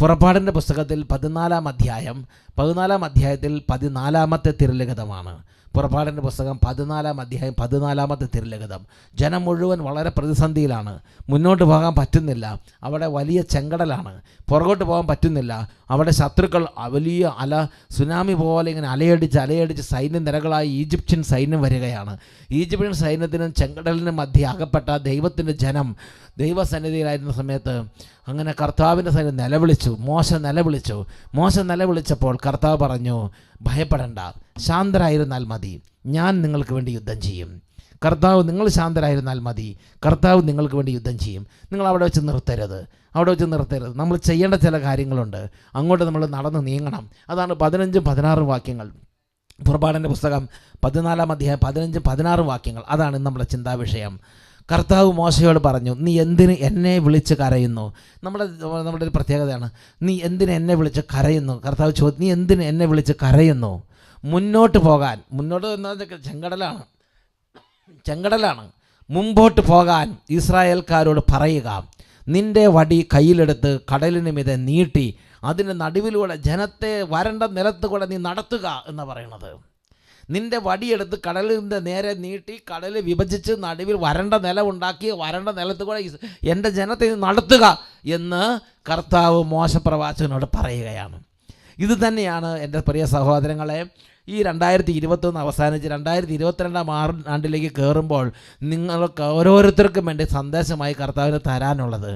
പുറപ്പാടിൻ്റെ പുസ്തകത്തിൽ 14-ാം അധ്യായത്തിൽ 14-ാമത്തെ തിരുലിഖിതമാണ്. പുറപ്പാടിൻ്റെ പുസ്തകം 14-ാം അധ്യായം 14-ാമത്തെ തിരുലിഖിതം. ജനം മുഴുവൻ വളരെ പ്രതിസന്ധിയിലാണ്. മുന്നോട്ട് പോകാൻ പറ്റുന്നില്ല. അവിടെ വലിയ ചെങ്കടലാണ്. പുറകോട്ട് പോകാൻ പറ്റുന്നില്ല. അവിടെ ശത്രുക്കൾ വലിയ സുനാമി പോലെ ഇങ്ങനെ അലയടിച്ച് സൈന്യനിരകളായി ഈജിപ്ഷ്യൻ സൈന്യം വരികയാണ്. ഈജിപ്ഷ്യൻ സൈന്യത്തിനും ചെങ്കടലിനും മധ്യ അകപ്പെട്ട ദൈവത്തിൻ്റെ ജനം ദൈവസന്നിധിയിലായിരുന്ന സമയത്ത് അങ്ങനെ കർത്താവിൻ്റെ സൈന്യം നിലവിളിച്ചു. മോശ നിലവിളിച്ചപ്പോൾ കർത്താവ് പറഞ്ഞു, ഭയപ്പെടേണ്ട, ശാന്തരായിരുന്നാൽ മതി, ഞാൻ നിങ്ങൾക്ക് വേണ്ടി യുദ്ധം ചെയ്യും. നിങ്ങൾ ശാന്തരായിരുന്നാൽ മതി, കർത്താവ് നിങ്ങൾക്ക് വേണ്ടി യുദ്ധം ചെയ്യും. നിങ്ങൾ അവിടെ വെച്ച് നിർത്തരുത്. നമ്മൾ ചെയ്യേണ്ട ചില കാര്യങ്ങളുണ്ട്. അങ്ങോട്ട് നമ്മൾ നടന്ന് നീങ്ങണം. അതാണ് 15-16 വാക്യങ്ങൾ. പുറപ്പാടിൻ്റെ പുസ്തകം 14-ാം അധ്യായം 15-16 വാക്യങ്ങൾ. അതാണ് നമ്മുടെ ചിന്താവിഷയം. കർത്താവ് മോശയോട് പറഞ്ഞു, നീ എന്തിന് എന്നെ വിളിച്ച് കരയുന്നു? നമ്മുടെ ഒരു പ്രത്യേകതയാണ്, നീ എന്തിന് എന്നെ വിളിച്ച് കരയുന്നു? കർത്താവ് ചോദിച്ചു, നീ എന്തിന് എന്നെ വിളിച്ച് കരയുന്നു? മുന്നോട്ട് എന്ന് ചെങ്കടലാണ്. മുമ്പോട്ട് പോകാൻ ഇസ്രായേൽക്കാരോട് പറയുക, നിന്റെ വടി കയ്യിലെടുത്ത് കടലിന് മീതെ നീട്ടി അതിൻ്റെ നടുവിലൂടെ ജനത്തെ വരണ്ട നിലത്തുകൂടെ നീ നടത്തുക എന്ന് പറയണത്. നിന്റെ വടിയെടുത്ത് കടലിൻ്റെ നേരെ നീട്ടി കടൽ വിഭജിച്ച് നടുവിൽ വരണ്ട നിലം ഉണ്ടാക്കി വരണ്ട നിലത്ത് കൂടെ എൻ്റെ ജനത്തെ നടത്തുക എന്ന് കർത്താവ് മോശപ്രവാചകനോട് പറയുകയാണ്. ഇത് തന്നെയാണ് എൻ്റെ പ്രിയ സഹോദരങ്ങളെ, ഈ 2021 അവസാനിച്ച് 2022 ആണ്ടിലേക്ക് കയറുമ്പോൾ നിങ്ങൾക്ക് ഓരോരുത്തർക്കും വേണ്ടി സന്ദേശമായി കർത്താവിന് തരാനുള്ളത്.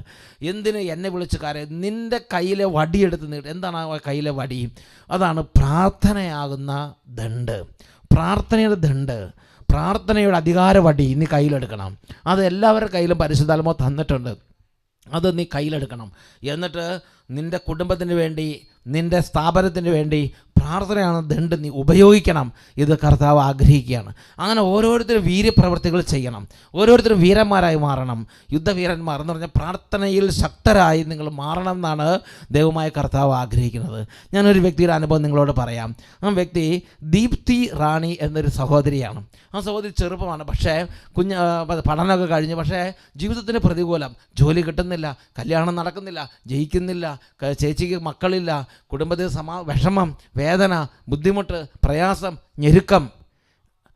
എന്തിന് എന്നെ വിളിച്ച് കാര്യം? നിൻ്റെ കയ്യിലെ വടിയെടുത്ത് നീട്ടി. എന്താണ് ആ കയ്യിലെ വടി? അതാണ് പ്രാർത്ഥനയാകുന്ന ദണ്ഡ്, പ്രാർത്ഥനയുടെ അധികാര വടി നീ കയ്യിലെടുക്കണം. അത് എല്ലാവരുടെ കയ്യിലും പരിശുദ്ധാത്മാവ് തന്നിട്ടുണ്ട്. അത് നീ കയ്യിലെടുക്കണം. എന്നിട്ട് നിൻ്റെ കുടുംബത്തിന് വേണ്ടി, നിൻ്റെ സ്ഥാപനത്തിന് വേണ്ടി പ്രാർത്ഥനയാണ് ദണ്ഡ് നീ ഉപയോഗിക്കണം. ഇത് കർത്താവ് ആഗ്രഹിക്കുകയാണ്. അങ്ങനെ ഓരോരുത്തരും വീര്യപ്രവൃത്തികൾ ചെയ്യണം. ഓരോരുത്തരും വീരന്മാരായി മാറണം. യുദ്ധവീരന്മാർ എന്ന് പറഞ്ഞാൽ പ്രാർത്ഥനയിൽ ശക്തരായി നിങ്ങൾ മാറണം എന്നാണ് ദൈവമായ കർത്താവ് ആഗ്രഹിക്കുന്നത്. ഞാനൊരു വ്യക്തിയുടെ അനുഭവം നിങ്ങളോട് പറയാം. ആ വ്യക്തി ദീപ്തി റാണി എന്നൊരു സഹോദരിയാണ്. ആ സഹോദരി ചെറുപ്പമാണ്, പക്ഷേ പഠനമൊക്കെ കഴിഞ്ഞ്, പക്ഷേ ജീവിതത്തിന് പ്രതികൂലം, ജോലി കിട്ടുന്നില്ല, കല്യാണം നടക്കുന്നില്ല, ജയിക്കുന്നില്ല, ചേച്ചിക്ക് മക്കളില്ല, കുടുംബത്തിൽ വിഷമം, വേദന, ബുദ്ധിമുട്ട്, പ്രയാസം, ഞെരുക്കം.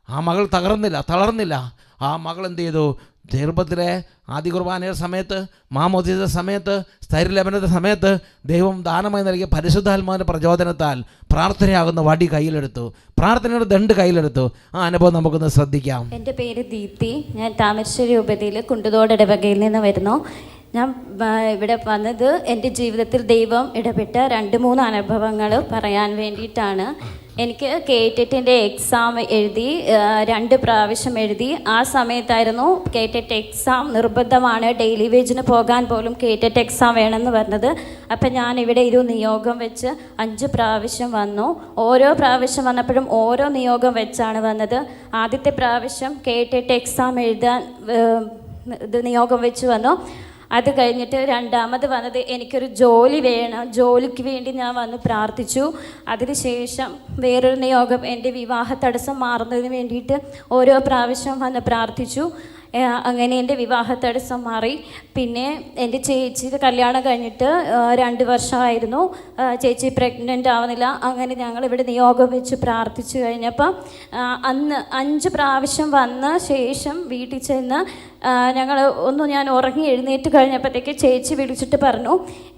ആ മകൾ തളർന്നില്ല. ആ മകൾ എന്ത് ചെയ്തു? ചെറുപ്പത്തിലെ ആദ്യ കുർബാനയുടെ സമയത്ത്, മാമോദീസ സമയത്ത്, സ്ഥൈര്യലപനയുടെ സമയത്ത് ദൈവം ദാനമായി നൽകിയ പരിശുദ്ധാത്മാവിൻ്റെ പ്രചോദനത്താൽ പ്രാർത്ഥനയാകുന്ന വടി കയ്യിലെടുത്തു, പ്രാർത്ഥനയുടെ ദണ്ഡ് കയ്യിലെടുത്തു. ആ അനുഭവം നമുക്കൊന്ന് ശ്രദ്ധിക്കാം. എൻ്റെ പേര് ദീപ്തി. ഞാൻ താമരശ്ശേരി ഉപതിയിൽ കുണ്ടുതോട് ഇടവകയിൽ നിന്ന് വരുന്നു. ഞാൻ ഇവിടെ വന്നത് എൻ്റെ ജീവിതത്തിൽ ദൈവം ഇടപെട്ട 2-3 അനുഭവങ്ങൾ പറയാൻ വേണ്ടിയിട്ടാണ്. എനിക്ക് കേറ്ററ്റിൻ്റെ എക്സാം എഴുതി 2 പ്രാവശ്യം എഴുതി. ആ സമയത്തായിരുന്നു കേറ്ററ്റ് എക്സാം നിർബന്ധമാണ്, ഡെയിലി വേജിന് പോകാൻ പോലും കേറ്ററ്റ് എക്സാം വേണമെന്ന് പറഞ്ഞത്. അപ്പം ഞാൻ ഇവിടെ ഒരു നിയോഗം വെച്ച് 5 പ്രാവശ്യം വന്നു. ഓരോ പ്രാവശ്യം വന്നപ്പോഴും ഓരോ നിയോഗം വെച്ചാണ് വന്നത്. ആദ്യത്തെ പ്രാവശ്യം കേറ്ററ്റ് എക്സാം എഴുതാൻ നിയോഗം വെച്ച് വന്നു. അത് കഴിഞ്ഞിട്ട് രണ്ടാമത് വന്നത് എനിക്കൊരു ജോലി വേണം, ജോലിക്ക് വേണ്ടി ഞാൻ വന്ന് പ്രാർത്ഥിച്ചു. അതിനുശേഷം വേറൊരു നിയോഗം, എൻ്റെ വിവാഹ തടസ്സം മാറുന്നതിന് വേണ്ടിയിട്ട് ഓരോ പ്രാവശ്യം വന്ന് പ്രാർത്ഥിച്ചു. അങ്ങനെ എൻ്റെ വിവാഹ തടസ്സം മാറി. പിന്നെ എൻ്റെ ചേച്ചിയുടെ കല്യാണം കഴിഞ്ഞിട്ട് 2 വർഷമായിരുന്നു. ചേച്ചി പ്രഗ്നൻ്റ് ആവുന്നില്ല. അങ്ങനെ ഞങ്ങളിവിടെ നിയോഗം വെച്ച് പ്രാർത്ഥിച്ചു കഴിഞ്ഞപ്പോൾ അന്ന് 5 പ്രാവശ്യം വന്ന ശേഷം വീട്ടിൽ ചെന്ന് ഞാൻ ഉറങ്ങി എഴുന്നേറ്റ് കഴിഞ്ഞപ്പോഴത്തേക്ക് ചേച്ചി വിളിച്ചിട്ട് പറഞ്ഞു,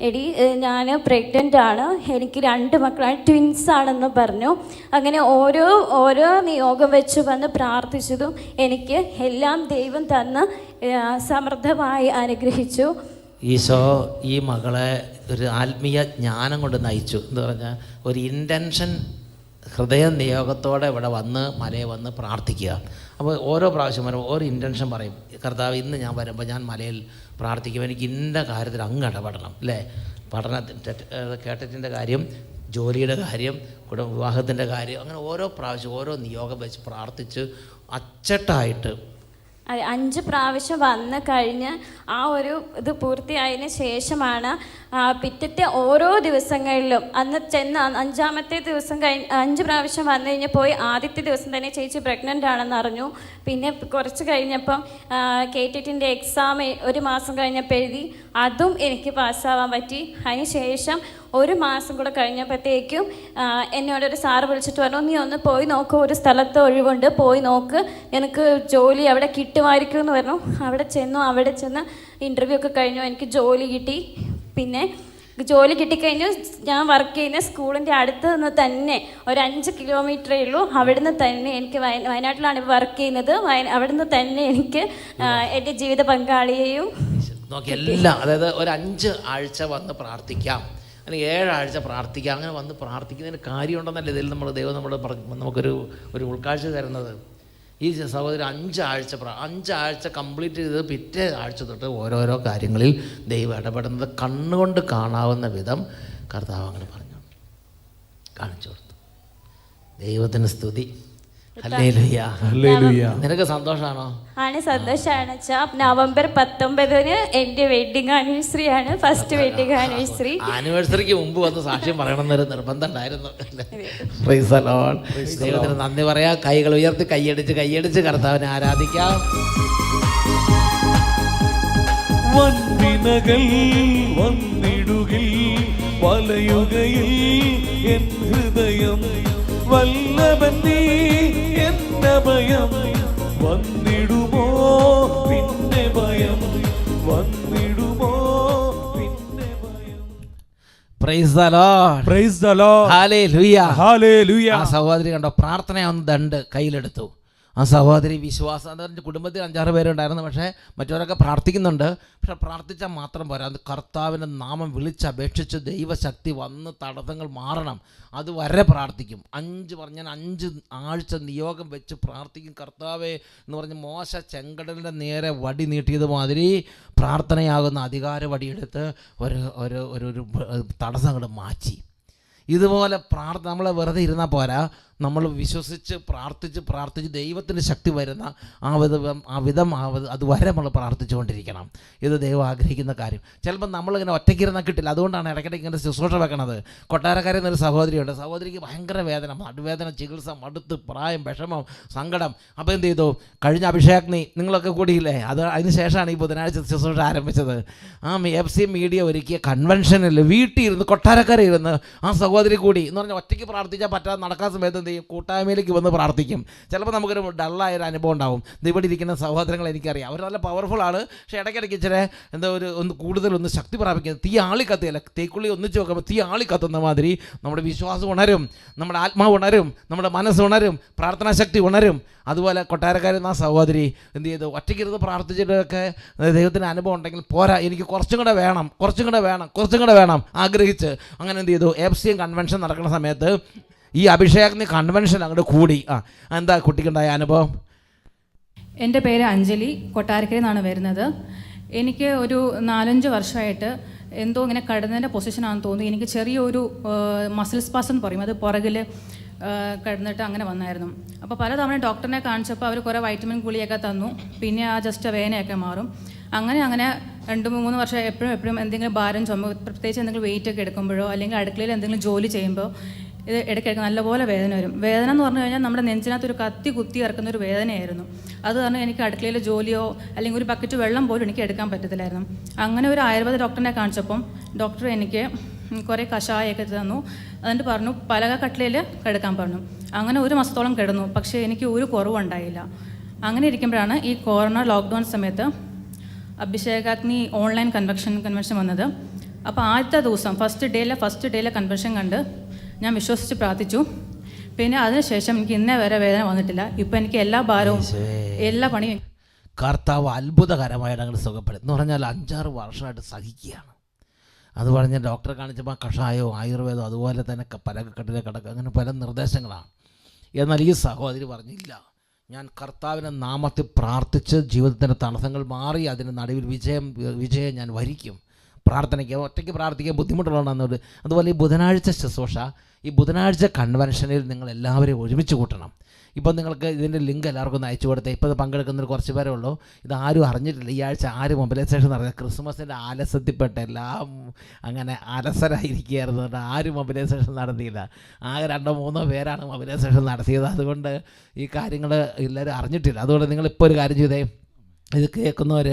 എടി ഞാൻ പ്രഗ്നൻ്റ് ആണ്, എനിക്ക് 2 മക്കളാണ്, ട്വിൻസാണെന്ന് പറഞ്ഞു. അങ്ങനെ ഓരോ നിയോഗം വെച്ച് വന്ന് പ്രാർത്ഥിച്ചതും എനിക്ക് എല്ലാം ദൈവം തന്ന് സമൃദ്ധമായി അനുഗ്രഹിച്ചു. ഈശോ ഈ മകളെ ഒരു ആത്മീയ ജ്ഞാനം കൊണ്ട് നയിച്ചു എന്ന് പറഞ്ഞാൽ ഒരു ഇൻറ്റൻഷൻ, ഹൃദയ നിയോഗത്തോടെ ഇവിടെ വന്ന് മലയെ വന്ന് പ്രാർത്ഥിക്കുക. അപ്പോൾ ഓരോ പ്രാവശ്യം വരുമ്പോൾ ഓരോ ഇൻറ്റൻഷൻ പറയും. കർത്താവ്, ഇന്ന് ഞാൻ വരുമ്പോൾ ഞാൻ മലയിൽ പ്രാർത്ഥിക്കും, എനിക്ക് ഇന്ന കാര്യത്തിൽ അങ്ങ് ഇടപെടണം, അല്ലേ? കേട്ടറ്റിൻ്റെ കാര്യം, ജോലിയുടെ കാര്യം, വിവാഹത്തിൻ്റെ കാര്യം, അങ്ങനെ ഓരോ പ്രാവശ്യം ഓരോ നിയോഗം വെച്ച് പ്രാർത്ഥിച്ച് അച്ചട്ടായിട്ട് 5 പ്രാവശ്യം വന്ന് കഴിഞ്ഞ് ആ ഒരു ഇത് പൂർത്തിയായതിന് ശേഷമാണ് പിറ്റത്തെ ഓരോ ദിവസങ്ങളിലും അന്ന് ചെന്ന് 5-ാമത്തെ ദിവസം 5 പ്രാവശ്യം വന്നു കഴിഞ്ഞ് പോയി ആദ്യത്തെ ദിവസം തന്നെ ചേച്ചി പ്രഗ്നൻ്റ് ആണെന്ന് അറിഞ്ഞു. പിന്നെ കുറച്ച് കഴിഞ്ഞപ്പം കേറ്ററ്റിൻ്റെ എക്സാം 1 മാസം കഴിഞ്ഞപ്പോൾ എഴുതി, അതും എനിക്ക് പാസ്സാവാൻ പറ്റി. അതിന് ശേഷം 1 മാസം കൂടെ കഴിഞ്ഞപ്പോഴത്തേക്കും എന്നോടൊരു സാറ് വിളിച്ചിട്ട് പറഞ്ഞു, നീ ഒന്ന് പോയി നോക്ക്, ഒരു സ്ഥലത്ത് ഒഴിവുണ്ട്, പോയി നോക്ക്, എനിക്ക് ജോലി അവിടെ കിട്ടുമായിരിക്കും എന്ന് പറഞ്ഞു. അവിടെ ചെന്ന് ഇൻ്റർവ്യൂ ഒക്കെ കഴിഞ്ഞു, എനിക്ക് ജോലി കിട്ടി. പിന്നെ ജോലി കിട്ടിക്കഴിഞ്ഞു. ഞാൻ വർക്ക് ചെയ്യുന്ന സ്കൂളിൻ്റെ അടുത്ത് നിന്ന് തന്നെ ഒരു 5 കിലോമീറ്ററേ ഉള്ളൂ. അവിടുന്ന് തന്നെ എനിക്ക് വയനാട്ടിലാണ് വർക്ക് ചെയ്യുന്നത്. അവിടുന്ന് തന്നെ എനിക്ക് എൻ്റെ ജീവിത പങ്കാളിയെയും നോക്കി എല്ലാം, അതായത് ഒരു 5 ആഴ്ച വന്ന് പ്രാർത്ഥിക്കാം, അല്ലെങ്കിൽ 7 ആഴ്ച പ്രാർത്ഥിക്കാം. അങ്ങനെ വന്ന് പ്രാർത്ഥിക്കുന്നതിന് കാര്യമുണ്ടെന്നല്ലേ ഇതിൽ ദൈവം നമുക്കൊരു ഉൾക്കാഴ്ച തരുന്നത്. ഈ സഹോദരൻ 5 ആഴ്ച കംപ്ലീറ്റ് ചെയ്ത് പിറ്റേ ആഴ്ച തൊട്ട് ഓരോരോ കാര്യങ്ങളിൽ ദൈവം ഇടപെടുന്നത് കണ്ണുകൊണ്ട് കാണാവുന്ന വിധം കർത്താവ് അങ്ങനെ കാണിച്ചു കൊടുത്തു. ദൈവത്തിന് സ്തുതി. നിനക്ക് സന്തോഷമാണോ? ആണ്, സന്തോഷമാണ്. നവംബർ 19 എൻ്റെ വെഡിങ് ആനിവേഴ്സറി ആണ്, ഫസ്റ്റ് വെഡിങ് ആനിവേഴ്സറി. ആനിവേഴ്സറിക്ക് മുമ്പ് വന്ന് സാക്ഷ്യം പറയണമെന്നൊരു നിർബന്ധം ഉണ്ടായിരുന്നു. Price the Lord. ദൈവത്തിന് നന്ദി പറയാം. കൈകൾ ഉയർത്തി കൈയടിച്ച് കർത്താവിനെ ആരാധിക്കാം. വൻവിനകൾ വന്നിടുകിൽ വലയുകയിൽ എൻ ഹൃദയം വല്ലഭൻ നീ എന്ന ഭയം വന്നിടുമോ പിന്നെ ഭയം വന്നിടുമോ പിന്നെ ഭയം. Price the Lord. Praise the Lord. Hallelujah. Hallelujah. ആ സഹോദരി കണ്ടോ, പ്രാർത്ഥനയൊന്ന് ദണ്ട് കയ്യിലെടുത്തു. ആ സഹോദരി വിശ്വാസം, അതെൻ്റെ കുടുംബത്തിൽ 5-6 പേരുണ്ടായിരുന്നു. പക്ഷേ മറ്റവരൊക്കെ പ്രാർത്ഥിക്കുന്നുണ്ട്. പക്ഷെ പ്രാർത്ഥിച്ചാൽ മാത്രം പോരാ, അത് കർത്താവിൻ്റെ നാമം വിളിച്ചപേക്ഷിച്ച് ദൈവശക്തി വന്ന് തടസ്സങ്ങൾ മാറണം, അതുവരെ പ്രാർത്ഥിക്കും. 5 ആഴ്ച നിയോഗം വെച്ച് പ്രാർത്ഥിക്കും. കർത്താവേ എന്ന് പറഞ്ഞ് മോശ ചെങ്കടലിൻ്റെ നേരെ വടി നീട്ടിയത് മാതിരി പ്രാർത്ഥനയാകുന്ന അധികാര വടിയെടുത്ത് ഒരു തടസ്സങ്ങൾ മാറ്റി. ഇതുപോലെ നമ്മളെ വെറുതെ ഇരുന്നാൽ പോരാ, നമ്മൾ വിശ്വസിച്ച് പ്രാർത്ഥിച്ച് ദൈവത്തിൻ്റെ ശക്തി വരുന്ന ആ വിധം അതുവരെ നമ്മൾ പ്രാർത്ഥിച്ചുകൊണ്ടിരിക്കണം. ഇത് ദൈവം ആഗ്രഹിക്കുന്ന കാര്യം. ചിലപ്പോൾ നമ്മളിങ്ങനെ ഒറ്റയ്ക്കിരുന്നാൽ കിട്ടില്ല. അതുകൊണ്ടാണ് ഇടയ്ക്കിടയ്ക്ക് ഇങ്ങനെ ശുശ്രൂഷ വെക്കണത്. കൊട്ടാരക്കാരിൽ നിന്നൊരു സഹോദരിയുണ്ട്. സഹോദരിക്ക് ഭയങ്കര വേദന, നടുവേദന, ചികിത്സ, മടുത്ത്, പ്രായം, വിഷമം, സങ്കടം. അപ്പോൾ എന്ത് ചെയ്തു? കഴിഞ്ഞ അഭിഷേക് നിങ്ങളൊക്കെ കൂടിയില്ലേ, അതിന് ശേഷമാണ് ഈ ബുധനാഴ്ച ശുശ്രൂഷ ആരംഭിച്ചത്. FC മീഡിയ ഒരുക്കിയ കൺവെൻഷനിൽ വീട്ടിൽ ഇരുന്ന് കൊട്ടാരക്കാരിരുന്ന് ആ സഹോദരി കൂടി എന്ന് പറഞ്ഞാൽ ഒറ്റയ്ക്ക് പ്രാർത്ഥിച്ചാൽ പറ്റാതെ നടക്കാൻ സമയത്ത് എന്ത് ചെയ്യും? കൂട്ടായ്മയിലേക്ക് വന്ന് പ്രാർത്ഥിക്കും. ചിലപ്പോൾ നമുക്കൊരു ഡള്ളായൊരു അനുഭവം ഉണ്ടാവും. ഇവിടെ ഇരിക്കുന്ന സഹോദരങ്ങൾ എനിക്കറിയാം, അവർ നല്ല പവർഫുള്ളാണ്. പക്ഷേ ഇടയ്ക്കിടയ്ക്ക് ഇച്ചിരി കൂടുതലൊന്ന് ശക്തി പ്രാപിക്കുന്നത്. തീ ആളി കത്തിയല്ല, തേക്കുള്ളി ഒന്നിച്ച് നോക്കുമ്പോൾ തീ ആളി കത്തുന്ന മാതിരി നമ്മുടെ വിശ്വാസം ഉണരും, നമ്മുടെ ആത്മാവ് ഉണരും, നമ്മുടെ മനസ്സ് ഉണരും, പ്രാർത്ഥനാശക്തി ഉണരും. അതുപോലെ കൊട്ടാരക്കാരെന്ന ആ സഹോദരി എന്ത് ചെയ്തു? ഒറ്റയ്ക്കിരുന്ന് പ്രാർത്ഥിച്ചിട്ടൊക്കെ ദൈവത്തിന് അനുഭവം ഉണ്ടെങ്കിൽ പോരാ, എനിക്ക് കുറച്ചും കൂടെ വേണം ആഗ്രഹിച്ച് അങ്ങനെ എന്ത് ചെയ്തു? FC കൺവെൻഷൻ നടക്കുന്ന സമയത്ത് ഈ അഭിഷേകത്തിന് കൺവെൻഷൻ അങ്ങോട്ട് കൂടി. എന്താ കുട്ടിക്കുണ്ടായ അനുഭവം? എൻ്റെ പേര് അഞ്ജലി, കൊട്ടാരക്കരയിൽ നിന്നാണ് വരുന്നത്. എനിക്ക് ഒരു 4-5 വർഷമായിട്ട് എന്തോ ഇങ്ങനെ കടന്നതിൻ്റെ പൊസിഷനാണെന്ന് തോന്നി. എനിക്ക് ചെറിയൊരു മസിൽ സ്പാസ് എന്ന് പറയും, അത് പുറകിൽ കിടന്നിട്ട് അങ്ങനെ വന്നായിരുന്നു. അപ്പോൾ പലതവണ ഡോക്ടറിനെ കാണിച്ചപ്പോൾ അവർ കുറേ വൈറ്റമിൻ ഗുളിയൊക്കെ തന്നു. പിന്നെ ആ ജസ്റ്റ് വേനയൊക്കെ മാറും. അങ്ങനെ 2-3 വർഷം എപ്പോഴും എന്തെങ്കിലും ഭാരം പ്രത്യേകിച്ച് എന്തെങ്കിലും വെയിറ്റ് ഒക്കെ എടുക്കുമ്പോഴോ അല്ലെങ്കിൽ അടുക്കളയിൽ എന്തെങ്കിലും ജോലി ചെയ്യുമ്പോൾ ഇത് ഇടയ്ക്കിടയ്ക്ക് നല്ലപോലെ വേദന വരും. വേദന എന്ന് പറഞ്ഞു കഴിഞ്ഞാൽ നമ്മുടെ നെഞ്ചിനകത്ത് ഒരു കത്തി കുത്തി ഇറക്കുന്ന ഒരു വേദനയായിരുന്നു. അത് കാരണം എനിക്ക് അടുക്കളയിൽ ജോലിയോ അല്ലെങ്കിൽ ഒരു ബക്കറ്റ് വെള്ളം പോലും എനിക്ക് എടുക്കാൻ പറ്റത്തില്ലായിരുന്നു. അങ്ങനെ ഒരു ആയുർവേദ ഡോക്ടറിനെ കാണിച്ചപ്പം ഡോക്ടർ എനിക്ക് കുറേ കഷായമൊക്കെ തന്നു. എന്നിട്ട് പറഞ്ഞു പലകക്കട്ടിലയിൽ കിടക്കാൻ പറഞ്ഞു. അങ്ങനെ 1 മാസത്തോളം കിടന്നു. പക്ഷേ എനിക്ക് ഒരു കുറവുണ്ടായില്ല. അങ്ങനെ ഇരിക്കുമ്പോഴാണ് ഈ കൊറോണ ലോക്ക്ഡൗൺ സമയത്ത് അഭിഷേകാഗ്നി ഓൺലൈൻ കൺവെൻഷൻ വന്നത്. അപ്പോൾ ആദ്യത്തെ ദിവസം ഫസ്റ്റ് ഡേയിലെ കൺവെൻഷൻ കണ്ട് ഞാൻ വിശ്വസിച്ച് പ്രാർത്ഥിച്ചു. പിന്നെ അതിനുശേഷം എനിക്ക് ഇന്നേ വരെ വേദന വന്നിട്ടില്ല. ഇപ്പം എനിക്ക് എല്ലാ ഭാരവും എല്ലാ പണിയും കർത്താവ് അത്ഭുതകരമായിട്ട് അങ്ങനെ സുഖപ്പെടും എന്ന് പറഞ്ഞാൽ 5-6 വർഷമായിട്ട് സഹിക്കുകയാണ്. അത് പറഞ്ഞ് ഡോക്ടറെ കാണിച്ചപ്പോൾ കഷായോ ആയുർവേദമോ അതുപോലെ തന്നെ പലകക്കട്ടിലെ കിടക്കുക, അങ്ങനെ പല നിർദ്ദേശങ്ങളാണ്. എന്നാൽ ഈ സഹോദരി പറഞ്ഞില്ല, ഞാൻ കർത്താവിൻ്റെ നാമത്തിൽ പ്രാർത്ഥിച്ച് ജീവിതത്തിൻ്റെ തടസ്സങ്ങൾ മാറി അതിന് നടുവിൽ വിജയം ഞാൻ വരിക്കും. ഒറ്റയ്ക്ക് പ്രാർത്ഥിക്കാൻ ബുദ്ധിമുട്ടുള്ളതാണ്. അതുപോലെ ഈ ബുധനാഴ്ച ശുശ്രൂഷ, ഈ ബുധനാഴ്ച കൺവെൻഷനിൽ നിങ്ങൾ എല്ലാവരെയും ഒരുമിച്ച് കൂട്ടണം. ഇപ്പം നിങ്ങൾക്ക് ഇതിൻ്റെ ലിങ്ക് എല്ലാവർക്കും ഒന്ന് അയച്ചു കൊടുത്തേ. ഇപ്പോൾ ഇത് പങ്കെടുക്കുന്നതിൽ കുറച്ച് പേരേ ഉള്ളൂ. ഇത് ആരും അറിഞ്ഞിട്ടില്ല. ഈ ആഴ്ച ആരും മൊബിലൈസേഷൻ നടന്നത് ക്രിസ്മസിൻ്റെ ആലസ്യത്തിൽപ്പെട്ട് എല്ലാം അങ്ങനെ അലസരായിരിക്കുകയായിരുന്നു. ആരും മൊബിലൈസേഷൻ നടത്തിയില്ല. ആകെ 2-3 പേരാണ് മൊബിലൈസേഷൻ നടത്തിയത്. അതുകൊണ്ട് ഈ കാര്യങ്ങൾ എല്ലാവരും അറിഞ്ഞിട്ടില്ല. അതുകൊണ്ട് നിങ്ങളിപ്പോൾ ഒരു കാര്യം ചെയ്തേ, ഇത് കേൾക്കുന്നവർ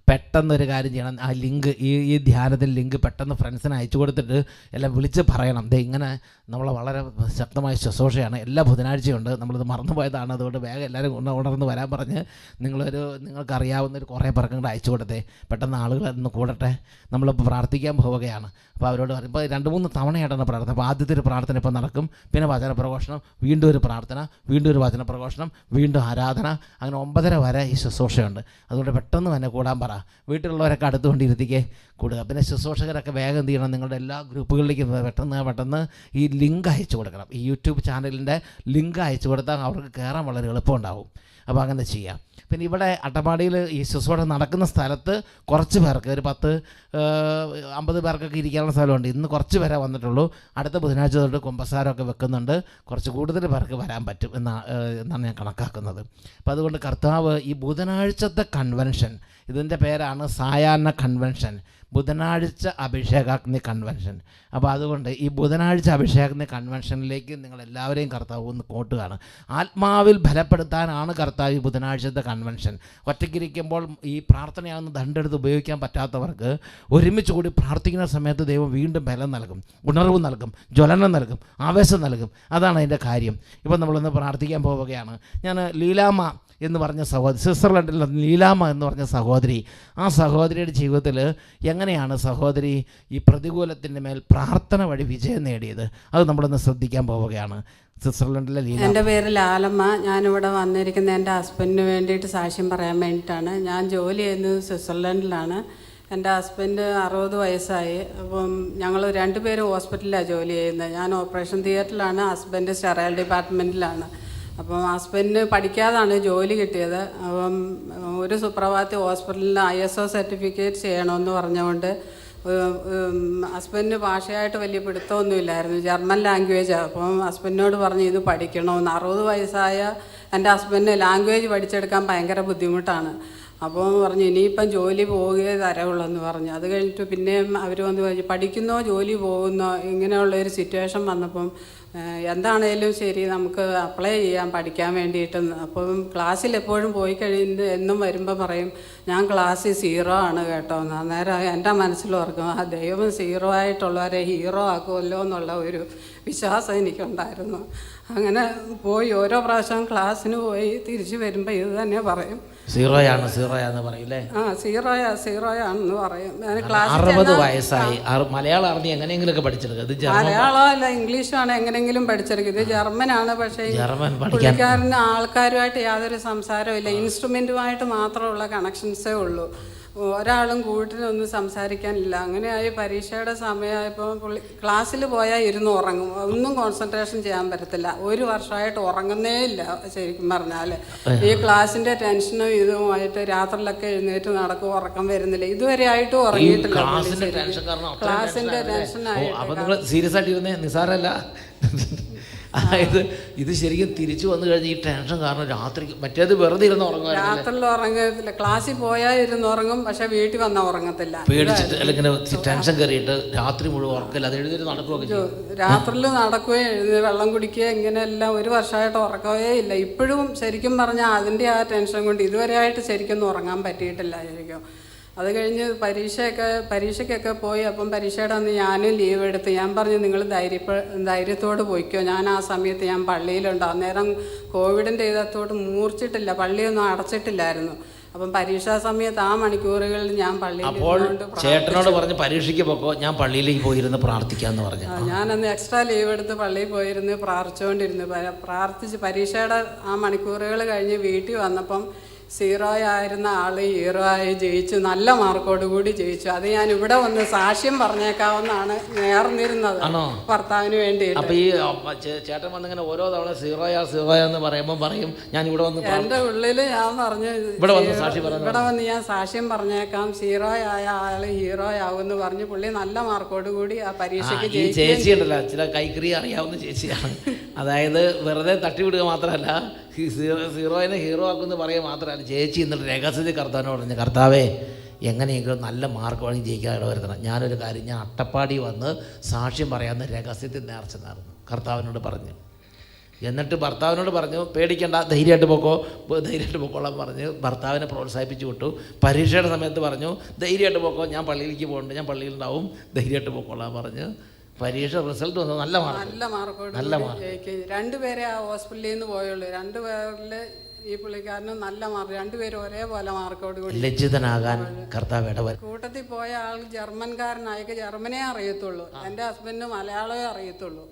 പെട്ടെന്നൊരു കാര്യം ചെയ്യണം, ആ ലിങ്ക് ഈ ധ്യാനത്തിൽ ലിങ്ക് പെട്ടെന്ന് ഫ്രണ്ട്സിന് അയച്ചു കൊടുത്തിട്ട് എല്ലാം വിളിച്ച് പറയണം, ദേ ഇങ്ങനെ നമ്മൾ വളരെ ശക്തമായ ശുശ്രൂഷയാണ്, എല്ലാ ബുധനാഴ്ചയുണ്ട്, നമ്മളിത് മറന്നുപോയതാണ്, അതുകൊണ്ട് വേഗം എല്ലാവരും ഉണർന്ന് വരാൻ പറഞ്ഞ് നിങ്ങൾക്കറിയാവുന്ന ഒരു കുറേ പേർക്കും കൂടെ അയച്ചു കൊടുത്തേ, പെട്ടെന്ന് ആളുകൾ അതൊന്ന് കൂടട്ടെ, നമ്മളിപ്പോൾ പ്രാർത്ഥിക്കാൻ പോവുകയാണ്. അപ്പോൾ അവരോട് പറയും, ഇപ്പോൾ 2-3 തവണയായിട്ടാണ് പ്രാർത്ഥന. അപ്പോൾ ആദ്യത്തെ ഒരു പ്രാർത്ഥന ഇപ്പോൾ നടക്കും, പിന്നെ വചന പ്രഘോഷണം, വീണ്ടും ഒരു പ്രാർത്ഥന, വീണ്ടും ഒരു വചന പ്രഘോഷണം, വീണ്ടും ആരാധന, അങ്ങനെ 9:30 വരെ ഈ ശുശ്രൂഷയുണ്ട്. അതുകൊണ്ട് പെട്ടെന്ന് തന്നെ കൂടാൻ പറ, വീട്ടിലുള്ളവരൊക്കെ അടുത്തുകൊണ്ടിരുത്തിക്കേ കൂടുക. പിന്നെ ശുശ്രൂഷകരൊക്കെ വേഗം എന്ത് ചെയ്യണം, നിങ്ങളുടെ എല്ലാ ഗ്രൂപ്പുകളിലേക്കും പെട്ടെന്ന് ഈ ലിങ്ക് അയച്ചു കൊടുക്കണം. ഈ യൂട്യൂബ് ചാനലിൻ്റെ ലിങ്ക് അയച്ചു കൊടുത്താൽ അവർക്ക് കയറാൻ വളരെ എളുപ്പമുണ്ടാവും. അപ്പോൾ അങ്ങനെ ചെയ്യാം. പിന്നെ ഇവിടെ അട്ടപ്പാടിയിൽ ഈ ശുശ്രൂഷ നടക്കുന്ന സ്ഥലത്ത് കുറച്ച് പേർക്ക്, ഒരു 10-50 പേർക്കൊക്കെ ഇരിക്കാനുള്ള സ്ഥലമുണ്ട്. ഇന്ന് കുറച്ച് പേരെ വന്നിട്ടുള്ളൂ. അടുത്ത ബുധനാഴ്ച തൊട്ട് കുമ്പസാരമൊക്കെ വെക്കുന്നുണ്ട്, കുറച്ച് കൂടുതൽ പേർക്ക് വരാൻ പറ്റും എന്നാണ് ഞാൻ കണക്കാക്കുന്നത്. അപ്പോൾ അതുകൊണ്ട് കർത്താവ് ഈ ബുധനാഴ്ചത്തെ കൺവെൻഷൻ, ഇതിൻ്റെ പേരാണ് സായാഹ്ന കൺവെൻഷൻ, ബുധനാഴ്ച അഭിഷേകാഗ്നി കൺവെൻഷൻ. അപ്പോൾ അതുകൊണ്ട് ഈ ബുധനാഴ്ച അഭിഷേകാഗ്നി കൺവെൻഷനിലേക്ക് നിങ്ങളെല്ലാവരെയും കർത്താവ് ഒന്ന് കൂട്ടുകയാണ്. ആത്മാവിൽ ബലപ്പെടുത്താനാണ് കർത്താവ് ഈ ബുധനാഴ്ചത്തെ കൺവെൻഷൻ. ഒറ്റയ്ക്കിരിക്കുമ്പോൾ ഈ പ്രാർത്ഥനയാകുന്ന ദണ്ടെടുത്ത് ഉപയോഗിക്കാൻ പറ്റാത്തവർക്ക് ഒരുമിച്ച് കൂടി പ്രാർത്ഥിക്കുന്ന സമയത്ത് ദൈവം വീണ്ടും ബലം നൽകും, ഉണർവ് നൽകും, ജ്വലനം നൽകും, ആവേശം നൽകും. അതാണ് അതിൻ്റെ കാര്യം. ഇപ്പോൾ നമ്മളൊന്ന് പ്രാർത്ഥിക്കാൻ പോവുകയാണ്. ഞാൻ ലീലാമ്മ എന്ന് പറഞ്ഞ സഹോദരി, സ്വിറ്റ്സർലൻഡിൽ ലീലാമ്മ എന്ന് പറഞ്ഞ സഹോദരി, ആ സഹോദരിയുടെ ജീവിതത്തിൽ എങ്ങനെയാണ് സഹോദരി ഈ പ്രതികൂലത്തിൻ്റെ മേൽ പ്രാർത്ഥന വഴി വിജയം നേടിയത്, അത് നമ്മളൊന്ന് ശ്രദ്ധിക്കാൻ പോവുകയാണ്. സ്വിറ്റ്സർലൻഡിലെ ലീല. എൻ്റെ പേര് ലാലമ്മ. ഞാനിവിടെ വന്നിരിക്കുന്ന എൻ്റെ ഹസ്ബൻഡിന് വേണ്ടിയിട്ട് സാക്ഷ്യം പറയാൻ വേണ്ടിയിട്ടാണ്. ഞാൻ ജോലി ചെയ്യുന്നത് സ്വിറ്റ്സർലൻഡിലാണ്. എൻ്റെ ഹസ്ബൻഡ് 60 വയസ്സായി. അപ്പം ഞങ്ങൾ 2 പേരും ഹോസ്പിറ്റലിലാണ് ജോലി ചെയ്യുന്നത്. ഞാൻ ഓപ്പറേഷൻ തിയേറ്ററിലാണ്, ഹസ്ബൻഡ് സ്റ്റെറൈൽ ഡിപ്പാർട്ട്മെൻറ്റിലാണ്. അപ്പം ഹസ്ബൻഡിന് പഠിക്കാതാണ് ജോലി കിട്ടിയത്. അപ്പം ഒരു സുപ്രഭാതത്തിൽ ഹോസ്പിറ്റലിൽ ISO സർട്ടിഫിക്കറ്റ് ചെയ്യണമെന്ന് പറഞ്ഞുകൊണ്ട് ഹസ്ബൻഡിന് ഭാഷയായിട്ട് വലിയ പിടുത്തമൊന്നുമില്ലായിരുന്നു, ജർമ്മൻ ലാംഗ്വേജാണ്. അപ്പം ഹസ്ബൻഡിനോട് പറഞ്ഞു ഇത് പഠിക്കണമെന്ന്. 60 വയസ്സായ എൻ്റെ ഹസ്ബൻഡിന് ലാംഗ്വേജ് പഠിച്ചെടുക്കാൻ ഭയങ്കര ബുദ്ധിമുട്ടാണ്. അപ്പോൾ പറഞ്ഞു ഇനിയിപ്പം ജോലി പോവുകയേ തരവുള്ളെന്ന് പറഞ്ഞു. അത് കഴിഞ്ഞിട്ട് പിന്നെയും അവർ വന്ന് പറഞ്ഞു പഠിക്കുന്നോ ജോലി പോകുന്നോ, ഇങ്ങനെയുള്ളൊരു സിറ്റുവേഷൻ വന്നപ്പം എന്താണേലും ശരി നമുക്ക് അപ്ലൈ ചെയ്യാം പഠിക്കാൻ വേണ്ടിയിട്ട്. അപ്പം ക്ലാസ്സിൽ എപ്പോഴും പോയി കഴിഞ്ഞ് എന്നും വരുമ്പോൾ പറയും ഞാൻ ക്ലാസ്സിൽ 0 ആണ് കേട്ടോ എന്ന്. അന്നേരം എൻ്റെ മനസ്സിൽ ഓർക്കും ആ ദൈവം 0 ആയിട്ടുള്ളവരെ ഹീറോ ആക്കുമല്ലോ എന്നുള്ള ഒരു വിശ്വാസം എനിക്കുണ്ടായിരുന്നു. അങ്ങനെ പോയി ഓരോ പ്രാവശ്യം ക്ലാസ്സിന് പോയി തിരിച്ചു വരുമ്പോൾ ഇത് തന്നെ പറയും, സീറോയാന്ന് പറയില്ലേ? ആ സീറോയാണെന്ന് പറയും. 60 വയസ്സായി. മലയാളം അറിഞ്ഞ് എങ്ങനെയെങ്കിലുമൊക്കെ പഠിച്ചെടുക്കുക. മലയാളം അല്ല ഇംഗ്ലീഷാണ് എങ്ങനെയെങ്കിലും പഠിച്ചെടുക്കുക. ഇത് ജർമ്മനാണ്. പക്ഷേ പുള്ളിക്കാരന് ആൾക്കാരുമായിട്ട് യാതൊരു സംസാരവും ഇല്ല, ഇൻസ്ട്രുമെൻറ്റുമായിട്ട് മാത്രമുള്ള കണക്ഷൻസേ ഉള്ളൂ. ഒരാളും കൂട്ടിനൊന്നും സംസാരിക്കാനില്ല. അങ്ങനെയായി പരീക്ഷയുടെ സമയമായപ്പോൾ പുള്ളി ക്ലാസ്സിൽ പോയാൽ ഇരുന്ന് ഉറങ്ങും, ഒന്നും കോൺസെൻട്രേഷൻ ചെയ്യാൻ പറ്റത്തില്ല. 1 വർഷമായിട്ട് ഉറങ്ങുന്നേ ഇല്ല. ശരിക്കും പറഞ്ഞാൽ ഈ ക്ലാസ്സിൻ്റെ ടെൻഷനും ഇതുമായിട്ട് രാത്രിയിലൊക്കെ എഴുന്നേറ്റ് നടക്കും, ഉറക്കം വരുന്നില്ല. ഇതുവരെ ആയിട്ടും ഉറങ്ങിയിട്ടില്ല. ക്ലാസ്സിൻ്റെ ടെൻഷനായിട്ട് സീരിയസ് ആയിട്ട് നിസാരല്ല. അതായത് ഇത് ശരിക്കും തിരിച്ചു വന്നു കഴിഞ്ഞ് ഈ ടെൻഷൻ കാരണം രാത്രി മറ്റേത് വെറുതെ ഇരുന്ന് ഉറങ്ങും, രാത്രിയിൽ ഉറങ്ങത്തില്ല. ക്ലാസ്സിൽ പോയാൽ ഇരുന്ന് ഉറങ്ങും, പക്ഷെ വീട്ടിൽ വന്നാൽ ഉറങ്ങത്തില്ല. പേടിച്ചിട്ട് അല്ലെങ്കിൽ ടെൻഷൻ കയറിയിട്ട് രാത്രി മുഴുവൻ ഉറക്കില്ല. അത് എഴുന്നേറ്റ് നടക്കുകയൊക്കെ രാത്രിയിൽ നടക്കുകയും എഴുതി വെള്ളം കുടിക്കുകയും ഇങ്ങനെയെല്ലാം 1 വർഷമായിട്ട് ഉറക്കവേ ഇല്ല. ഇപ്പോഴും ശരിക്കും പറഞ്ഞാൽ അതിൻ്റെ ആ ടെൻഷൻ കൊണ്ട് ഇതുവരെയായിട്ട് ശരിക്കൊന്നും ഉറങ്ങാൻ പറ്റിയിട്ടില്ല ശരിക്കും. അത് കഴിഞ്ഞ് പരീക്ഷയ്ക്കൊക്കെ പോയി. അപ്പം പരീക്ഷയുടെ അന്ന് ഞാനും ലീവ് എടുത്ത് ഞാൻ പറഞ്ഞു നിങ്ങൾ ധൈര്യത്തോട് പോയിക്കോ. ഞാൻ ആ സമയത്ത് ഞാൻ പള്ളിയിലുണ്ട്. അന്നേരം കോവിഡിൻ്റെ ഇതത്തോട് മൂർച്ചിട്ടില്ല, പള്ളിയൊന്നും അടച്ചിട്ടില്ലായിരുന്നു. അപ്പം പരീക്ഷാ സമയത്ത് ആ മണിക്കൂറുകളിൽ ഞാൻ പള്ളിയിൽ ചേട്ടനോട് പറഞ്ഞ് പരീക്ഷയ്ക്ക് പോക്കോ, ഞാൻ പള്ളിയിലേക്ക് പോയിരുന്ന് പ്രാർത്ഥിക്കാന്ന് പറഞ്ഞു. ഞാനന്ന് എക്സ്ട്രാ ലീവ് എടുത്ത് പള്ളിയിൽ പോയിരുന്ന് പ്രാർത്ഥിച്ചുകൊണ്ടിരുന്നു. പ്രാർത്ഥിച്ച് പരീക്ഷയുടെ ആ മണിക്കൂറുകൾ കഴിഞ്ഞ് വീട്ടിൽ വന്നപ്പം 0 ആയിരുന്ന ആൾ ഹീറോ ആയി ജയിച്ചു, നല്ല മാർക്കോടുകൂടി ജയിച്ചു. അത് ഞാൻ ഇവിടെ വന്ന് സാക്ഷ്യം പറഞ്ഞേക്കാവുന്നതാണ് നേർന്നിരുന്നത് ഭർത്താവിന് വേണ്ടി. അപ്പൊ ഈ ചേട്ടൻ വന്നിങ്ങനെ ഓരോ തവണ 0 എന്ന് പറയുമ്പോൾ പറയും ഞാൻ ഇവിടെ വന്ന്, എൻ്റെ ഉള്ളിൽ ഞാൻ പറഞ്ഞു ഇവിടെ വന്ന് ഞാൻ സാക്ഷ്യം പറഞ്ഞേക്കാം, 0 ആയ ആള് ഹീറോ ആവുമെന്ന് പറഞ്ഞു. പുള്ളി നല്ല മാർക്കോടുകൂടി ആ പരീക്ഷയ്ക്ക് ജയിച്ചു. ചേച്ചി ഉണ്ടല്ലോ, ചില കൈക്രിയ അറിയാവുന്ന ചേച്ചിയാണ്. അതായത് വെറുതെ തട്ടിവിടുക മാത്രമല്ല, 0നെ ഹീറോ ആക്കുമെന്ന് പറയുക മാത്രമല്ല, ചേച്ചി എന്നിട്ട് രഹസ്യത്തിൽ കർത്താവിനോട് പറഞ്ഞു കർത്താവേ എങ്ങനെയെങ്കിലും നല്ല മാർക്ക് വാങ്ങി ജയിക്കാൻ ഇടവരുത്തണം. ഞാനൊരു കാര്യം, ഞാൻ അട്ടപ്പാടി വന്ന് സാക്ഷ്യം പറയാമെന്ന് രഹസ്യത്തിൽ നേർച്ചെന്നായിരുന്നു കർത്താവിനോട് പറഞ്ഞു. എന്നിട്ട് ഭർത്താവിനോട് പറഞ്ഞു, പേടിക്കണ്ട, ധൈര്യമായിട്ട് പൊക്കോളാൻ പറഞ്ഞ് ഭർത്താവിനെ പ്രോത്സാഹിപ്പിച്ചു വിട്ടു. പരീക്ഷയുടെ സമയത്ത് പറഞ്ഞു, ധൈര്യമായിട്ട് പോക്കോ, ഞാൻ പള്ളിയിലേക്ക് പോകുന്നുണ്ട്, ഞാൻ പള്ളിയിലുണ്ടാവും, ധൈര്യമായിട്ട് പൊക്കോളാൻ പറഞ്ഞ് പരീക്ഷ റിസൾട്ട് വന്നു. നല്ല മാർക്ക്. രണ്ടുപേരെ ആ ഹോസ്പിറ്റലിൽ നിന്ന് പോയുള്ളൂ. രണ്ടുപേരിൽ ഈ പുള്ളിക്കാരനും നല്ല മാർക്ക്, രണ്ടുപേരും ഒരേപോലെ മാർക്കോട് കൂടി ലജ്ജിതനാകാൻ കർത്താവ് ഇടവരും. കൂട്ടത്തിൽ പോയ ആൾ ജർമ്മൻകാരനായിക്ക് ജർമ്മനേ അറിയത്തുള്ളൂ, എൻ്റെ ഹസ്ബൻഡിന് മലയാളമേ അറിയത്തുള്ളൂ.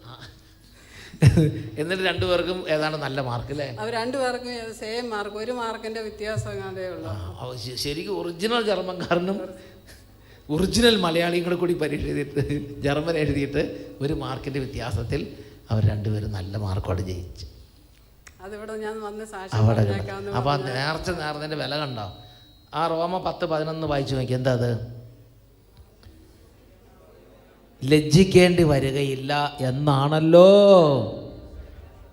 എന്നിട്ട് രണ്ടുപേർക്കും ഏതാണ്ട് നല്ല മാർക്ക് അല്ലേ? അവർ രണ്ടുപേർക്കും സെയിം മാർക്ക്, 1 മാർക്കിന്റെ വ്യത്യാസം കണ്ടേ ഉള്ളൂ. ശരിക്കും ഒറിജിനൽ ജർമ്മൻകാരനും ഒറിജിനൽ മലയാളിയും കൂടി പരീക്ഷ എഴുതിയിട്ട് ജർമ്മൻ എഴുതിയിട്ട് 1 മാർക്കിന്റെ വ്യത്യാസത്തിൽ അവർ രണ്ടുപേരും നല്ല മാർക്കോടെ ജയിച്ചു. അതിവിടെ ഞാൻ വന്ന് അവിടെ അപ്പോൾ നേർന്നതിൻ്റെ വില കണ്ടോ? ആ റോമ 10:11 വായിച്ചു നോക്കി. എന്താ അത്? ലജ്ജിക്കേണ്ടി വരികയില്ല എന്നാണല്ലോ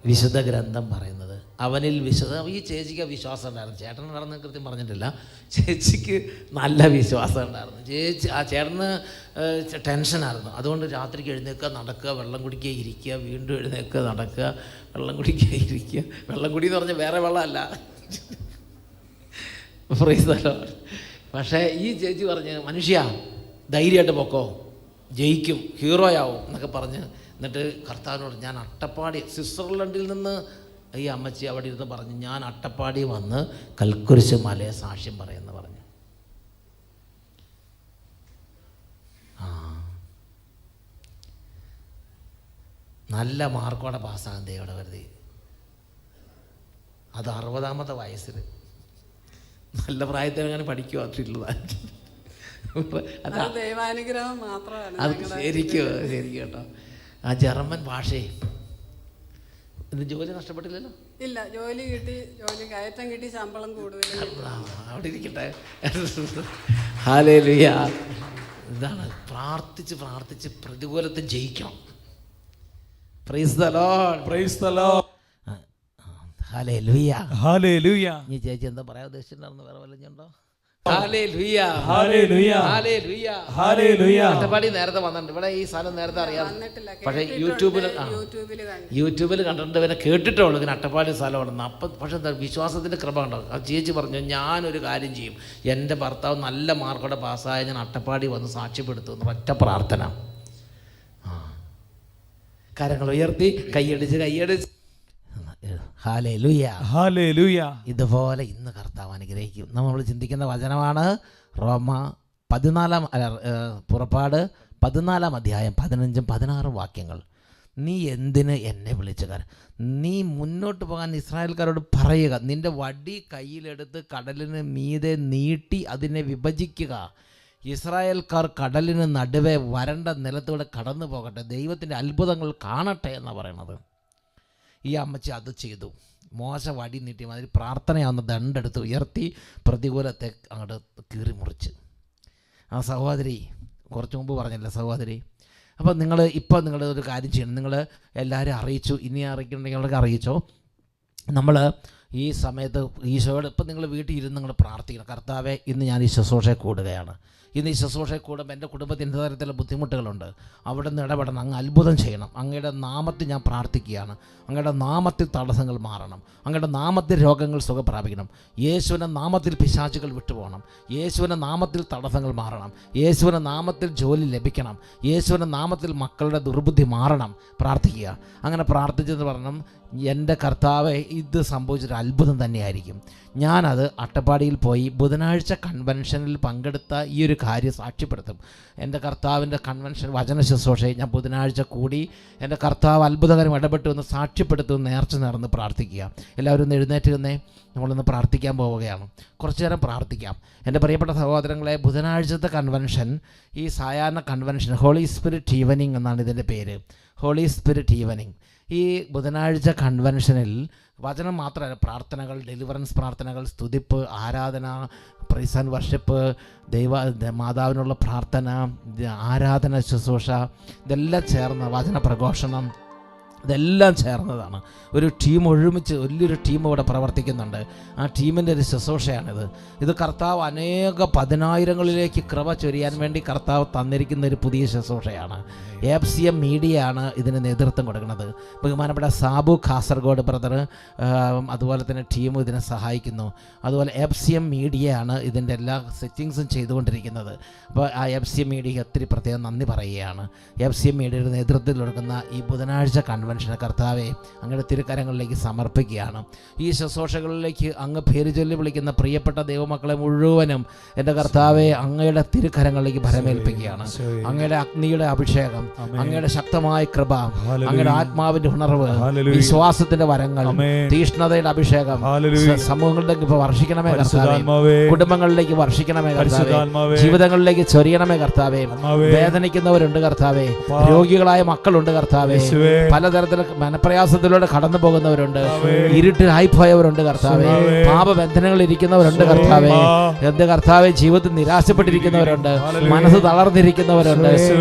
വിശുദ്ധ ഗ്രന്ഥം പറയുന്നത്. അവനിൽ ഈ ചേച്ചിക്ക് വിശ്വാസം ഉണ്ടായിരുന്നു. ചേട്ടൻ നടന്ന് കൃത്യം പറഞ്ഞിട്ടില്ല. ചേച്ചിക്ക് നല്ല വിശ്വാസം ഉണ്ടായിരുന്നു. ആ ചേട്ടന് ടെൻഷനായിരുന്നു. അതുകൊണ്ട് രാത്രിക്ക് എഴുന്നേൽക്കുക, നടക്കുക, വെള്ളം കുടിക്കുക, ഇരിക്കുക, വീണ്ടും എഴുന്നേൽക്കുക, നടക്കുക, വെള്ളം കുടിക്കുക, ഇരിക്കുക. വെള്ളം കുടി എന്ന് പറഞ്ഞാൽ വേറെ വെള്ളമല്ല, ഫ്രീസല്ലോ. പക്ഷേ ഈ ചേച്ചി പറഞ്ഞ്, മനുഷ്യ ധൈര്യമായിട്ട് പൊക്കോ, ജയിക്കും, ഹീറോയാവും എന്നൊക്കെ പറഞ്ഞ്, എന്നിട്ട് കർത്താവിനോട്, ഞാൻ അട്ടപ്പാടി സ്വിറ്റ്സർലൻഡിൽ നിന്ന് ഈ അമ്മച്ചി അവിടെ ഇരുന്ന് പറഞ്ഞു, ഞാൻ അട്ടപ്പാടി വന്ന് കൽക്കുരിശ് മലയെ സാക്ഷ്യം പറയുമെന്ന് പറഞ്ഞു. നല്ല മാർക്കോടെ പാസ്സാകാൻ ദൈവയുടെ കരുതി. അത് 60ാമത്തെ വയസ്സിൽ നല്ല പ്രായത്തിൽ അങ്ങനെ പഠിക്കുവായിട്ടുള്ളതാണ്. ദൈവാനുഗ്രഹം മാത്രമാണ്. അത് ശരിക്കും കേട്ടോ. ആ ജർമ്മൻ ഭാഷയെ ഇന്ന് ജോലി നഷ്ടപ്പെട്ടില്ലല്ലോ? ഇല്ല, ജോലി കിട്ടി, ജോലി കയറ്റം കിട്ടി, ശമ്പളം കൂടുതൽ. അവിടെ ഇരിക്കട്ടെ. ഹല്ലേലൂയ. ഇതാണ് പ്രാർത്ഥിച്ച് പ്രതികൂലത്തെ ജയിക്കണം. Praise the Lord, praise the Lord. Hallelujah, hallelujah. ഈ ചേച്ചി എന്താ പറയാൻ ഉദ്ദേശിച്ചിട്ടുണ്ടായിരുന്നു? വേറെ വല്ലതുണ്ടോ? Hallelujah, hallelujah, hallelujah, hallelujah. Attappadi നേരത്തെ വന്നിട്ടുണ്ട്. ഇവിടെ ഈ സ്ഥലം നേരത്തെ അറിയാം, പക്ഷേ യൂട്യൂബിൽ കണ്ടിട്ടുണ്ട്, പിന്നെ കേട്ടിട്ടേ ഉള്ളൂ ഇങ്ങനെ അട്ടപ്പാടി സ്ഥലമാണെന്ന്. അപ്പം പക്ഷേ എന്താ വിശ്വാസത്തിൻ്റെ കൃപ ഉണ്ടോ? ആ ചേച്ചി പറഞ്ഞു, ഞാനൊരു കാര്യം ചെയ്യും, എൻ്റെ ഭർത്താവ് നല്ല മാർക്കോടെ പാസ്സായ ഞാൻ അട്ടപ്പാടി വന്ന് സാക്ഷ്യപ്പെടുത്തുമെന്ന് ഒറ്റ പ്രാർത്ഥന. കരങ്ങൾ ഉയർത്തി കൈയടിച്ച് ഹല്ലേലൂയ, ഹല്ലേലൂയ. ഇതുപോലെ ഇന്ന് കർത്താവ് അനുഗ്രഹിക്കും. നമ്മൾ ചിന്തിക്കുന്ന വചനമാണ് റോമ 14 പുറപ്പാട് 14 15 16 വാക്യങ്ങൾ. നീ എന്തിന് എന്നെ വിളിച്ചു? നീ മുന്നോട്ട് പോകാൻ ഇസ്രായേൽക്കാരോട് പറയുക, നിൻ്റെ വടി കയ്യിലെടുത്ത് കടലിന് മീതെ നീട്ടി അതിനെ വിഭജിക്കുക. ഇസ്രായേൽക്കാർ കടലിന് നടുവേ വരണ്ട നിലത്തൂടെ കടന്നു പോകട്ടെ, ദൈവത്തിൻ്റെ അത്ഭുതങ്ങൾ കാണട്ടെ എന്നാണ് പറയണത്. ഈ അമ്മച്ചി അത് ചെയ്തു. മോശ വടി നീട്ടി മാതിരി പ്രാർത്ഥനയാവുന്ന ദണ്ടെടുത്ത് ഉയർത്തി പ്രതികൂലത്തെ അങ്ങോട്ട് കീറി മുറിച്ച്. ആ സഹോദരി കുറച്ച് മുമ്പ് പറഞ്ഞില്ല സഹോദരി. അപ്പോൾ നിങ്ങൾ ഒരു കാര്യം ചെയ്യണം. നിങ്ങൾ എല്ലാവരും അറിയിച്ചു, ഇനി അറിയിക്കണമെങ്കിൽ അറിയിച്ചോ. നമ്മൾ ഈ സമയത്ത് ഈശോയോട് ഇപ്പം നിങ്ങൾ വീട്ടിൽ ഇരുന്ന് നിങ്ങൾ പ്രാർത്ഥിക്കണം. കർത്താവേ, ഇന്ന് ഞാൻ ഈ ശുശ്രൂഷയെ കൂടുകയാണ്. ഇന്ന് ഈ ശുശ്രൂഷയെ കൂടുമ്പോൾ എൻ്റെ കുടുംബത്തിന് എന്ത് തരത്തിലുള്ള ബുദ്ധിമുട്ടുകളുണ്ട്, അവിടെ നിന്ന് ഇടപെടണം, അങ്ങ് അത്ഭുതം ചെയ്യണം. അങ്ങയുടെ നാമത്തിൽ ഞാൻ പ്രാർത്ഥിക്കുകയാണ്. അങ്ങയുടെ നാമത്തിൽ തടസ്സങ്ങൾ മാറണം, അങ്ങയുടെ നാമത്തിൽ രോഗങ്ങൾ സുഖപ്രാപിക്കണം, യേശുവിൻ്റെ നാമത്തിൽ പിശാചുകൾ വിട്ടുപോകണം, യേശുവിൻ്റെ നാമത്തിൽ തടസ്സങ്ങൾ മാറണം, യേശുവിൻ്റെ നാമത്തിൽ ജോലി ലഭിക്കണം, യേശുവിൻ്റെ നാമത്തിൽ മക്കളുടെ ദുർബുദ്ധി മാറണം. പ്രാർത്ഥിക്കുക. അങ്ങനെ പ്രാർത്ഥിച്ചെന്ന് പറഞ്ഞാൽ എൻ്റെ കർത്താവെ, ഇത് സംഭവിച്ചൊരു അത്ഭുതം തന്നെയായിരിക്കും. ഞാനത് അട്ടപ്പാടിയിൽ പോയി ബുധനാഴ്ച കൺവെൻഷനിൽ പങ്കെടുത്ത ഈ ഒരു കാര്യം സാക്ഷ്യപ്പെടുത്തും. എൻ്റെ കർത്താവിൻ്റെ കൺവെൻഷൻ വചന ശുശ്രൂഷയെ ഞാൻ ബുധനാഴ്ച കൂടി എൻ്റെ കർത്താവ് അത്ഭുതകരം ഇടപെട്ടു എന്ന് സാക്ഷ്യപ്പെടുത്തുമെന്ന് നേർച്ച നടന്ന് പ്രാർത്ഥിക്കുക. എല്ലാവരും ഒന്ന് എഴുന്നേറ്റ് നിന്നേ, നമ്മളൊന്ന് പ്രാർത്ഥിക്കാൻ പോവുകയാണ്. കുറച്ചു നേരം പ്രാർത്ഥിക്കാം. എൻ്റെ പ്രിയപ്പെട്ട സഹോദരങ്ങളെ, ബുധനാഴ്ചത്തെ കൺവെൻഷൻ ഈ സായാഹ്ന കൺവെൻഷൻ ഹോളി സ്പിരിറ്റ് ഈവനിങ് എന്നാണ് ഇതിൻ്റെ പേര്. Holy spirit evening. ഈ ബുധനാഴ്ച കൺവെൻഷനിൽ വചനം മാത്രമല്ല, പ്രാർത്ഥനകൾ, ഡെലിവറൻസ് പ്രാർത്ഥനകൾ, സ്തുതിപ്പ്, ആരാധന, പ്രൈസ് ആൻഡ് വർഷിപ്പ്, മാതാവിനുള്ള പ്രാർത്ഥന, ആരാധന ശുശ്രൂഷ, ഇതെല്ലാം ചേർന്ന് വചന പ്രഘോഷണം, ഇതെല്ലാം ചേർന്നതാണ്. ഒരു ടീം ഒരുമിച്ച് വലിയൊരു ടീം ഇവിടെ പ്രവർത്തിക്കുന്നുണ്ട്. ആ ടീമിൻ്റെ ഒരു ശുശ്രൂഷയാണിത്. ഇത് കർത്താവ് അനേക പതിനായിരങ്ങളിലേക്ക് കൃപ ചൊരിയാൻ വേണ്ടി കർത്താവ് തന്നിരിക്കുന്ന ഒരു പുതിയ ശുശ്രൂഷയാണ്. FCM മീഡിയയാണ് ഇതിന് നേതൃത്വം കൊടുക്കുന്നത്. ബഹുമാനപ്പെട്ട സാബു കാസർഗോഡ് ബ്രദർ, അതുപോലെ തന്നെ ടീം ഇതിനെ സഹായിക്കുന്നു. അതുപോലെ FCM മീഡിയയാണ് ഇതിൻ്റെ എല്ലാ സെറ്റിങ്സും ചെയ്തുകൊണ്ടിരിക്കുന്നത്. അപ്പോൾ ആ FCM മീഡിയയ്ക്ക് ഒത്തിരി പ്രത്യേകം നന്ദി പറയുകയാണ്. FCM മീഡിയയുടെ നേതൃത്വത്തിൽ നടക്കുന്ന ഈ ബുധനാഴ്ച കൺവെൻഷൻ കർത്താവെ അങ്ങയുടെ തിരുക്കരങ്ങളിലേക്ക് സമർപ്പിക്കുകയാണ്. ഈ ശുശ്രൂഷകളിലേക്ക് അങ്ങ് പേര് ചൊല്ലി വിളിക്കുന്ന പ്രിയപ്പെട്ട ദൈവമക്കളെ മുഴുവനും എൻ്റെ കർത്താവെ അങ്ങയുടെ തിരുക്കരങ്ങളിലേക്ക് ഭരമേൽപ്പിക്കുകയാണ്. അങ്ങയുടെ അഗ്നിയുടെ അഭിഷേകം, അങ്ങയുടെ ശക്തമായ കൃപ, അങ്ങയുടെ ആത്മാവിന്റെ ഉണർവ്, വിശ്വാസത്തിന്റെ വരങ്ങൾ, തീഷ്ണതയുടെ അഭിഷേകം സമൂഹങ്ങളിലേക്ക് വർഷിക്കണമേ കർത്താവേ. കുടുംബങ്ങളിലേക്ക് വർഷിക്കണമേ കർത്താവേ. ജീവിതങ്ങളിലേക്ക് ചൊരിയണമേ കർത്താവേ. വേദനിക്കുന്നവരുണ്ട് കർത്താവേ, രോഗികളായ മക്കളുണ്ട് കർത്താവേ, പലതരത്തിലുള്ള മനപ്രയാസത്തിലൂടെ കടന്നു പോകുന്നവരുണ്ട്, ഇരുട്ടിലായിപ്പോയവരുണ്ട് കർത്താവേ, പാപബന്ധനങ്ങളിൽ ഇരിക്കുന്നവരുണ്ട് കർത്താവേ, എന്ത് കർത്താവേ ജീവിതത്തിൽ നിരാശപ്പെട്ടിരിക്കുന്നവരുണ്ട്, മനസ്സ് തളർന്നിരിക്കുന്നവരുണ്ട്,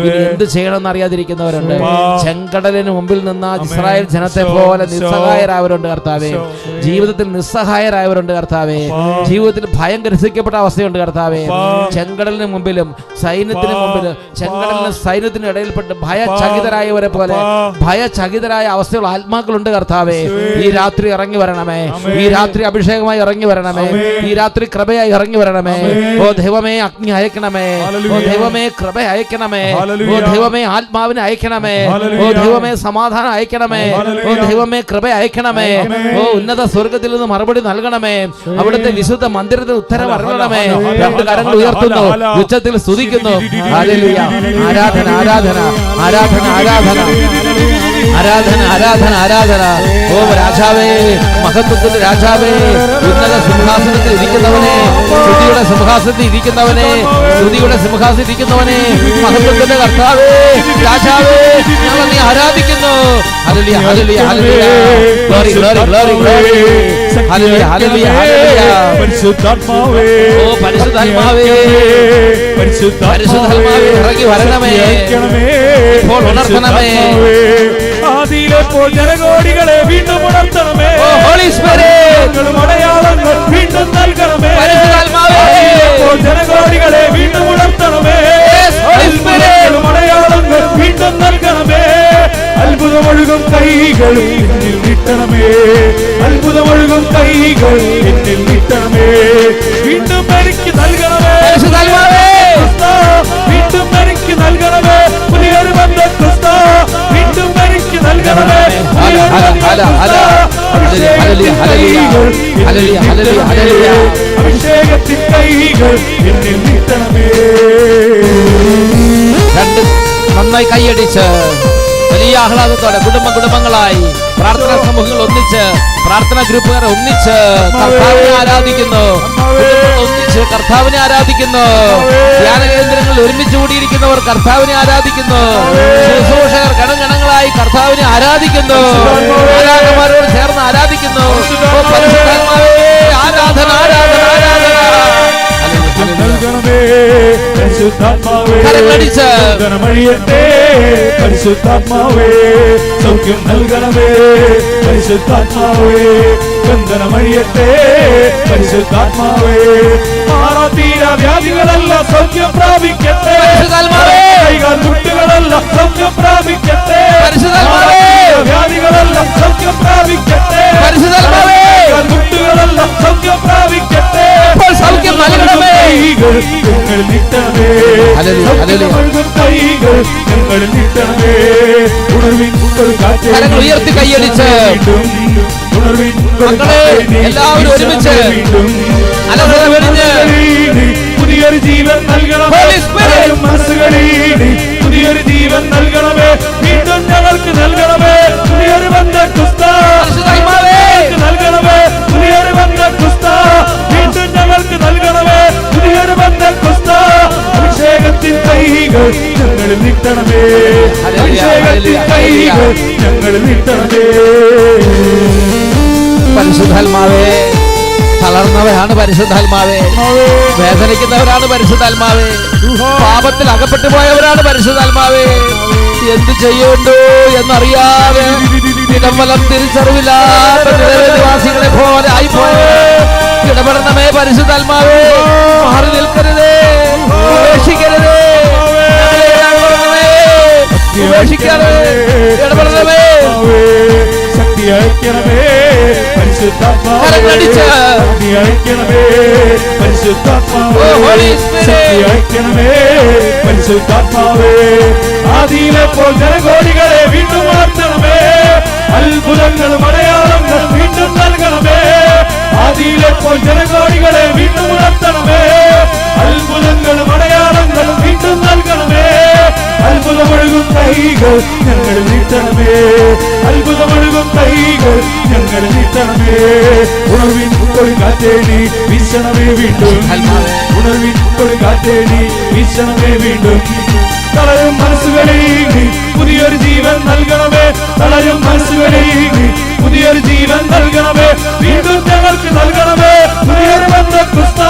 എന്ത് ചെയ്യണമെന്ന് അറിയാതിരിക്കുന്നവരുണ്ട്, ചെങ്കടലിന് മുമ്പിൽ നിന്ന് ഇസ്രായേൽ ജനത്തെ പോലെ നിസ്സഹായരായവരുണ്ട് കർത്താവേ, ജീവിതത്തിൽ നിസ്സഹായരായവരുണ്ട് കർത്താവേ, ജീവിതത്തിൽ ഭയം ഗ്രസിക്കപ്പെട്ട അവസ്ഥയുണ്ട് കർത്താവേ, ചെങ്കടലിന് മുമ്പിലും സൈന്യത്തിന് മുമ്പിലും ചെങ്കടലിന് സൈന്യത്തിന് ഇടയിൽപ്പെട്ട് ഭയചകിതരായവരെ പോലെ ഭയചകിതരായ അവസ്ഥയുള്ള ആത്മാക്കളുണ്ട് കർത്താവേ. ഈ രാത്രി ഇറങ്ങി വരണമേ, ഈ രാത്രി അഭിഷേകമായി ഇറങ്ങി വരണമേ, ഈ രാത്രി കൃപയായി ഇറങ്ങി വരണമേ. ഓ ദൈവമേ അഗ്നി അയക്കണമേ, ഓ ദൈവമേ കൃപ അയക്കണമേ, ഓ ദൈവമേ ആത്മാവിനെ അയക്കണമേ, ഓ ദൈവമേ സമാധാനം അയക്കണമേ, ഓ ദൈവമേ കൃപ അയക്കണമേ, ഓ ഉന്നത സ്വർഗത്തിൽ നിന്ന് മറുപടി നൽകണമേ, അവിടുത്തെ വിശുദ്ധ മന്ദിരത്തിൽ ഉത്തരം അറിയണമേ. രണ്ട് കരങ്ങൾ ഉയർത്തുന്നു, ഉച്ചത്തിൽ സ്തുതിക്കുന്നു. ഹല്ലേലൂയ. ആരാധന ആരാധന ആരാധന ആരാധന ആരാധന ആരാധന ആരാധന. ഓ രാജാവേ, മഹത്വത്തിന്റെ രാജാവേ, ഉന്നത സിംഹാസനത്തിൽ ഇരിക്കുന്നവനെ, സ്തുതിയുടെ സിംഹാസനത്തിൽ ഇരിക്കുന്നവനെ, സ്തുതിയുടെ സിംഹാസനത്തിൽ ഇരിക്കുന്നവനെ, മഹത്വത്തിന്റെ കർത്താവേ, രാജാവേ, ഞങ്ങൾ നീ ആരാധിക്കുന്നു. Hallelujah hallelujah hallelujah. Glory glory glory glory. Hallelujah hallelujah hallelujah. പരിശുദ്ധാത്മാവേ, ഓ പരിശുദ്ധാത്മാവേ, പരിശുദ്ധാത്മാവേ ഇറങ്ങി വരണമേ, ഇപ്പോൾ ഉണർത്തണമേ. ആദിയിലെപ്പോൾ ജനകോടികളെ വീണ്ടും ഉണർത്തണമേ. ഓ ഹോളി സ്പിരിറ്റ്, അടയാളങ്ങൾ വീണ്ടും നൽകണമേ. പരിശുദ്ധാത്മാവേ, ജനകോടികളെ വീണ്ടും ഉണർത്തണമേ. അടയാളങ്ങൾ വീണ്ടും നൽകണമേ. അത്ഭുതമൊഴുകും കൈകൾ എന്നിൽ നീട്ടണമേ, അത്ഭുതമൊഴുകും കൈകൾ എന്നിൽ നീട്ടണമേ. വീണ്ടും എനിക്ക് നൽകണമേ, വീണ്ടും എനിക്ക് നൽകണമേ. പുതിയൊരു ബന്ധ ക്രിസ്ത വീണ്ടും എനിക്ക് നൽകണമേ. അഭിഷേകത്തിൻ കൈകൾ എന്നിൽ നീട്ടണമേ. രണ്ട് നന്നായി കൈയടിച്ച് വലിയ ആഹ്ലാദത്തോടെ കുടുംബങ്ങളായി പ്രാർത്ഥനാ സമൂഹങ്ങൾ ഒന്നിച്ച്, പ്രാർത്ഥനാ ഗ്രൂപ്പുകാരെ ഒന്നിച്ച് കർത്താവിനെ ആരാധിക്കുന്നു, ഒന്നിച്ച് കർത്താവിനെ ആരാധിക്കുന്നു. ധ്യാന കേന്ദ്രങ്ങളിൽ ഒരുമിച്ച് കൂടിയിരിക്കുന്നവർ കർത്താവിനെ ആരാധിക്കുന്നു, ശുശ്രൂഷകർ ഗണങ്ങളായി കർത്താവിനെ ആരാധിക്കുന്നു, ആരാധകന്മാരോട് ചേർന്ന് ആരാധിക്കുന്നു. ആരാധന ആരാധന ആരാധന. നൽകണമേ പരിശുദ്ധാത്മാവേ, കരങ്ങളടിച്ച് പരിശുദ്ധാത്മാവേ, സൗഖ്യം നൽകണമേ പരിശുദ്ധാത്മാവേ, ബന്ധനമഴിയട്ടെ പരിശുദ്ധാത്മാവേ, മാറാത്തീര വ്യാധികളെല്ലാം സൗഖ്യം പ്രാപിക്കട്ടെ, കൈകാൽ മുട്ടുകളെല്ലാം സൗഖ്യം പ്രാപിക്കട്ടെ, വ്യാധികളെല്ലാം സൗഖ്യം പ്രാപിക്കട്ടെ, കൈകാൽ മുട്ടുകളെല്ലാം സൗഖ്യം പ്രാപിക്കട്ടെ. സൗഖ്യം നൽകണമേ. കൈകൾ ഞങ്ങൾ നീട്ടണമേ, കൈകൾ ഞങ്ങൾ നീട്ടണമേ. ഉണർവിൻ കരങ്ങൾ ഉയർത്തി കൈയടിച്ച് മക്കളെ എല്ലാവരും ഒരുമിച്ച് അലസത വെടിഞ്ഞ് പുതിയൊരു ജീവൻ നൽകണമേ, മനസ്സുകളിൽ പുതിയൊരു ജീവൻ നൽകണമേ. വീണ്ടും ഞങ്ങൾക്ക് നൽകണമേ പുതിയൊരു ബന്ധ ക്രിസ്ത നൽകണമേ, പുതിയൊരു ബന്ധ ക്രിസ്ത വീണ്ടും ഞങ്ങൾക്ക് നൽകണമേ, പുതിയൊരു ബന്ധ ക്രിസ്ത. അഭിഷേകത്തിൻ കൈകൾ ഞങ്ങൾ നീട്ടണമേ, അഭിഷേകത്തിൻ കൈകൾ ഞങ്ങൾ നീട്ടണമേ. പരിശുദ്ധാത്മാവേ, തളർന്നവരാണ് പരിശുദ്ധാത്മാവേ, വേദനിക്കുന്നവരാണ് പരിശുദ്ധാത്മാവേ, പാപത്തിൽ അകപ്പെട്ടു പോയവരാണ് പരിശുദ്ധാത്മാവേ. എന്ത് ചെയ്യണ്ടോ എന്നറിയാതെ ഇടംവലം തിരിച്ചറിവില്ലാത്ത നിവാസികളെ പോലെ ആയിപ്പോയേ ഇടപെടണമേ പരിശുദ്ധാത്മാവേ. മാറി നിൽക്കരുതേ, ഉപേക്ഷിക്കരുതേ, ഉപേക്ഷിക്കാതെ ഇടപെടണമേ. ശക്തി അയക്കണമേ പരിശുദ്ധാത്മാവേ. ശക്തി അയക്കണമേ പരിശുദ്ധാത്മാവേ. ശക്തി അയക്കണമേ പരിശുദ്ധാത്മാവേ. ആദിയിലെപ്പോൾ ജനകോടികളെ വീണ്ടും ഉണർത്തണമേ. അത്ഭുതങ്ങളും അടയാളങ്ങൾ വീണ്ടും നൽകണമേ. ആദിയിലെപ്പോൾ ജനകോടികളെ വീണ്ടും ഉണർത്തണമേ. അത്ഭുതങ്ങളും അടയാളങ്ങളും വീണ്ടും നൽകണമേ. അത്ഭുതമൊഴുകും കൈകൾ ഞങ്ങൾ നീട്ടണമേ. അത്ഭുതമൊഴുകും കൈകൾ ഞങ്ങൾ നീട്ടണമേ. ഉണർവിൻ കൊടുങ്കാറ്റേടി വീശണമേ വീണ്ടും. ഉണർവിൻ കൊടുങ്കാറ്റേടി വീശണമേ വീണ്ടും. തളരും മനസ്സുകളിൽ പുതിയൊരു ജീവൻ നൽകണമേ. തളരും മനസ്സുകളിൽ പുതിയൊരു ജീവൻ നൽകണമേ. വീണ്ടും ഞങ്ങൾക്ക് നൽകണമേ പുതിയൊരു ബന്ധക്രിസ്ത.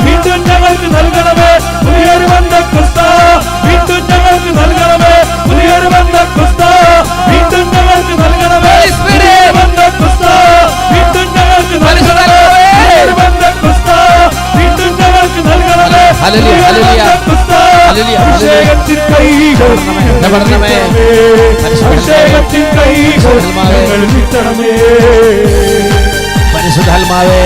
വീണ്ടും ഞങ്ങൾക്ക് നൽകണമേ പുതിയൊരു ബന്ധക്രിസ്ത. വീണ്ടും ഞങ്ങൾക്ക് നൽകണമേ പുതിയൊരു ബന്ധക്രിസ്ത. വീണ്ടും ഞങ്ങൾക്ക് നൽകണമേ പുതിയൊരു ബന്ധക്രിസ്ത. വീണ്ടും ഞങ്ങൾക്ക് നൽകണമേ പുതിയൊരു ബന്ധക്രിസ്ത. വീണ്ടും ഞങ്ങൾക്ക് നൽകണമേ പുതിയൊരു ബന്ധക്രിസ്ത. അഭിഷേകത്തിൻ കൈകൾ ഇടപെടണമേ. അഭിഷേകത്തിൻ കൈകൾ ഞങ്ങൾ നീട്ടണമേ. പരിശുദ്ധാത്മാവേ,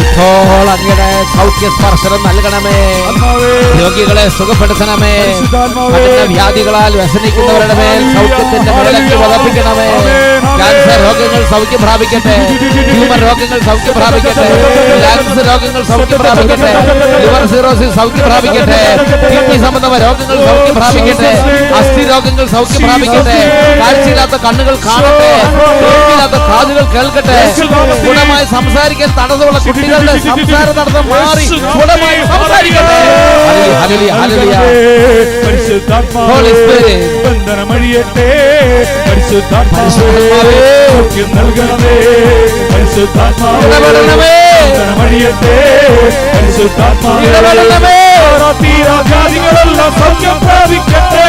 ഇപ്പോൾ അങ്ങയുടെ സൗഖ്യ സ്പർശനം നൽകണമേ. രോഗികളെ സുഖപ്പെടുത്തണമേ. കഠിന വ്യാധികളാൽ വ്യസനിക്കുന്നവരുടെ മേൽ സൗഖ്യത്തിന്റെ മേലക്ക് വധിപ്പിക്കണമേ. ക്യാൻസർ രോഗങ്ങൾ സൗഖ്യം പ്രാപിക്കട്ടെ. ട്യൂമർ രോഗങ്ങൾ സൗഖ്യം പ്രാപിക്കട്ടെ. ലങ്സ് രോഗങ്ങൾ സൗഖ്യം പ്രാപിക്കട്ടെ. ലിവർ സിറോസിസ് സൗഖ്യം പ്രാപിക്കട്ടെ. കിഡ്നി സംബന്ധമായ രോഗങ്ങൾ സൗഖ്യം പ്രാപിക്കട്ടെ. അസ്ഥി രോഗങ്ങൾ സൗഖ്യം പ്രാപിക്കട്ടെ. കാഴ്ചയില്ലാത്ത കണ്ണുകൾ കാണട്ടെ. കേൾക്കില്ലാത്ത കാതുകൾ കേൾക്കട്ടെ. ഗുണമായി സംസാരിക്കാൻ തടസ്സമുള്ള കുട്ടികളുടെ സംസാര തടസ്സം മാറി ഗുണമായി സംസാരിക്കട്ടെ. പരിശുദ്ധാത്മാവേ ബന്ധനമഴിയട്ടെ. പരിശുദ്ധാത്മാവേ സൗഖ്യം നൽകണമേ. പരിശുദ്ധാത്മാവേ ബന്ധനമഴിയട്ടെ. പരിശുദ്ധാത്മാവേ തീരാവ്യാധികളെല്ലാം സൗഖ്യം പ്രാപിക്കട്ടെ.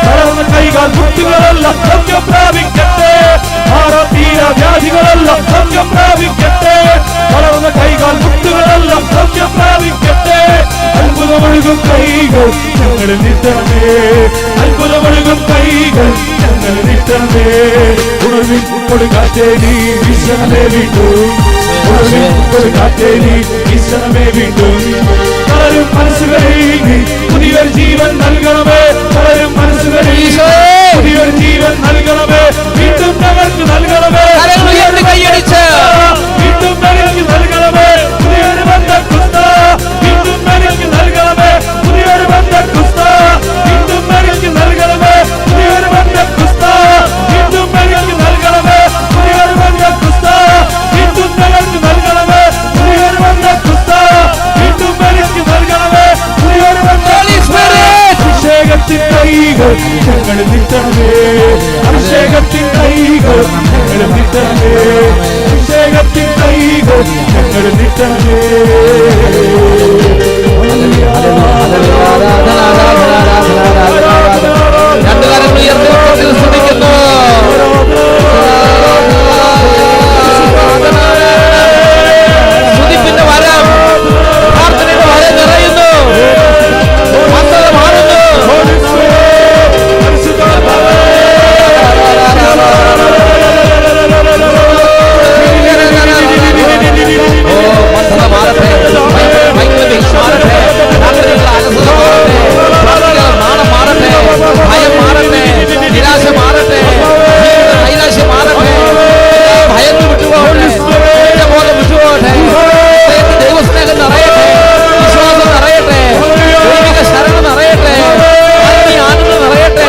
തളർന്ന കൈകാൽ മുട്ടുകളെല്ലാം സൗഖ്യം പ്രാപിക്കട്ടെ. തീരാവ്യാധികളെല്ലാം സൗഖ്യം പ്രാപിക്കട്ടെ. തളർന്ന കൈകാൽ മുട്ടുകളെല്ലാം സൗഖ്യം പ്രാപിക്കട്ടെ. അത്ഭുതമൊഴുകും കൈകൾ ഞങ്ങൾ നീട്ടണമേ. അത്ഭുതമൊഴുകും കൈകൾ ഞങ്ങൾ നീട്ടണമേ. ഉണർവിൻ കൊടുങ്കാറ്റേടി വീശണമേ വീണ്ടും. ഉണർവിൻ കൊടുങ്കാറ്റേടി വീശണമേ വീണ്ടും. തളരും മനസ്സുകളിൽ പുതിയൊരു ജീവൻ നൽകണമേ. തളരും മനസ്സുകളിൽ പുതിയൊരു ജീവൻ നൽകണമേ. വീണ്ടും ഞങ്ങൾക്ക് നൽകണമേ. കൈയടിച്ച് വീണ്ടും ഞങ്ങൾക്ക് നൽകണമേ പുതിയൊരു ബന്ധക്രിസ്ത. വീണ്ടും ഞങ്ങൾക്ക് നൽകണമേ പുതിയൊരു ബന്ധക്രിസ്ത. വീണ്ടും ഞങ്ങൾക്ക് നൽകണമേ പുതിയൊരു ബന്ധക്രിസ്ത. വീണ്ടും ഞങ്ങൾക്ക് നൽകണമേ പുതിയൊരു ബന്ധക്രിസ്ത. വീണ്ടും ഞങ്ങൾക്ക് നൽകണമേ പുതിയൊരു ബന്ധക്രിസ്ത. വീണ്ടും ഞങ്ങൾക്ക് നൽകണമേ പുതിയൊരു ബന്ധക്രിസ്ത. അഭിഷേകത്തിൻ കൈകൾ ഞങ്ങൾ നീട്ടണമേ. അഭിഷേകത്തിൻ കൈകൾ ഞങ്ങൾ നീട്ടണമേ. അഭിഷേകത്തിൻ കൈകൾ ഞങ്ങൾ നീട്ടണമേ. രണ്ടു കാലങ്ങൾ ഉയർത്തി സ്തുതിക്കുന്നു. സ്തുതിപ്പിന്റെ വരം, പ്രാർത്ഥനയുടെ വരം നിറയുന്നു. അന്ധത മാറുന്നു. മന്ധത മാറട്ടെ. മാറട്ടെ. അലസത മാറട്ടെ. നാണം മാറട്ടെ. ഭയം മാറട്ടെ. നിരാശ മാറട്ടെ. നൈരാശ്യം മാറട്ടെ. ഭയന്ന് വിട്ടുപോകട്ടെ. ബോധം വിട്ടുപോകട്ടെ. ദൈവസ്നേഹം നിറയട്ടെ. വിശ്വാസം നിറയട്ടെ. ദൈവിക ശരണം നിറയട്ടെ. ആത്മീയ ആനന്ദം നിറയട്ടെ.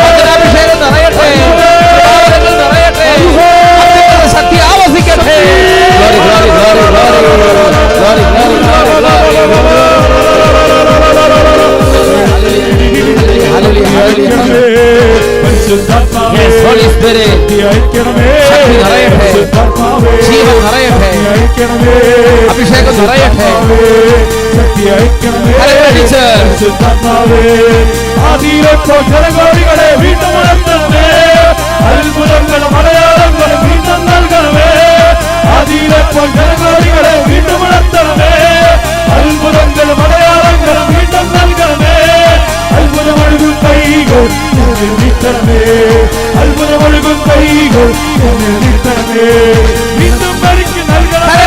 വചനാഭിഷേകം നിറയട്ടെ. കൃപാവരങ്ങൾ നിറയട്ടെ. അത്യുന്നത ശക്തി ആവസിക്കട്ടെ. Glory glory glory glory glory glory glory glory. Yes, Holy Spirit. ശക്തി നിറയട്ടെ. ജീവൻ നിറയട്ടെ. അഭിഷേകം നിറയട്ടെ. കരങ്ങളടിച്ച് ആദിയിലെപ്പോൾ ജനകോടികളെ വീണ്ടും ഉണർത്തണമേ. അത്ഭുതങ്ങളും അടയാളങ്ങളും വീണ്ടും നൽകണമേ. ആദിയിലെപ്പോൾ ജനകോടികളെ വീണ്ടും ഉണർത്തണമേ. അത്ഭുതങ്ങളും അടയാളങ്ങളും വീണ്ടും നൽകണമേ. അത്ഭുതമൊഴുകും കൈകൾ എന്നിൽ നീട്ടണമേ. അത്ഭുതമൊഴുകും കൈകൾ എന്നിൽ നീട്ടണമേ. വീണ്ടും ഭരിക്ക് നൽകണമേ.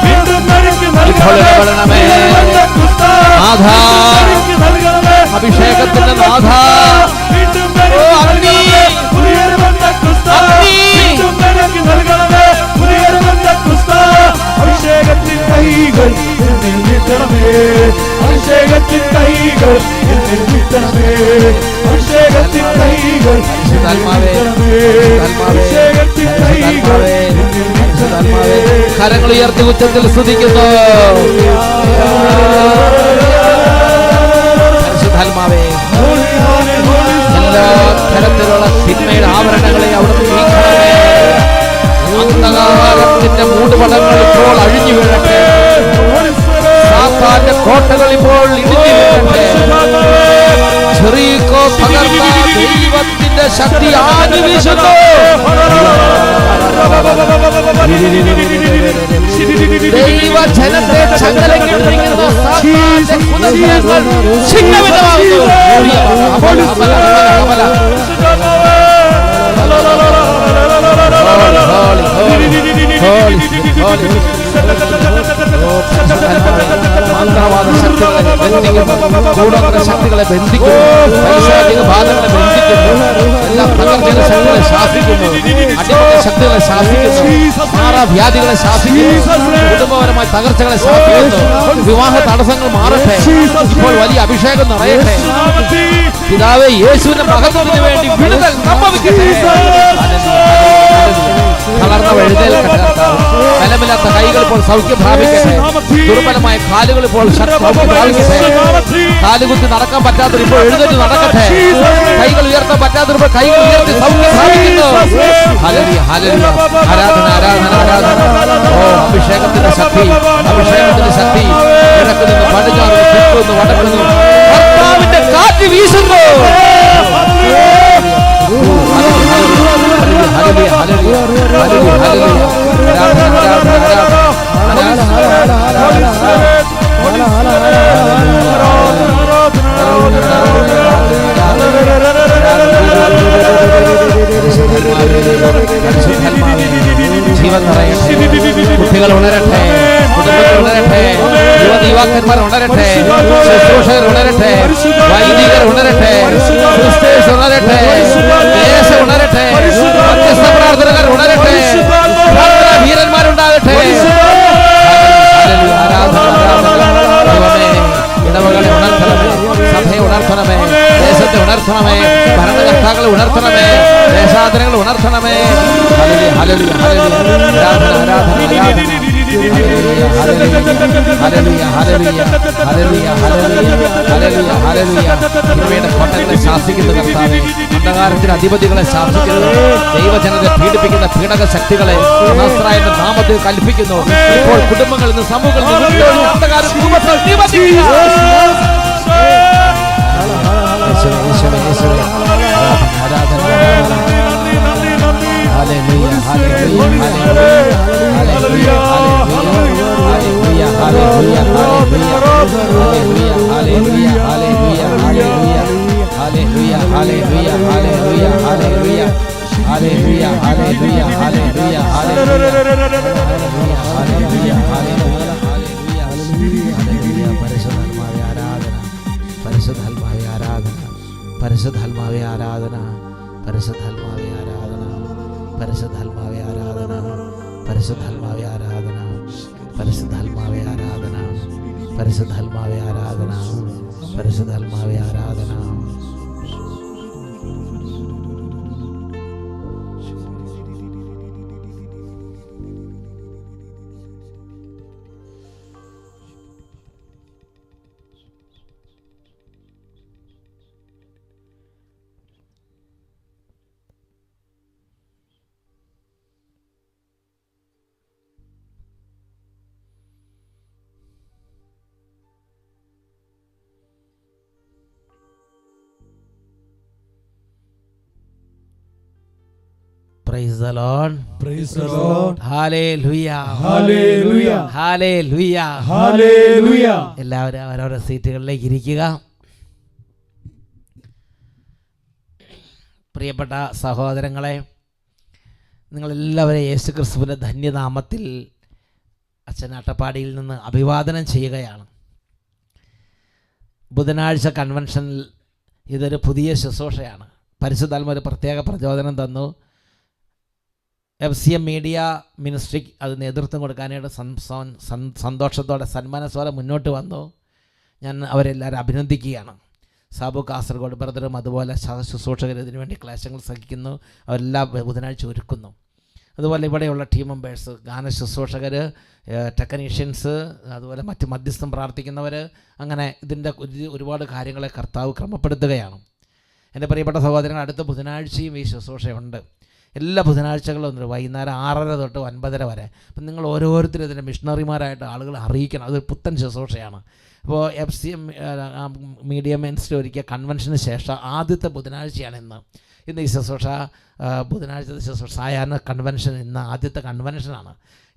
വീണ്ടും ഭരിക്ക് നൽകണമേ. അഭിഷേകത്തിന്റെ നാഥ, അഭിഷേകത്തിൻ കൈകൾ എന്നിൽ നീട്ടണമേ. അഭിഷേകത്തിൻ കൈകൾ എന്നിൽ നീട്ടണമേ. അഭിഷേകത്തിൻ കൈകൾ അഭിഷേകത്തിൻ കൈകൾ എന്നിൽ നീട്ടണമേ. കരങ്ങൾ ഉയർത്തി ഉച്ചത്തിൽ സ്തുതിക്കുന്നു. പരിശുദ്ധാത്മാവേ, എല്ലാ തരത്തിലുള്ള തിന്മയുടെ ആവരണങ്ങളെ അവിടുന്ന് നീക്കണമേ. അന്ധകാരത്തിന്റെ മൂടുപടങ്ങൾ ഇപ്പോൾ അഴിഞ്ഞു വീഴട്ടെ. സാത്താന്റെ കോട്ടകൾ ഇപ്പോൾ ഇടിഞ്ഞു വീഴട്ടെ. ജെറിക്കോ തകർന്ന ദൈവത്തിന്റെ ശക്തി ആഞ്ഞു വീശുന്നു. ദൈവജനത്തെ ചങ്ങലക്കിട്ടിരിക്കുന്ന സാത്താന്റെ കുതന്ത്രങ്ങൾ ഛിന്നഭിന്നമാകുന്നു. മന്ത്രവാദ ശക്തികളെ ബന്ധിക്കുന്നു. ഗൂഢോത്ര ശക്തികളെ ബന്ധിക്കുന്നു. പൈശാചിക ബാധകളെ ബന്ധിക്കുന്നു. എല്ലാ പ്രകൃതിയുടെ ശക്തികളെ ശാസിക്കുന്നു. അടിമത്ത ശക്തികളെ ശാസിക്കുന്നു. മാറാവ്യാധികളെ ശാസിക്കുന്നു. കുടുംബപരമായ തകർച്ചകളെ ശാസിക്കുന്നു. വിവാഹ തടസ്സങ്ങൾ മാറട്ടെ. ഇപ്പോൾ വലിയ അഭിഷേകം നിറയട്ടെ. പിതാവേ, യേശുവിന്റെ മഹത്വത്തിന് വേണ്ടി വിടുതൽ സംഭവിക്കട്ടെ. തളർന്നവ എഴുന്നേൽക്കട്ടെ. ബലമില്ലാത്ത കൈകൾ ഇപ്പോൾ സൗഖ്യം പ്രാപിക്കട്ടെ. ദുർബലമായ കാലുകൾ ഇപ്പോൾ സൗഖ്യം പ്രാപിക്കട്ടെ. കാലുകുത്തി നടക്കാൻ പറ്റാത്തവർ ഇപ്പോൾ എഴുന്നേറ്റ് നടക്കട്ടെ. കൈകൾ ഉയർത്താൻ പറ്റാത്തവർ കൈകൾ ഉയർത്തി സൗഖ്യം പ്രാപിക്കുന്നു. Hallelujah, hallelujah. ആരാധന, ആരാധന, ആരാധന. ഓ, അഭിഷേകത്തിന്റെ ശക്തി, അഭിഷേകത്തിന്റെ ശക്തി. കിഴക്ക് നിന്ന് പടിഞ്ഞാറ്, തെക്ക് നിന്ന് വടക്ക് നിന്ന് കർത്താവിന്റെ കാറ്റ് വീശുന്നു. Hallelujah, hallelujah, hallelujah, hallelujah. ആരാധന, ആരാധന, ജീവൻ നിറയട്ടെ. കുട്ടികൾ ഉണരട്ടെ. കുടുംബങ്ങൾ ഉണരട്ടെ. യുവതീവാക്കന്മാർ ഉണരട്ടെ. ശുശ്രൂഷകർ ഉണരട്ടെ. വൈദികർ ഉണരട്ടെ. ക്രിസ്ത്യൻസ് ഉണരട്ടെ. ദേശം ഉണരട്ടെ. മധ്യസ്ഥ പ്രാർത്ഥനകർ ഉണരട്ടെ. വീരന്മാരുണ്ടാകട്ടെ. ഇടവകളെ ഉണർത്തണമേ. സഭയെ ഉണർത്തണമേ. ദേശത്തെ ഉണർത്തണമേ. ഭരണകർത്താക്കളെ ഉണർത്തണമേ. ദേശാന്തരങ്ങൾ ഉണർത്തണമേ. Hallelujah, hallelujah, hallelujah. ആരാധന, ആരാധന, ആരാധന. Hallelujah, hallelujah, hallelujah, hallelujah, hallelujah, hallelujah. തിന്മയുടെ കോട്ടകളെ ശാസിക്കുന്ന കർത്താവേ, അന്ധകാരത്തിന്റെ അധിപതികളെ ശാസിക്കുന്നു. ദൈവജനത്തെ പീഡിപ്പിക്കുന്ന പീഡക ശക്തികളെ നസ്രായന്റെ നാമത്തിൽ കൽപ്പിക്കുന്നു. ഇപ്പോൾ കുടുംബങ്ങളിൽ നിന്ന്, സമൂഹങ്ങളിൽ നിന്ന് അന്ധകാരം കുടുംബത്തിൽ നിയമത്തില്ല. ആരാധന, hallelujah, hallelujah, hallelujah, hallelujah, hallelujah, hallelujah, hallelujah, hallelujah, hallelujah, hallelujah, hallelujah, hallelujah, hallelujah, hallelujah, hallelujah, hallelujah. പരിശുദ്ധാത്മാവേ ആരാധന, പരിശുദ്ധാത്മാവേ ആരാധന, പരിശുദ്ധാത്മാവേ ആരാധന, പരിശുദ്ധാത്മാവേ ആരാധന, പരിശുദ്ധാത്മാവേ ആരാധന, പരിശുദ്ധാത്മാവേ ആരാധന, പരിശുദ്ധാത്മാവേ ആരാധന, പരിശുദ്ധാത്മാവേ ആരാധന, പരിശുദ്ധാത്മാവേ ആരാധന. Price the Lord. Praise the Lord. Hallelujah. Hallelujah. Hallelujah. Hallelujah. എല്ലാവരും അവരവരുടെ സീറ്റുകളിലേക്ക് ഇരിക്കുക. പ്രിയപ്പെട്ട സഹോദരങ്ങളെ, നിങ്ങളെല്ലാവരെയും യേശുക്രിസ്തുവിൻ്റെ ധന്യനാമത്തിൽ അച്ഛൻ അട്ടപ്പാടിയിൽ നിന്ന് അഭിവാദനം ചെയ്യുകയാണ്. ബുധനാഴ്ച കൺവെൻഷനിൽ ഇതൊരു പുതിയ ശുശ്രൂഷയാണ്. പരിശുദ്ധാത്മാവ് ഒരു പ്രത്യേക പ്രചോദനം തന്നു. FCM മീഡിയ മിനിസ്ട്രിക്ക് അത് നേതൃത്വം കൊടുക്കാനായിട്ട് സന്തോഷത്തോടെ സന്മാനത്തോടെ മുന്നോട്ട് വന്നു. ഞാൻ അവരെല്ലാവരും അഭിനന്ദിക്കുകയാണ്. സാബു കാസർഗോഡ് ബ്രദറും അതുപോലെ ശുശ്രൂഷകർ ഇതിനു വേണ്ടി ക്ലേശങ്ങൾ സഹിക്കുന്നു. അവരെല്ലാം ബുധനാഴ്ച ഒരുക്കുന്നു. അതുപോലെ ഇവിടെയുള്ള ടീം മെമ്പേഴ്സ്, ഗാന ശുശ്രൂഷകർ, ടെക്നീഷ്യൻസ്, അതുപോലെ മറ്റ് മധ്യസ്ഥം പ്രാർത്ഥിക്കുന്നവർ, അങ്ങനെ ഇതിൻ്റെ ഒരുപാട് കാര്യങ്ങളെ കർത്താവ് ക്രമപ്പെടുത്തുകയാണ്. എൻ്റെ പ്രിയപ്പെട്ട സഹോദരങ്ങൾ, അടുത്ത ബുധനാഴ്ചയും ഈ ശുശ്രൂഷയുണ്ട്. എല്ലാ ബുധനാഴ്ചകളും ഉണ്ട്, വൈകുന്നേരം 6:30 തൊട്ട് 9:30 വരെ. അപ്പം നിങ്ങൾ ഓരോരുത്തരും ഇതിൻ്റെ മിഷണറിമാരായിട്ട് ആളുകളെ അറിയിക്കണം. അതൊരു പുത്തൻ ശുശ്രൂഷയാണ്. അപ്പോൾ FCM മീഡിയ മിനിസ്ട്രി ഒരുക്കിയ കൺവെൻഷന് ശേഷം ആദ്യത്തെ ബുധനാഴ്ചയാണ് ഇന്ന് ഈ ശുശ്രൂഷ. ബുധനാഴ്ചത്തെ ശുശ്രൂഷ സായാഹ്ന കൺവെൻഷൻ ഇന്ന് ആദ്യത്തെ കൺവെൻഷനാണ്.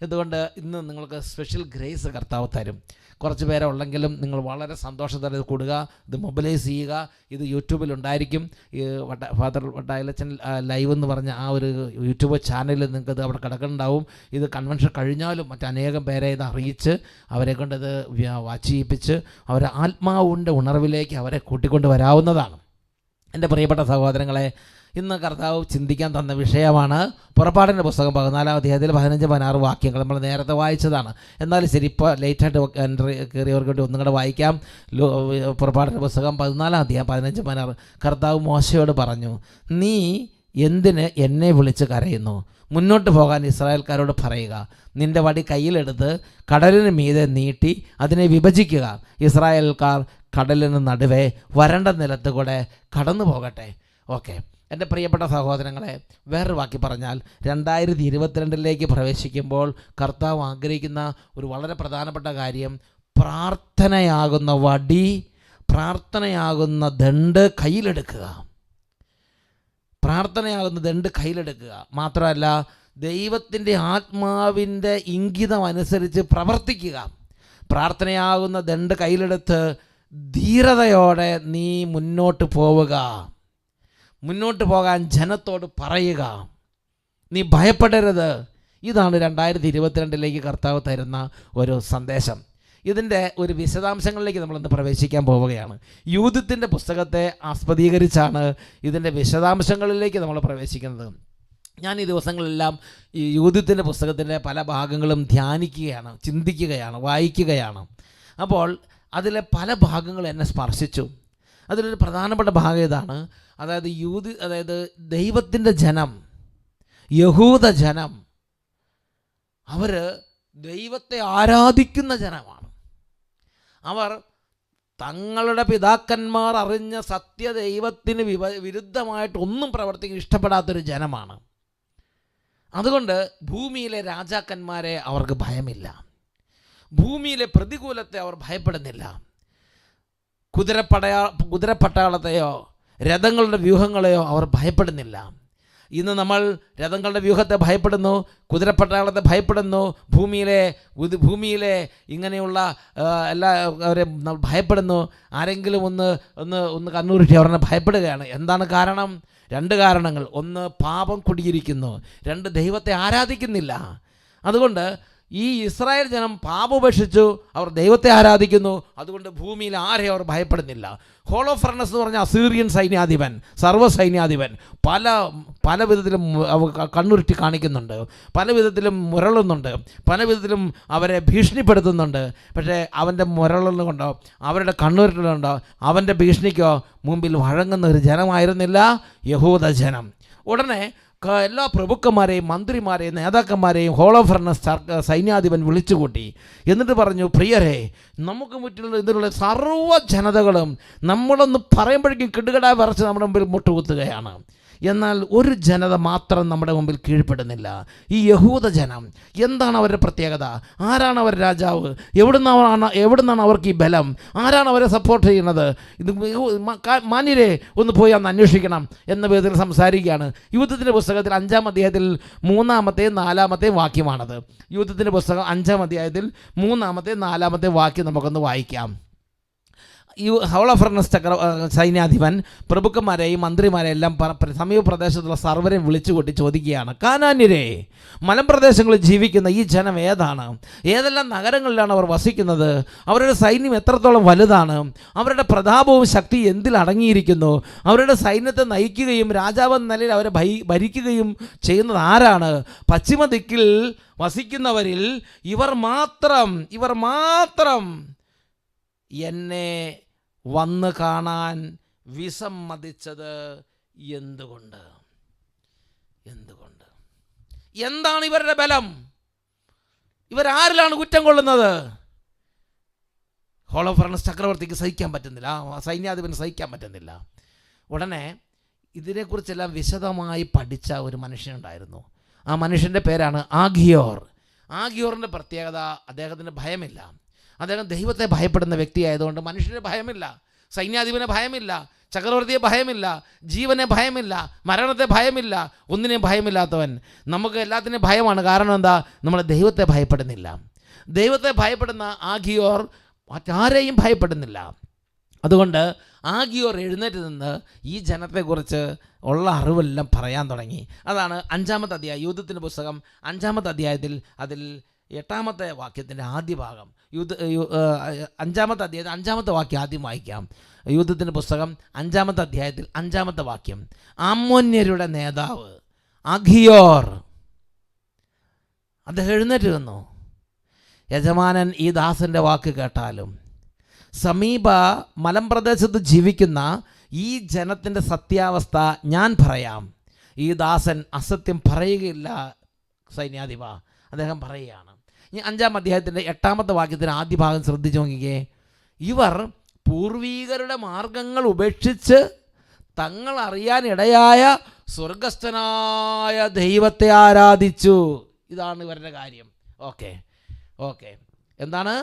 ഇതുകൊണ്ട് ഇന്ന് നിങ്ങൾക്ക് സ്പെഷ്യൽ ഗ്രേസ് കർത്താവ് തരും. കുറച്ച് പേരെ ഉള്ളെങ്കിലും നിങ്ങൾ വളരെ സന്തോഷത്തോടെ ഇത് കൂടുക, ഇത് മൊബിലൈസ് ചെയ്യുക. ഇത് യൂട്യൂബിലുണ്ടായിരിക്കും. ഈ ഫാദർ വട്ടായിലച്ചൻ ലൈവ് എന്ന് പറഞ്ഞ ആ ഒരു യൂട്യൂബ് ചാനലിൽ നിങ്ങൾക്ക് ഇത് അവിടെ കിടക്കുന്നുണ്ടാവും. ഇത് കൺവെൻഷൻ കഴിഞ്ഞാലും മറ്റനേകം പേരെ ഇത് അറിയിച്ച് അവരെ കൊണ്ട് ഇത് വാച്ച് ചെയ്യിപ്പിച്ച് അവരെ ആത്മാവിൻ്റെ ഉണർവിലേക്ക് അവരെ കൂട്ടിക്കൊണ്ട് വരാവുന്നതാണ്. എൻ്റെ പ്രിയപ്പെട്ട സഹോദരങ്ങളെ, ഇന്ന് കർത്താവ് ചിന്തിക്കാൻ തന്ന വിഷയമാണ് പുറപ്പാടിൻ്റെ പുസ്തകം 14-ാം അധ്യായത്തിൽ 15-16 വാക്യങ്ങൾ നമ്മൾ നേരത്തെ വായിച്ചതാണ്. എന്നാലും ശരി, ഇപ്പോൾ ലേറ്റായിട്ട് കയറിയവർക്ക് വേണ്ടി ഒന്നും കൂടെ വായിക്കാം. പുറപ്പാടിൻ്റെ പുസ്തകം 14-ാം അധ്യായം 15-16. കർത്താവ് മോശയോട് പറഞ്ഞു, നീ എന്തിന് എന്നെ വിളിച്ച് കരയുന്നു? മുന്നോട്ട് പോകാൻ ഇസ്രായേൽക്കാരോട് പറയുക. നിൻ്റെ വടി കയ്യിലെടുത്ത് കടലിന് മീതെ നീട്ടി അതിനെ വിഭജിക്കുക. ഇസ്രായേൽക്കാർ കടലിന് നടുവേ വരണ്ട നിലത്ത് കൂടെ കടന്നു പോകട്ടെ. ഓക്കെ, എൻ്റെ പ്രിയപ്പെട്ട സഹോദരങ്ങളെ, വേറൊരു വാക്കി പറഞ്ഞാൽ 2022 പ്രവേശിക്കുമ്പോൾ കർത്താവ് ആഗ്രഹിക്കുന്ന ഒരു വളരെ പ്രധാനപ്പെട്ട കാര്യം പ്രാർത്ഥനയാകുന്ന വടി, പ്രാർത്ഥനയാകുന്ന ദണ്ഡ് കയ്യിലെടുക്കുക. പ്രാർത്ഥനയാകുന്ന ദണ്ഡ് കയ്യിലെടുക്കുക മാത്രമല്ല, ദൈവത്തിൻ്റെ ആത്മാവിൻ്റെ ഇംഗിതം അനുസരിച്ച് പ്രവർത്തിക്കുക. പ്രാർത്ഥനയാകുന്ന ദണ്ഡ് കയ്യിലെടുത്ത് ധീരതയോടെ നീ മുന്നോട്ട് പോവുക. മുന്നോട്ട് പോകാൻ ജനത്തോട് പറയുക, നീ ഭയപ്പെടരുത്. ഇതാണ് 2022 കർത്താവ് തരുന്ന ഒരു സന്ദേശം. ഇതിൻ്റെ ഒരു വിശദാംശങ്ങളിലേക്ക് നമ്മളിന്ന് പ്രവേശിക്കാൻ പോവുകയാണ്. യൂഥത്തിൻ്റെ പുസ്തകത്തെ ആസ്പദീകരിച്ചാണ് ഇതിൻ്റെ വിശദാംശങ്ങളിലേക്ക് നമ്മൾ പ്രവേശിക്കുന്നത്. ഞാൻ ഈ ദിവസങ്ങളെല്ലാം ഈ യൂഥത്തിൻ്റെ പുസ്തകത്തിൻ്റെ പല ഭാഗങ്ങളും ധ്യാനിക്കുകയാണ്, ചിന്തിക്കുകയാണ്, വായിക്കുകയാണ്. അപ്പോൾ അതിലെ പല ഭാഗങ്ങളും എന്നെ സ്പർശിച്ചു. അതിലൊരു പ്രധാനപ്പെട്ട ഭാഗം ഇതാണ്. അതായത് ദൈവത്തിൻ്റെ ജനം, യഹൂദ ജനം, അവർ ദൈവത്തെ ആരാധിക്കുന്ന ജനമാണ്. അവർ തങ്ങളുടെ പിതാക്കന്മാർ അറിഞ്ഞ സത്യദൈവത്തിന് വിരുദ്ധമായിട്ടൊന്നും പ്രവർത്തിക്കാൻ ഇഷ്ടപ്പെടാത്തൊരു ജനമാണ്. അതുകൊണ്ട് ഭൂമിയിലെ രാജാക്കന്മാരെ അവർക്ക് ഭയമില്ല. ഭൂമിയിലെ പ്രതികൂലത്തെ അവർ ഭയപ്പെടുന്നില്ല. കുതിരപ്പട്ടാളത്തെയോ രഥങ്ങളുടെ വ്യൂഹങ്ങളെയോ അവർ ഭയപ്പെടുന്നില്ല. ഇന്ന് നമ്മൾ രഥങ്ങളുടെ വ്യൂഹത്തെ ഭയപ്പെടുന്നു, കുതിരപ്പട്ടാളത്തെ ഭയപ്പെടുന്നു, ഭൂമിയിലെ ഇങ്ങനെയുള്ള എല്ലാവരെയും നമ്മൾ ഭയപ്പെടുന്നു. ആരെങ്കിലും ഒന്ന് കണ്ണൂരിട്ടി അവരെ ഭയപ്പെടുകയാണ്. എന്താണ് കാരണം? 2 കാരണങ്ങൾ. 1, പാപം കുടിയിരിക്കുന്നു. 2, ദൈവത്തെ ആരാധിക്കുന്നില്ല. അതുകൊണ്ട് ഈ ഇസ്രായേൽ ജനം പാപോപേക്ഷിച്ചു, അവർ ദൈവത്തെ ആരാധിക്കുന്നു. അതുകൊണ്ട് ഭൂമിയിൽ ആരെയും അവർ ഭയപ്പെടുന്നില്ല. ഹോളോഫർണസ് എന്ന് പറഞ്ഞ അസീറിയൻ സൈന്യാധിപൻ, സർവ്വസൈന്യാധിപൻ പല വിധത്തിലും കണ്ണുരുട്ടി കാണിക്കുന്നുണ്ട്, പല വിധത്തിലും മുരളുന്നുണ്ട്, പല വിധത്തിലും അവരെ ഭീഷണിപ്പെടുത്തുന്നുണ്ട്. പക്ഷേ അവൻ്റെ മുരളുകൊണ്ടോ അവരുടെ കണ്ണുരുട്ടുകൊണ്ടോ അവൻ്റെ ഭീഷണിക്കോ മുമ്പിൽ വഴങ്ങുന്ന ഒരു ജനമായിരുന്നില്ല യഹൂദ ജനം. ഉടനെ എല്ലാ പ്രഭുക്കന്മാരെയും മന്ത്രിമാരെയും നേതാക്കന്മാരെയും ഹോളോഫർണസ് സൈന്യാധിപൻ വിളിച്ചുകൂട്ടി. എന്നിട്ട് പറഞ്ഞു, പ്രിയരെ, നമുക്ക് മുറ്റിലുള്ള ഇതിലുള്ള സർവ്വ ജനതകളും നമ്മളൊന്ന് പറയുമ്പോഴേക്കും കിടുകിടാ വിറച്ച് നമ്മുടെ മുമ്പിൽ മുട്ടുകുത്തുകയാണ്. എന്നാൽ ഒരു ജനത മാത്രം നമ്മുടെ മുമ്പിൽ കീഴ്പ്പെടുന്നില്ല. ഈ യഹൂദ ജനം. എന്താണ് അവരുടെ പ്രത്യേകത? ആരാണ് അവർ രാജാവ്? എവിടുന്നാണ് അവർക്ക് ഈ ബലം? ആരാണ് അവരെ സപ്പോർട്ട് ചെയ്യുന്നത്? ഇത് മാന്യരെ ഒന്ന് പോയി അന്ന് അന്വേഷിക്കണം എന്ന വിധത്തിൽ സംസാരിക്കുകയാണ്. യൂഥത്തിൻ്റെ പുസ്തകത്തിൽ 5-ാം അധ്യായത്തിൽ 3-ാമത്തെയും 4-ാമത്തെയും വാക്യമാണത്. യൂഥത്തിൻ്റെ പുസ്തകം 5-ാം അധ്യായത്തിൽ 3-ാമത്തെയും 4-ാമത്തെയും വാക്യം നമുക്കൊന്ന് വായിക്കാം. ഈ ഹൗളഫർണസ് സൈന്യാധിപൻ പ്രഭുക്കന്മാരെയും മന്ത്രിമാരെയും എല്ലാം സമീപ പ്രദേശത്തുള്ള സർവരെയും വിളിച്ചുകൂട്ടി ചോദിക്കുകയാണ്, കാനാന്യരെ, മലമ്പ്രദേശങ്ങളിൽ ജീവിക്കുന്ന ഈ ജനം ഏതാണ്? ഏതെല്ലാം നഗരങ്ങളിലാണ് അവർ വസിക്കുന്നത്? അവരുടെ സൈന്യം എത്രത്തോളം വലുതാണ്? അവരുടെ പ്രതാപവും ശക്തി എന്തിൽ അടങ്ങിയിരിക്കുന്നു? അവരുടെ സൈന്യത്തെ നയിക്കുകയും രാജാവെന്ന നിലയിൽ അവരെ ഭരിക്കുകയും ചെയ്യുന്നത് ആരാണ്? പശ്ചിമ ദിക്കിൽ വസിക്കുന്നവരിൽ ഇവർ മാത്രം എന്നെ വന്ന് കാണാൻ വിസമ്മതിച്ചത് എന്തുകൊണ്ട്? എന്താണ് ഇവരുടെ ബലം? ഇവരാരിലാണ് കുറ്റം കൊള്ളുന്നത്? ഹോളോഫർണസ് ചക്രവർത്തിക്ക് സഹിക്കാൻ പറ്റുന്നില്ല, ആ സൈന്യാധിപന് സഹിക്കാൻ പറ്റുന്നില്ല. ഉടനെ ഇതിനെക്കുറിച്ചെല്ലാം വിശദമായി പഠിച്ച ഒരു മനുഷ്യനുണ്ടായിരുന്നു. ആ മനുഷ്യൻ്റെ പേരാണ് ആഗിയോർ. ആഗിയോറിൻ്റെ പ്രത്യേകത, അദ്ദേഹത്തിന് ഭയമില്ല. അദ്ദേഹം ദൈവത്തെ ഭയപ്പെടുന്ന വ്യക്തിയായതുകൊണ്ട് മനുഷ്യനെ ഭയമില്ല, സൈന്യാധിപനെ ഭയമില്ല, ചക്രവർത്തിയെ ഭയമില്ല, ജീവനെ ഭയമില്ല, മരണത്തെ ഭയമില്ല, ഒന്നിനെയും ഭയമില്ലാത്തവൻ. നമുക്ക് എല്ലാത്തിനെയും ഭയമാണ്. കാരണം എന്താ? നമ്മൾ ദൈവത്തെ ഭയപ്പെടുന്നില്ല. ദൈവത്തെ ഭയപ്പെടുന്ന ആഗിയോർ മറ്റാരെയും ഭയപ്പെടുന്നില്ല. അതുകൊണ്ട് ആഗിയോർ എഴുന്നേറ്റ് നിന്ന് ഈ ജനത്തെക്കുറിച്ച് ഉള്ള അറിവെല്ലാം പറയാൻ തുടങ്ങി. അതാണ് 5-ാമത്തെ അധ്യായം, യൂഥത്തിൻ്റെ പുസ്തകം 5-ാമത്തെ അധ്യായത്തിൽ അതിൽ 8-ാമത്തെ വാക്യത്തിൻ്റെ ആദ്യ ഭാഗം. 5-ാമത്തെ അധ്യായത്തിൽ 5-ാമത്തെ വാക്യം ആദ്യം വായിക്കാം. യൂഥത്തിൻ്റെ പുസ്തകം 5-ാമത്തെ അധ്യായത്തിൽ 5-ാമത്തെ വാക്യം. അമ്മോന്യരുടെ നേതാവ് ആഗിയോർ അദ്ദേഹം എഴുന്നേറ്റ് നിന്നു. യജമാനൻ ഈ ദാസൻ്റെ വാക്ക് കേട്ടാലും സമീപ മലമ്പ്രദേശത്ത് ജീവിക്കുന്ന ഈ ജനത്തിൻ്റെ സത്യാവസ്ഥ ഞാൻ പറയാം. ഈ ദാസൻ അസത്യം പറയുകയില്ല സൈന്യാധിപ, അദ്ദേഹം പറയുകയാണ്. ഇനി 5-ാം അധ്യായത്തിൻ്റെ 8-ാമത്തെ വാക്യത്തിന് ആദ്യ ഭാഗം ശ്രദ്ധിച്ചു നോക്കിക്കേ. ഇവർ പൂർവീകരുടെ മാർഗങ്ങൾ ഉപേക്ഷിച്ച് തങ്ങൾ അറിയാനിടയായ സ്വർഗസ്ഥനായ ദൈവത്തെ ആരാധിച്ചു. ഇതാണ് ഇവരുടെ കാര്യം. ഓക്കെ എന്താണ്?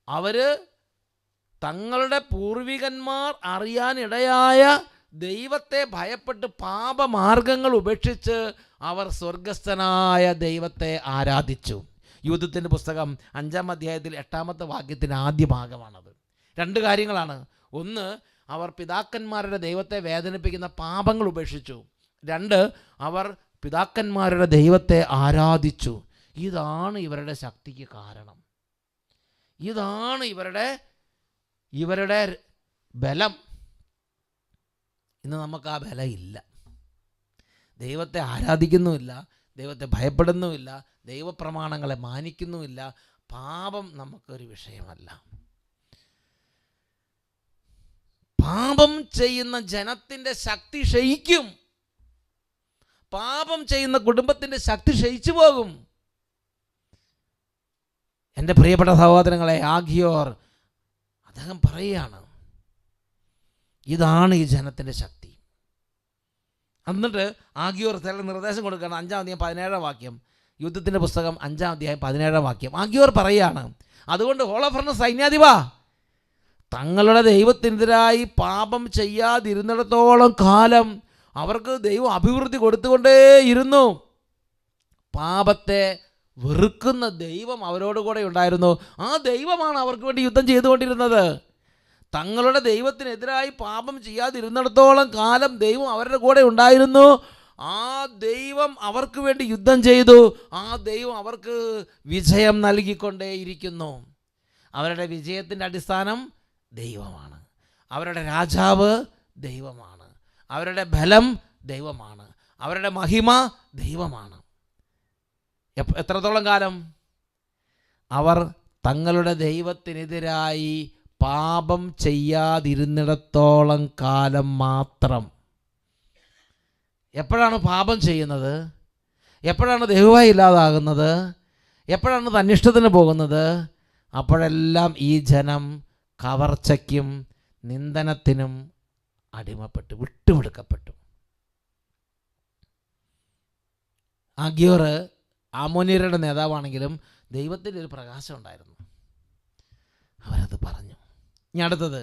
അവർ തങ്ങളുടെ പൂർവികന്മാർ അറിയാനിടയായ ദൈവത്തെ ഭയപ്പെട്ട് പാപമാർഗങ്ങൾ ഉപേക്ഷിച്ച് അവർ സ്വർഗസ്ഥനായ ദൈവത്തെ ആരാധിച്ചു. യൂഥത്തിൻ്റെ പുസ്തകം 5-ാം അധ്യായത്തിൽ 8-ാമത്തെ വാക്യത്തിൻ്റെ ആദ്യ ഭാഗമാണത്. 2 കാര്യങ്ങളാണ്. ഒന്ന്, അവർ പിതാക്കന്മാരുടെ ദൈവത്തെ വേദനിപ്പിക്കുന്ന പാപങ്ങൾ ഉപേക്ഷിച്ചു. 2, അവർ പിതാക്കന്മാരുടെ ദൈവത്തെ ആരാധിച്ചു. ഇതാണ് ഇവരുടെ ശക്തിക്ക് കാരണം. ഇതാണ് ഇവരുടെ ബലം. ഇന്ന് നമുക്ക് ആ ബലം ഇല്ല. ദൈവത്തെ ആരാധിക്കുന്നുമില്ല, ദൈവത്തെ ഭയപ്പെടുന്നുമില്ല, ദൈവപ്രമാണങ്ങളെ മാനിക്കുന്നുമില്ല. പാപം നമുക്കൊരു വിഷയമല്ല. പാപം ചെയ്യുന്ന ജനത്തിൻ്റെ ശക്തി ക്ഷയിക്കും. പാപം ചെയ്യുന്ന കുടുംബത്തിൻ്റെ ശക്തി ക്ഷയിച്ചു പോകും. എൻ്റെ പ്രിയപ്പെട്ട സഹോദരങ്ങളെ, ആഗിയോർ അദ്ദേഹം പറയുകയാണ്, ഇതാണ് ഈ ജനത്തിൻ്റെ ശക്തി. എന്നിട്ട് ആഗിയോർ ചില നിർദ്ദേശം കൊടുക്കുകയാണ്. 5-ാം അധ്യായം 17-ാം വാക്യം, യുദ്ധത്തിൻ്റെ പുസ്തകം 5-ാം അധ്യായം 17-ാം വാക്യം. ആഗിയോർ പറയുകയാണ്, അതുകൊണ്ട് ഹോളോഫർണസ് സൈന്യാധിപ, തങ്ങളുടെ ദൈവത്തിനെതിരായി പാപം ചെയ്യാതിരുന്നിടത്തോളം കാലം അവർക്ക് ദൈവം അഭിവൃദ്ധി കൊടുത്തുകൊണ്ടേയിരുന്നു. പാപത്തെ വെറുക്കുന്ന ദൈവം അവരോട് കൂടെ ഉണ്ടായിരുന്നു. ആ ദൈവമാണ് അവർക്ക് വേണ്ടി യുദ്ധം ചെയ്തുകൊണ്ടിരുന്നത്. തങ്ങളുടെ ദൈവത്തിനെതിരായി പാപം ചെയ്യാതിരുന്നിടത്തോളം കാലം ദൈവം അവരുടെ കൂടെ ഉണ്ടായിരുന്നു. ആ ദൈവം അവർക്ക് വേണ്ടി യുദ്ധം ചെയ്തു. ആ ദൈവം അവർക്ക് വിജയം നൽകിക്കൊണ്ടേയിരിക്കുന്നു. അവരുടെ വിജയത്തിൻ്റെ അടിസ്ഥാനം ദൈവമാണ്. അവരുടെ രാജാവ് ദൈവമാണ്. അവരുടെ ബലം ദൈവമാണ്. അവരുടെ മഹിമ ദൈവമാണ്. എത്രത്തോളം കാലം? അവർ തങ്ങളുടെ ദൈവത്തിനെതിരായി പാപം ചെയ്യാതിരുന്നിടത്തോളം കാലം മാത്രം. എപ്പോഴാണ് പാപം ചെയ്യുന്നത്? എപ്പോഴാണ് ദൈവമായി ഇല്ലാതാകുന്നത്? എപ്പോഴാണ് തന്നിഷ്ടത്തിന് പോകുന്നത്? അപ്പോഴെല്ലാം ഈ ജനം കവർച്ചയ്ക്കും നിന്ദനത്തിനും അടിമപ്പെട്ടു, വിട്ടുകൊടുക്കപ്പെട്ടു. ആഗിയോർ ആമോന്യരുടെ നേതാവാണെങ്കിലും ദൈവത്തിൻ്റെ ഒരു പ്രകാശം ഉണ്ടായിരുന്നു. അവരത് പറഞ്ഞു. ഇനി അടുത്തത്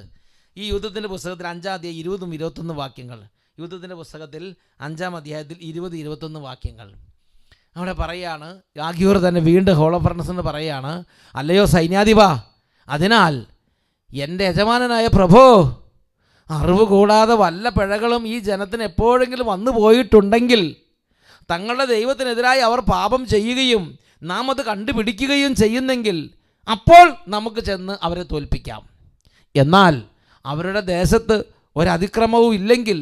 ഈ യൂദത്തിൻ്റെ പുസ്തകത്തിൽ 5-ാം അധ്യായം 20-21 വാക്യങ്ങൾ. യൂദത്തിൻ്റെ പുസ്തകത്തിൽ 5-ാം അധ്യായത്തിൽ 20-21 വാക്യങ്ങൾ. അവിടെ പറയുകയാണ്, ആഗിയോർ തന്നെ വീണ്ടും ഹോളോഫർണസിന് പറയുകയാണ്, അല്ലയോ സൈന്യാധിപ, അതിനാൽ എൻ്റെ യജമാനനായ പ്രഭോ, അറിവ് കൂടാതെ വല്ല പിഴകളും ഈ ജനത്തിന് എപ്പോഴെങ്കിലും വന്നു പോയിട്ടുണ്ടെങ്കിൽ തങ്ങളുടെ ദൈവത്തിനെതിരായി അവർ പാപം ചെയ്യുകയും നാം അത് കണ്ടുപിടിക്കുകയും ചെയ്യുന്നെങ്കിൽ അപ്പോൾ നമുക്ക് ചെന്ന് അവരെ തോൽപ്പിക്കാം. എന്നാൽ അവരുടെ ദേശത്ത് ഒരതിക്രമവും ഇല്ലെങ്കിൽ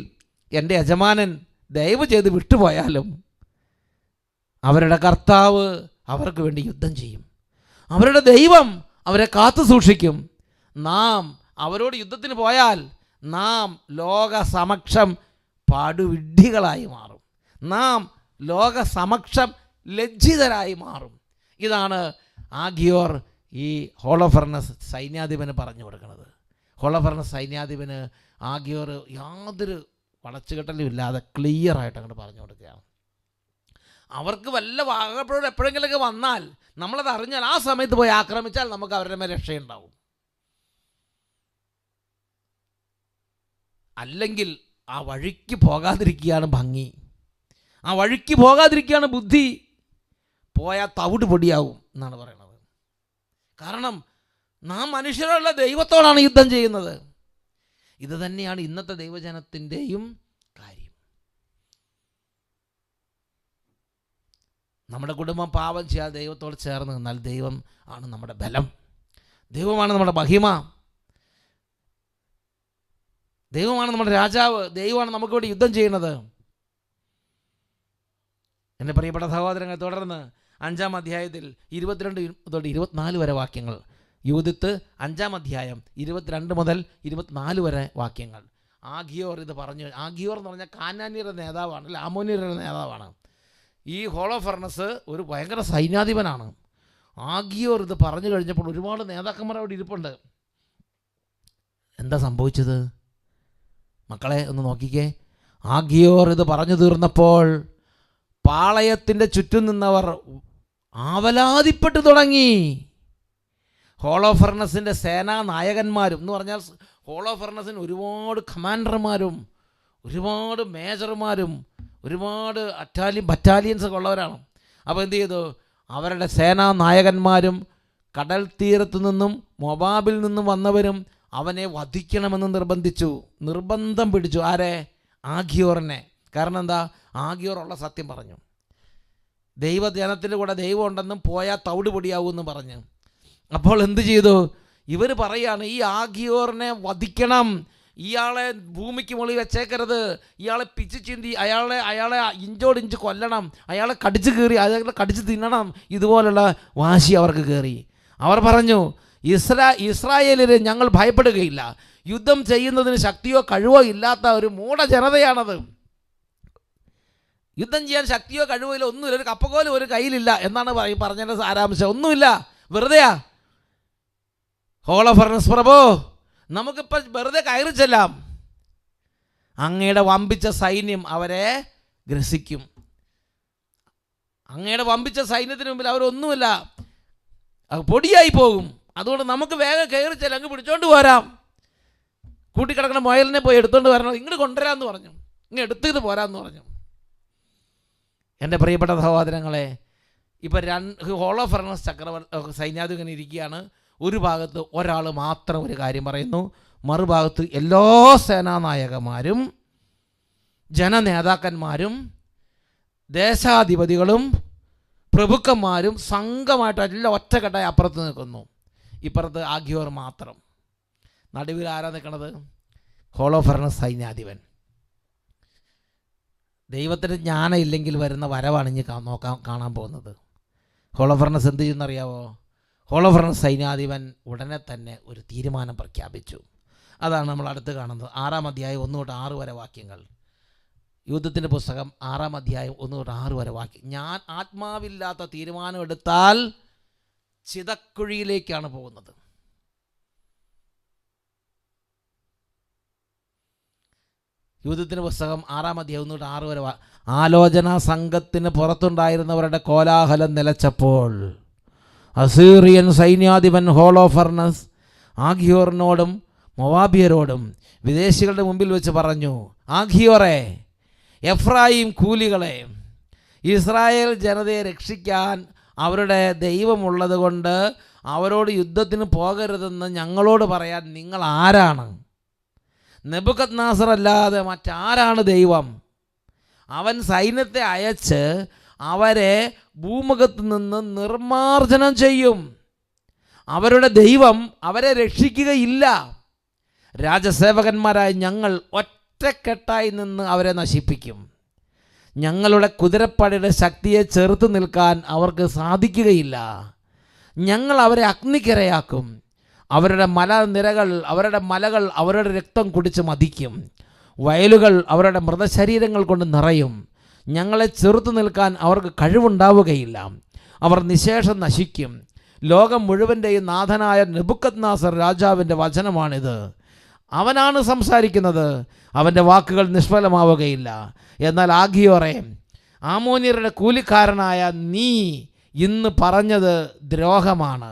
എൻ്റെ യജമാനൻ ദയവ് ചെയ്ത് വിട്ടുപോയാലും അവരുടെ കർത്താവ് അവർക്ക് വേണ്ടി യുദ്ധം ചെയ്യും. അവരുടെ ദൈവം അവരെ കാത്തു സൂക്ഷിക്കും. നാം അവരോട് യുദ്ധത്തിന് പോയാൽ നാം ലോകസമക്ഷം പാടുവിഡ്ഢികളായി മാറും. നാം ലോകസമക്ഷം ലജ്ജിതരായി മാറും. ഇതാണ് ആഗിയോർ ഈ ഹോളോഫർണസ് സൈന്യാധിപന് പറഞ്ഞു കൊടുക്കുന്നത്. ഹോളോഫർണസ് സൈന്യാധിപന് ആഗിയോർ യാതൊരു വളച്ചുകെട്ടലും ഇല്ലാതെ ക്ലിയറായിട്ട് അങ്ങോട്ട് പറഞ്ഞു കൊടുക്കുകയാണ്. അവർക്ക് വല്ല വാഗപ്പോഴും എപ്പോഴെങ്കിലൊക്കെ വന്നാൽ നമ്മളത് അറിഞ്ഞാൽ ആ സമയത്ത് പോയി ആക്രമിച്ചാൽ നമുക്ക് അവരുടെ മേൽ രക്ഷയുണ്ടാവും. അല്ലെങ്കിൽ ആ വഴിക്ക് പോകാതിരിക്കുകയാണ് ഭംഗി, ആ വഴിക്ക് പോകാതിരിക്കുകയാണ് ബുദ്ധി. പോയാൽ തവിട് പൊടിയാവും എന്നാണ് പറയുന്നത്. കാരണം നാം മനുഷ്യരുള്ള ദൈവത്തോടാണ് യുദ്ധം ചെയ്യുന്നത്. ഇത് തന്നെയാണ് ഇന്നത്തെ ദൈവജനത്തിൻ്റെയും കാര്യം. നമ്മുടെ കുടുംബം പാപം ചെയ്യാതെ ദൈവത്തോട് ചേർന്ന് നിന്നാൽ ദൈവം ആണ് നമ്മുടെ ബലം, ദൈവമാണ് നമ്മുടെ മഹിമ, ദൈവമാണ് നമ്മുടെ രാജാവ്, ദൈവമാണ് നമുക്ക് വേണ്ടി യുദ്ധം ചെയ്യുന്നത്. എൻ്റെ പ്രിയപ്പെട്ട സഹോദരങ്ങൾ, തുടർന്ന് 5-ാം അധ്യായത്തിൽ 22-24 വരെ വാക്യങ്ങൾ. യൂദത്ത് 5-ാം അധ്യായം 22 മുതൽ 24 വരെ വാക്യങ്ങൾ. ആഗിയോർ ഇത് പറഞ്ഞു. ആഗിയോർ എന്ന് പറഞ്ഞാൽ കാനാന്യരുടെ നേതാവാണ്, അല്ല ആമോന്യരുടെ നേതാവാണ്. ഈ ഹോളോഫർണസ് ഒരു ഭയങ്കര സൈന്യാധിപനാണ്. ആഗിയോർ ഇത് പറഞ്ഞു കഴിഞ്ഞപ്പോൾ ഒരുപാട് നേതാക്കന്മാർ അവിടെ ഇരിപ്പുണ്ട്. എന്താ സംഭവിച്ചത് മക്കളെ ഒന്ന് നോക്കിക്കേ. ആഗിയോർ ഇത് പറഞ്ഞു തീർന്നപ്പോൾ പാളയത്തിൻ്റെ ചുറ്റും നിന്നവർ ആവലാതിപ്പെട്ടു തുടങ്ങി. ഹോളോഫർണസിൻ്റെ സേനാ നായകന്മാരും എന്ന് പറഞ്ഞാൽ ഹോളോഫർണസിന് ഒരുപാട് കമാൻഡർമാരും ഒരുപാട് മേജർമാരും ഒരുപാട് ബറ്റാലിയൻസൊക്കെ ഉള്ളവരാണ്. അപ്പോൾ എന്ത് ചെയ്തു? അവരുടെ സേനാ നായകന്മാരും കടൽ തീരത്തു നിന്നും മൊബാബിൽ നിന്നും വന്നവരും അവനെ വധിക്കണമെന്ന് നിർബന്ധം പിടിച്ചു. ആരെ? ആഗിയോറിനെ. കാരണം എന്താ? ആഗിയോറുള്ള സത്യം പറഞ്ഞു. ദൈവജനത്തിൻ്റെ കൂടെ ദൈവം ഉണ്ടെന്നും പോയാൽ തവിട് പൊടിയാവുമെന്ന് പറഞ്ഞു. അപ്പോൾ എന്ത് ചെയ്തു? ഇവർ പറയാണ്, ഈ ആഗിയോറിനെ വധിക്കണം, ഇയാളെ ഭൂമിക്ക് മുകളിൽ വെച്ചേക്കരുത്, ഇയാളെ പിച്ച് ചിന്തി അയാളെ ഇഞ്ചോടിഞ്ച് കൊല്ലണം, അയാളെ കടിച്ച് തിന്നണം. ഇതുപോലുള്ള വാശി അവർക്ക് കയറി. അവർ പറഞ്ഞു, ഇസ്രായേലിന് ഞങ്ങൾ ഭയപ്പെടുകയില്ല, യുദ്ധം ചെയ്യുന്നതിന് ശക്തിയോ കഴിവോ ഇല്ലാത്ത ഒരു മൂഢ ജനതയാണത്. യുദ്ധം ചെയ്യാൻ ശക്തിയോ കഴിവോ ഇല്ല, ഒന്നുമില്ല, ഒരു കപ്പക്കോലും ഒരു കയ്യിലില്ല എന്നാണ് പറഞ്ഞതിൻ്റെ സാരാംശം. ഒന്നുമില്ല, വെറുതെയാ. ഹോളോഫർണസ് പ്രഭോ, നമുക്കിപ്പോൾ വെറുതെ കയറി ചെല്ലാം, അങ്ങയുടെ വമ്പിച്ച സൈന്യം അവരെ ഗ്രസിക്കും. അങ്ങയുടെ വമ്പിച്ച സൈന്യത്തിന് മുമ്പിൽ അവരൊന്നുമില്ല, പൊടിയായി പോകും. അതുകൊണ്ട് നമുക്ക് വേഗം കയറി ചെല്ലാം, അങ്ങ് പിടിച്ചോണ്ട് പോരാം, കൂട്ടിക്കിടക്കുന്ന മുയലിനെ പോയി എടുത്തുകൊണ്ട് വരണം, ഇങ്ങോട്ട് കൊണ്ടുവരാമെന്ന് പറഞ്ഞു, ഇങ്ങ് എടുത്തിട്ട് പോരാമെന്ന് പറഞ്ഞു. എൻ്റെ പ്രിയപ്പെട്ട സഹോദരങ്ങളെ, ഇപ്പം ഹോളോഫർണസ് സൈന്യാധിപൻ ഇരിക്കുകയാണ്. ഒരു ഭാഗത്ത് ഒരാൾ മാത്രം ഒരു കാര്യം പറയുന്നു, മറുഭാഗത്ത് എല്ലാ സേനാനായകന്മാരും ജനനേതാക്കന്മാരും ദേശാധിപതികളും പ്രഭുക്കന്മാരും സംഘമായിട്ട് എല്ലാം ഒറ്റക്കെട്ടായി അപ്പുറത്ത് നിൽക്കുന്നു. ഇപ്പുറത്ത് ആഗിയോർ മാത്രം. നടുവിൽ ആരാ നിൽക്കണത്? ഹോളോഫർണസ് സൈന്യാധിപൻ. ദൈവത്തിന് ജ്ഞാനം ഇല്ലെങ്കിൽ വരുന്ന വരവാണ് ഇനി കാണാൻ പോകുന്നത്. ഹോളോഫർണസ് എന്ത് ചെയ്യുന്നറിയാവോ? ഹോളോഫർണസ് സൈന്യാധിപൻ ഉടനെ തന്നെ ഒരു തീരുമാനം പ്രഖ്യാപിച്ചു. അതാണ് നമ്മൾ അടുത്ത് കാണുന്നത്. 6-ാം അധ്യായം 1 തൊട്ട് 6 വരെ വാക്യങ്ങൾ. യൂദത്തിൻ്റെ പുസ്തകം 6-ാം അധ്യായം 1 തൊട്ട് 6 വരെ വാക്യം. ഞാൻ ആത്മാവില്ലാത്ത തീരുമാനം എടുത്താൽ ചിതക്കുഴിയിലേക്കാണ് പോകുന്നത്. യൂദത്തിൻ്റെ പുസ്തകം 6-ാം അധ്യായം 1-6 വരെ ആലോചനാ സംഘത്തിന് പുറത്തുണ്ടായിരുന്നവരുടെ കോലാഹലം നിലച്ചപ്പോൾ അസീറിയൻ സൈന്യാധിപൻ ഹോളോഫർണസ് ആഖിയോറിനോടും മൊവാബിയരോടും വിദേശികളുടെ മുമ്പിൽ വെച്ച് പറഞ്ഞു, ആഖിയോറെ, എഫ്രായിം കൂലികളെ, ഇസ്രായേൽ ജനതയെ രക്ഷിക്കാൻ അവരുടെ ദൈവമുള്ളത് കൊണ്ട് അവരോട് യുദ്ധത്തിന് പോകരുതെന്ന് ഞങ്ങളോട് പറയാൻ നിങ്ങൾ ആരാണ്? നെബൂഖദ്നേസർ അല്ലാതെ മറ്റാരാണ് ദൈവം? അവൻ സൈന്യത്തെ അയച്ച് അവരെ ഭൂമുഖത്ത് നിന്ന് നിർമ്മാർജ്ജനം ചെയ്യും. അവരുടെ ദൈവം അവരെ രക്ഷിക്കുകയില്ല. രാജസേവകന്മാരായ ഞങ്ങൾ ഒറ്റക്കെട്ടായി നിന്ന് അവരെ നശിപ്പിക്കും. ഞങ്ങളുടെ കുതിരപ്പടയുടെ ശക്തിയെ ചെറുത്ത് നിൽക്കാൻ അവർക്ക് സാധിക്കുകയില്ല. ഞങ്ങൾ അവരെ അഗ്നിക്കിരയാക്കും. അവരുടെ മലകൾ അവരുടെ രക്തം കുടിച്ച് മതിക്കും. വയലുകൾ അവരുടെ മൃതശരീരങ്ങൾ കൊണ്ട് നിറയും. ഞങ്ങളെ ചെറുത്തു നിൽക്കാൻ അവർക്ക് കഴിവുണ്ടാവുകയില്ല. അവർ നിശേഷം നശിക്കും. ലോകം മുഴുവൻ്റെയും നാഥനായ നെബൂഖദ്നേസർ രാജാവിൻ്റെ വചനമാണിത്. അവനാണ് സംസാരിക്കുന്നത്. അവൻ്റെ വാക്കുകൾ നിഷ്ഫലമാവുകയില്ല. എന്നാൽ ആഖിയോറെ, ആമോന്യരുടെ കൂലിക്കാരനായ നീ ഇന്ന് പറഞ്ഞത് ദ്രോഹമാണ്.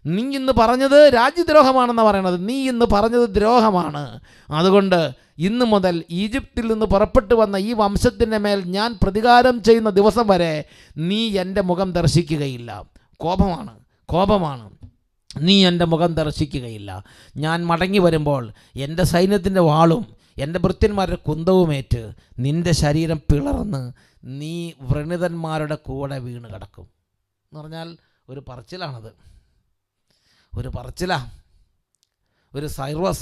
നീ ഇന്ന് പറഞ്ഞത് രാജ്യദ്രോഹമാണെന്നാണ് പറയണത്. നീ ഇന്ന് പറഞ്ഞത് ദ്രോഹമാണ്. അതുകൊണ്ട് ഇന്ന് മുതൽ ഈജിപ്തിൽ നിന്ന് പുറപ്പെട്ടു വന്ന ഈ വംശത്തിൻ്റെ മേൽ ഞാൻ പ്രതികാരം ചെയ്യുന്ന ദിവസം വരെ നീ എൻ്റെ മുഖം ദർശിക്കുകയില്ല. കോപമാണ്. നീ എൻ്റെ മുഖം ദർശിക്കുകയില്ല. ഞാൻ മടങ്ങി വരുമ്പോൾ എൻ്റെ സൈന്യത്തിൻ്റെ വാളും എൻ്റെ ഭൃത്യന്മാരുടെ കുന്തവുമേറ്റ് നിൻ്റെ ശരീരം പിളർന്ന് നീ വ്രണിതന്മാരുടെ കൂടെ വീണ് കിടക്കും എന്ന് പറഞ്ഞാൽ ഒരു പറച്ചിലാണത്. ഒരു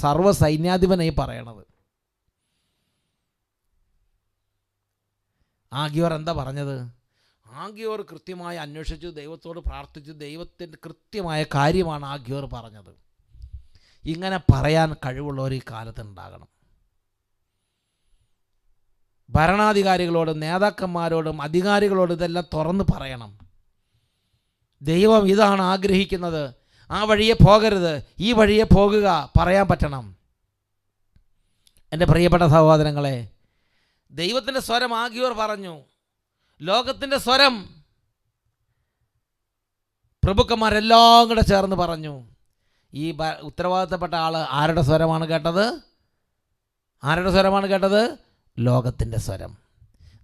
സർവ്വ സൈന്യാധിപനായി പറയണത്. ആഖിയോർ എന്താ പറഞ്ഞത്? ആഖിയോർ കൃത്യമായി അന്വേഷിച്ചു, ദൈവത്തോട് പ്രാർത്ഥിച്ചു. ദൈവത്തിൻ്റെ കൃത്യമായ കാര്യമാണ് ആഖിയോർ പറഞ്ഞത്. ഇങ്ങനെ പറയാൻ കഴിവുള്ളവർ ഈ കാലത്ത് ഉണ്ടാകണം. ഭരണാധികാരികളോടും നേതാക്കന്മാരോടും അധികാരികളോടും ഇതെല്ലാം തുറന്ന് പറയണം. ദൈവം ഇതാണ് ആഗ്രഹിക്കുന്നത്, ആ വഴിയെ പോകരുത്, ഈ വഴിയെ പോകുക പറയാൻ പറ്റണം. എൻ്റെ പ്രിയപ്പെട്ട സഹോദരങ്ങളെ, ദൈവത്തിൻ്റെ സ്വരം ആഖിയോർ പറഞ്ഞു. ലോകത്തിൻ്റെ സ്വരം പ്രഭുക്കന്മാരെല്ലാം കൂടെ ചേർന്ന് പറഞ്ഞു. ഈ ഉത്തരവാദിത്തപ്പെട്ട ആൾ ആരുടെ സ്വരമാണ് കേട്ടത്? ലോകത്തിൻ്റെ സ്വരം.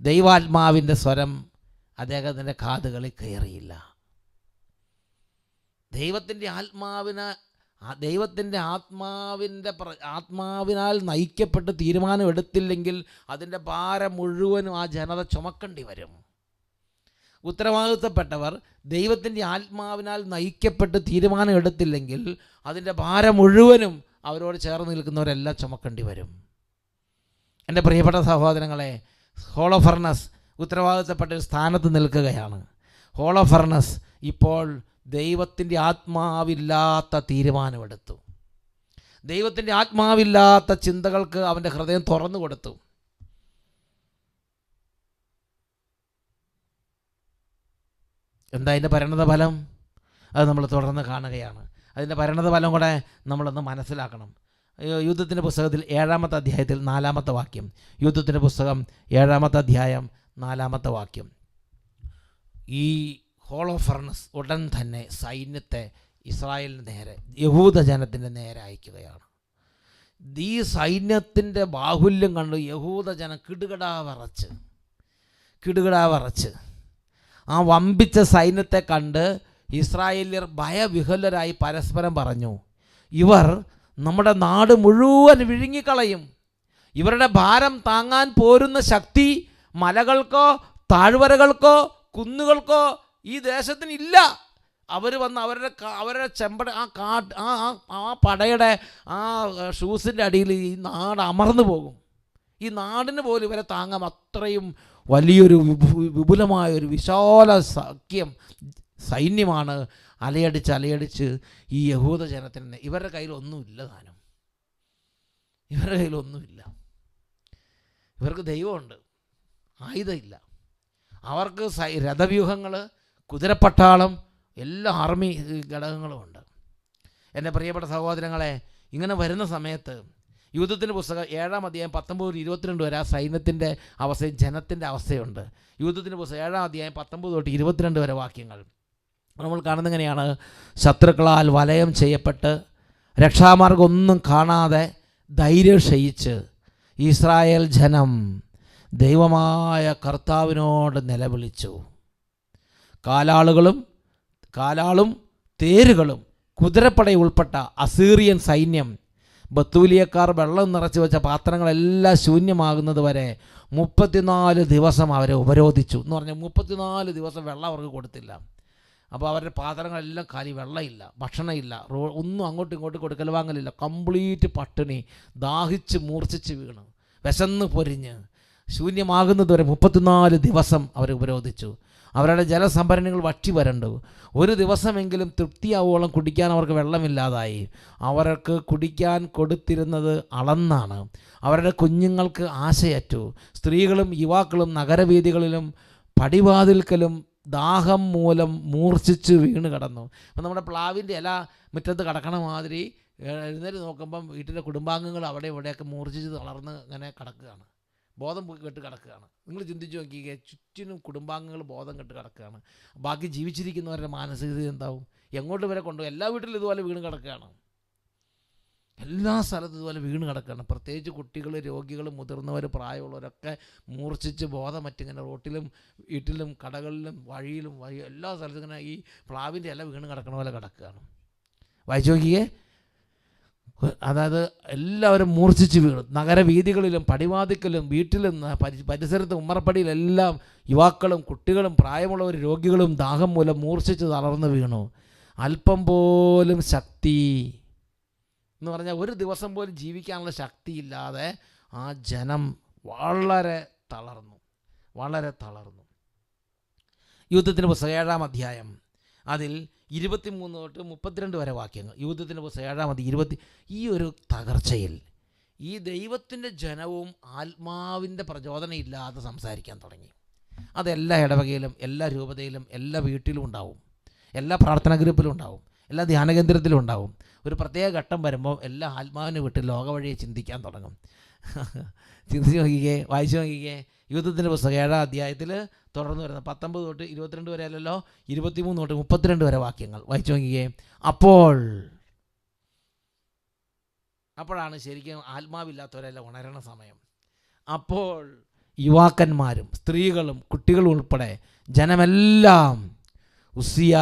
ദൈവാത്മാവിൻ്റെ സ്വരം അദ്ദേഹത്തിൻ്റെ കാതുകളിൽ കയറിയില്ല. ദൈവത്തിൻ്റെ ആത്മാവിനാൽ നയിക്കപ്പെട്ട് തീരുമാനം എടുത്തില്ലെങ്കിൽ അതിൻ്റെ ഭാരം മുഴുവനും ആ ജനത ചുമക്കേണ്ടി വരും. ഉത്തരവാദിത്തപ്പെട്ടവർ ദൈവത്തിൻ്റെ ആത്മാവിനാൽ നയിക്കപ്പെട്ട് തീരുമാനം എടുത്തില്ലെങ്കിൽ അതിൻ്റെ ഭാരം മുഴുവനും അവരോട് ചേർന്ന് നിൽക്കുന്നവരെല്ലാം ചുമക്കേണ്ടി വരും. എൻ്റെ പ്രിയപ്പെട്ട സഹോദരങ്ങളെ, ഹോളോഫർണസ് ഉത്തരവാദിത്തപ്പെട്ട ഒരു സ്ഥാനത്ത് നിൽക്കുകയാണ്. ഹോളോഫർണസ് ഇപ്പോൾ ദൈവത്തിൻ്റെ ആത്മാവില്ലാത്ത തീരുമാനമെടുത്തു. ദൈവത്തിൻ്റെ ആത്മാവില്ലാത്ത ചിന്തകൾക്ക് അവൻ്റെ ഹൃദയം തുറന്നു കൊടുത്തു. എന്താ അതിൻ്റെ പരിണതഫലം? അത് നമ്മൾ തുടർന്ന് കാണുകയാണ്. അതിൻ്റെ പരിണതഫലം കൂടെ നമ്മളൊന്ന് മനസ്സിലാക്കണം. യൂദത്തിൻ്റെ പുസ്തകത്തിൽ 7-ാമത്തെ അധ്യായത്തിൽ 4-ാമത്തെ വാക്യം. യൂദത്തിൻ്റെ പുസ്തകം 7-ാമത്തെ അധ്യായം 4-ാമത്തെ വാക്യം. ഈ ഹോളോഫർണസ് ഉടൻ തന്നെ സൈന്യത്തെ ഇസ്രായേലിന് നേരെ, യഹൂദജനത്തിൻ്റെ നേരെ അയക്കുകയാണ്. ഈ സൈന്യത്തിൻ്റെ ബാഹുല്യം കണ്ട് യഹൂദജനം കിടുകിടാ വിറച്ച് ആ വമ്പിച്ച സൈന്യത്തെ കണ്ട് ഇസ്രായേല്യർ ഭയവിഹ്വലരായി പരസ്പരം പറഞ്ഞു, ഇവർ നമ്മുടെ നാട് മുഴുവൻ വിഴുങ്ങിക്കളയും. ഇവരുടെ ഭാരം താങ്ങാൻ പോരുന്ന ശക്തി മലകൾക്കോ താഴ്വരകൾക്കോ കുന്നുകൾക്കോ ഈ ദേശത്തിനില്ല. അവർ വന്ന് അവരുടെ ചെമ്പട ആ പടയുടെ ആ ഷൂസിൻ്റെ അടിയിൽ ഈ നാട് അമർന്നു പോകും. ഈ നാടിന് പോലും ഇവരെ താങ്ങാം. അത്രയും വലിയൊരു വിപുലമായൊരു വിശാല സൈന്യമാണ് അലയടിച്ച് ഈ യഹൂദജനത്തിന്. ഇവരുടെ കയ്യിലൊന്നുമില്ല താനും. ഇവർക്ക് ദൈവമുണ്ട്, ആയുധമില്ല. അവർക്ക് രഥവ്യൂഹങ്ങൾ, കുതിരപ്പട്ടാളം, എല്ലാ ആർമി ഘടകങ്ങളുമുണ്ട്. എൻ്റെ പ്രിയപ്പെട്ട സഹോദരങ്ങളെ, ഇങ്ങനെ വരുന്ന സമയത്ത് യൂഥത്തിൻ്റെ പുസ്തകം 7-ാം അധ്യായം 19-22 വരെ ആ സൈന്യത്തിൻ്റെ അവസ്ഥയും ജനത്തിൻ്റെ അവസ്ഥയുണ്ട്. യൂഥത്തിൻ്റെ പുസ്തകം 7-ാം അധ്യായം 19-22 വരെ വാക്യങ്ങൾ നമ്മൾ കാണുന്നത് എങ്ങനെയാണ്? ശത്രുക്കളാൽ വലയം ചെയ്യപ്പെട്ട് രക്ഷാമാർഗം ഒന്നും കാണാതെ ധൈര്യം ക്ഷയിച്ച് ഇസ്രായേൽ ജനം ദൈവമായ കർത്താവിനോട് നിലവിളിച്ചു. കാലാളും തേരുകളും കുതിരപ്പട ഉൾപ്പെട്ട അസീറിയൻ സൈന്യം ബത്തൂലിയക്കാർ വെള്ളം നിറച്ച് വെച്ച പാത്രങ്ങളെല്ലാം ശൂന്യമാകുന്നത് വരെ 34 ദിവസം അവരെ ഉപരോധിച്ചു എന്ന് പറഞ്ഞാൽ 34 ദിവസം വെള്ളം അവർക്ക് കൊടുത്തില്ല. അപ്പോൾ അവരുടെ പാത്രങ്ങളെല്ലാം കാലി, വെള്ളമില്ല, ഭക്ഷണമില്ല, ഒന്നും അങ്ങോട്ടും ഇങ്ങോട്ടും കൊടുക്കൽ വാങ്ങലില്ല, കംപ്ലീറ്റ് പട്ടിണി, ദാഹിച്ച് മൂർച്ഛിച്ച് വീണ് വിശന്ന് പൊരിഞ്ഞ് ശൂന്യമാകുന്നതുവരെ 34 ദിവസം അവരെ ഉപരോധിച്ചു. അവരുടെ ജലസംഭരണികൾ വറ്റി വരണ്ടു. ഒരു ദിവസമെങ്കിലും തൃപ്തിയാവോളം കുടിക്കാൻ അവർക്ക് വെള്ളമില്ലാതായി. അവർക്ക് കുടിക്കാൻ കൊടുത്തിരുന്നത് അളന്നാണ്. അവരുടെ കുഞ്ഞുങ്ങൾക്ക് ആശയറ്റു. സ്ത്രീകളും യുവാക്കളും നഗരവീഥികളിലും പടിവാതിൽക്കലും ദാഹം മൂലം മൂർച്ഛിച്ച് വീണ് കിടന്നു. അപ്പം നമ്മുടെ പ്ലാവിൻ്റെ ഇല മുറ്റത്ത് കിടക്കണ മാതിരി എഴുന്നേറ്റ് നോക്കുമ്പം വീട്ടിലെ കുടുംബാംഗങ്ങൾ അവിടെ ഇവിടെയൊക്കെ മൂർച്ഛിച്ച് തളർന്ന് ഇങ്ങനെ കിടക്കുകയാണ്, ബോധം കെട്ട് കിടക്കുകയാണ്. നിങ്ങൾ ചിന്തിച്ച് നോക്കിയേ, ചുറ്റിനും കുടുംബാംഗങ്ങൾ ബോധം കെട്ട് കിടക്കുകയാണ്. ബാക്കി ജീവിച്ചിരിക്കുന്നവരുടെ മാനസികത എന്താവും? എങ്ങോട്ട് വരെ കൊണ്ടുപോകും? എല്ലാ വീട്ടിലും ഇതുപോലെ വീണ് കിടക്കുകയാണ്, എല്ലാ സ്ഥലത്തും ഇതുപോലെ വീണ് കിടക്കുകയാണ്. പ്രത്യേകിച്ച് കുട്ടികൾ, രോഗികൾ, മുതിർന്നവർ, പ്രായമുള്ളവരൊക്കെ മൂർച്ഛിച്ച് ബോധമറ്റിങ്ങനെ റോട്ടിലും വീട്ടിലും കടകളിലും വഴിയിലും എല്ലാ സ്ഥലത്തും ഇങ്ങനെ ഈ പ്ലാവിൻ്റെ ഇല വീണ് കിടക്കണ പോലെ കിടക്കുകയാണ്. വായിച്ചു നോക്കിയേ, അതായത് എല്ലാവരും മൂർച്ഛിച്ച് വീണു. നഗരവീഥികളിലും പടിവാതിക്കലും വീട്ടിലും പരിസരത്തും ഉമ്മറപ്പടിയിലെല്ലാം യുവാക്കളും കുട്ടികളും പ്രായമുള്ളവർ രോഗികളും ദാഹം മൂലം മൂർച്ഛിച്ച് തളർന്നു വീണു. അല്പം പോലും ശക്തി എന്ന് പറഞ്ഞാൽ ഒരു ദിവസം പോലും ജീവിക്കാനുള്ള ശക്തിയില്ലാതെ ആ ജനം വളരെ തളർന്നു. യൂഥത്തിൻ്റെ പുസ്തകം 7-ാം അധ്യായം അതിൽ 23-32 വരെ വാക്യങ്ങൾ. യൂഥത്തിൻ്റെ പുസ്തകം 7-ാം അധ്യായം ഈ ഒരു തകർച്ചയിൽ ഈ ദൈവത്തിൻ്റെ ജനവും ആത്മാവിൻ്റെ പ്രചോദനം ഇല്ലാതെ സംസാരിക്കാൻ തുടങ്ങി. അതെല്ലാ ഇടവകയിലും, എല്ലാ രൂപതയിലും, എല്ലാ വീട്ടിലും ഉണ്ടാവും, എല്ലാ പ്രാർത്ഥനാ ഗ്രൂപ്പിലും ഉണ്ടാവും, എല്ലാ ധ്യാനകേന്ദ്രത്തിലും ഉണ്ടാവും. ഒരു പ്രത്യേക ഘട്ടം വരുമ്പോൾ എല്ലാ ആത്മാവിനെ വിട്ട് ലോക വഴിയെ ചിന്തിക്കാൻ തുടങ്ങും. ചിന്തിച്ച് നോക്കിക്കേ, വായിച്ചു നോക്കിക്കേ. യൂഥത്തിൻ്റെ പുസ്തകം 7-ാം അധ്യായത്തിൽ തുടർന്ന് വരുന്ന 19-22 വരെ അല്ലല്ലോ, 23-32 വരെ വാക്യങ്ങൾ വായിച്ചു നോക്കിക്കേ. അപ്പോഴാണ് ശരിക്കും ആത്മാവില്ലാത്തവരെല്ലാം ഉണരണ സമയം. അപ്പോൾ യുവാക്കന്മാരും സ്ത്രീകളും കുട്ടികളും ഉൾപ്പെടെ ജനമെല്ലാം ഉസ്സിയ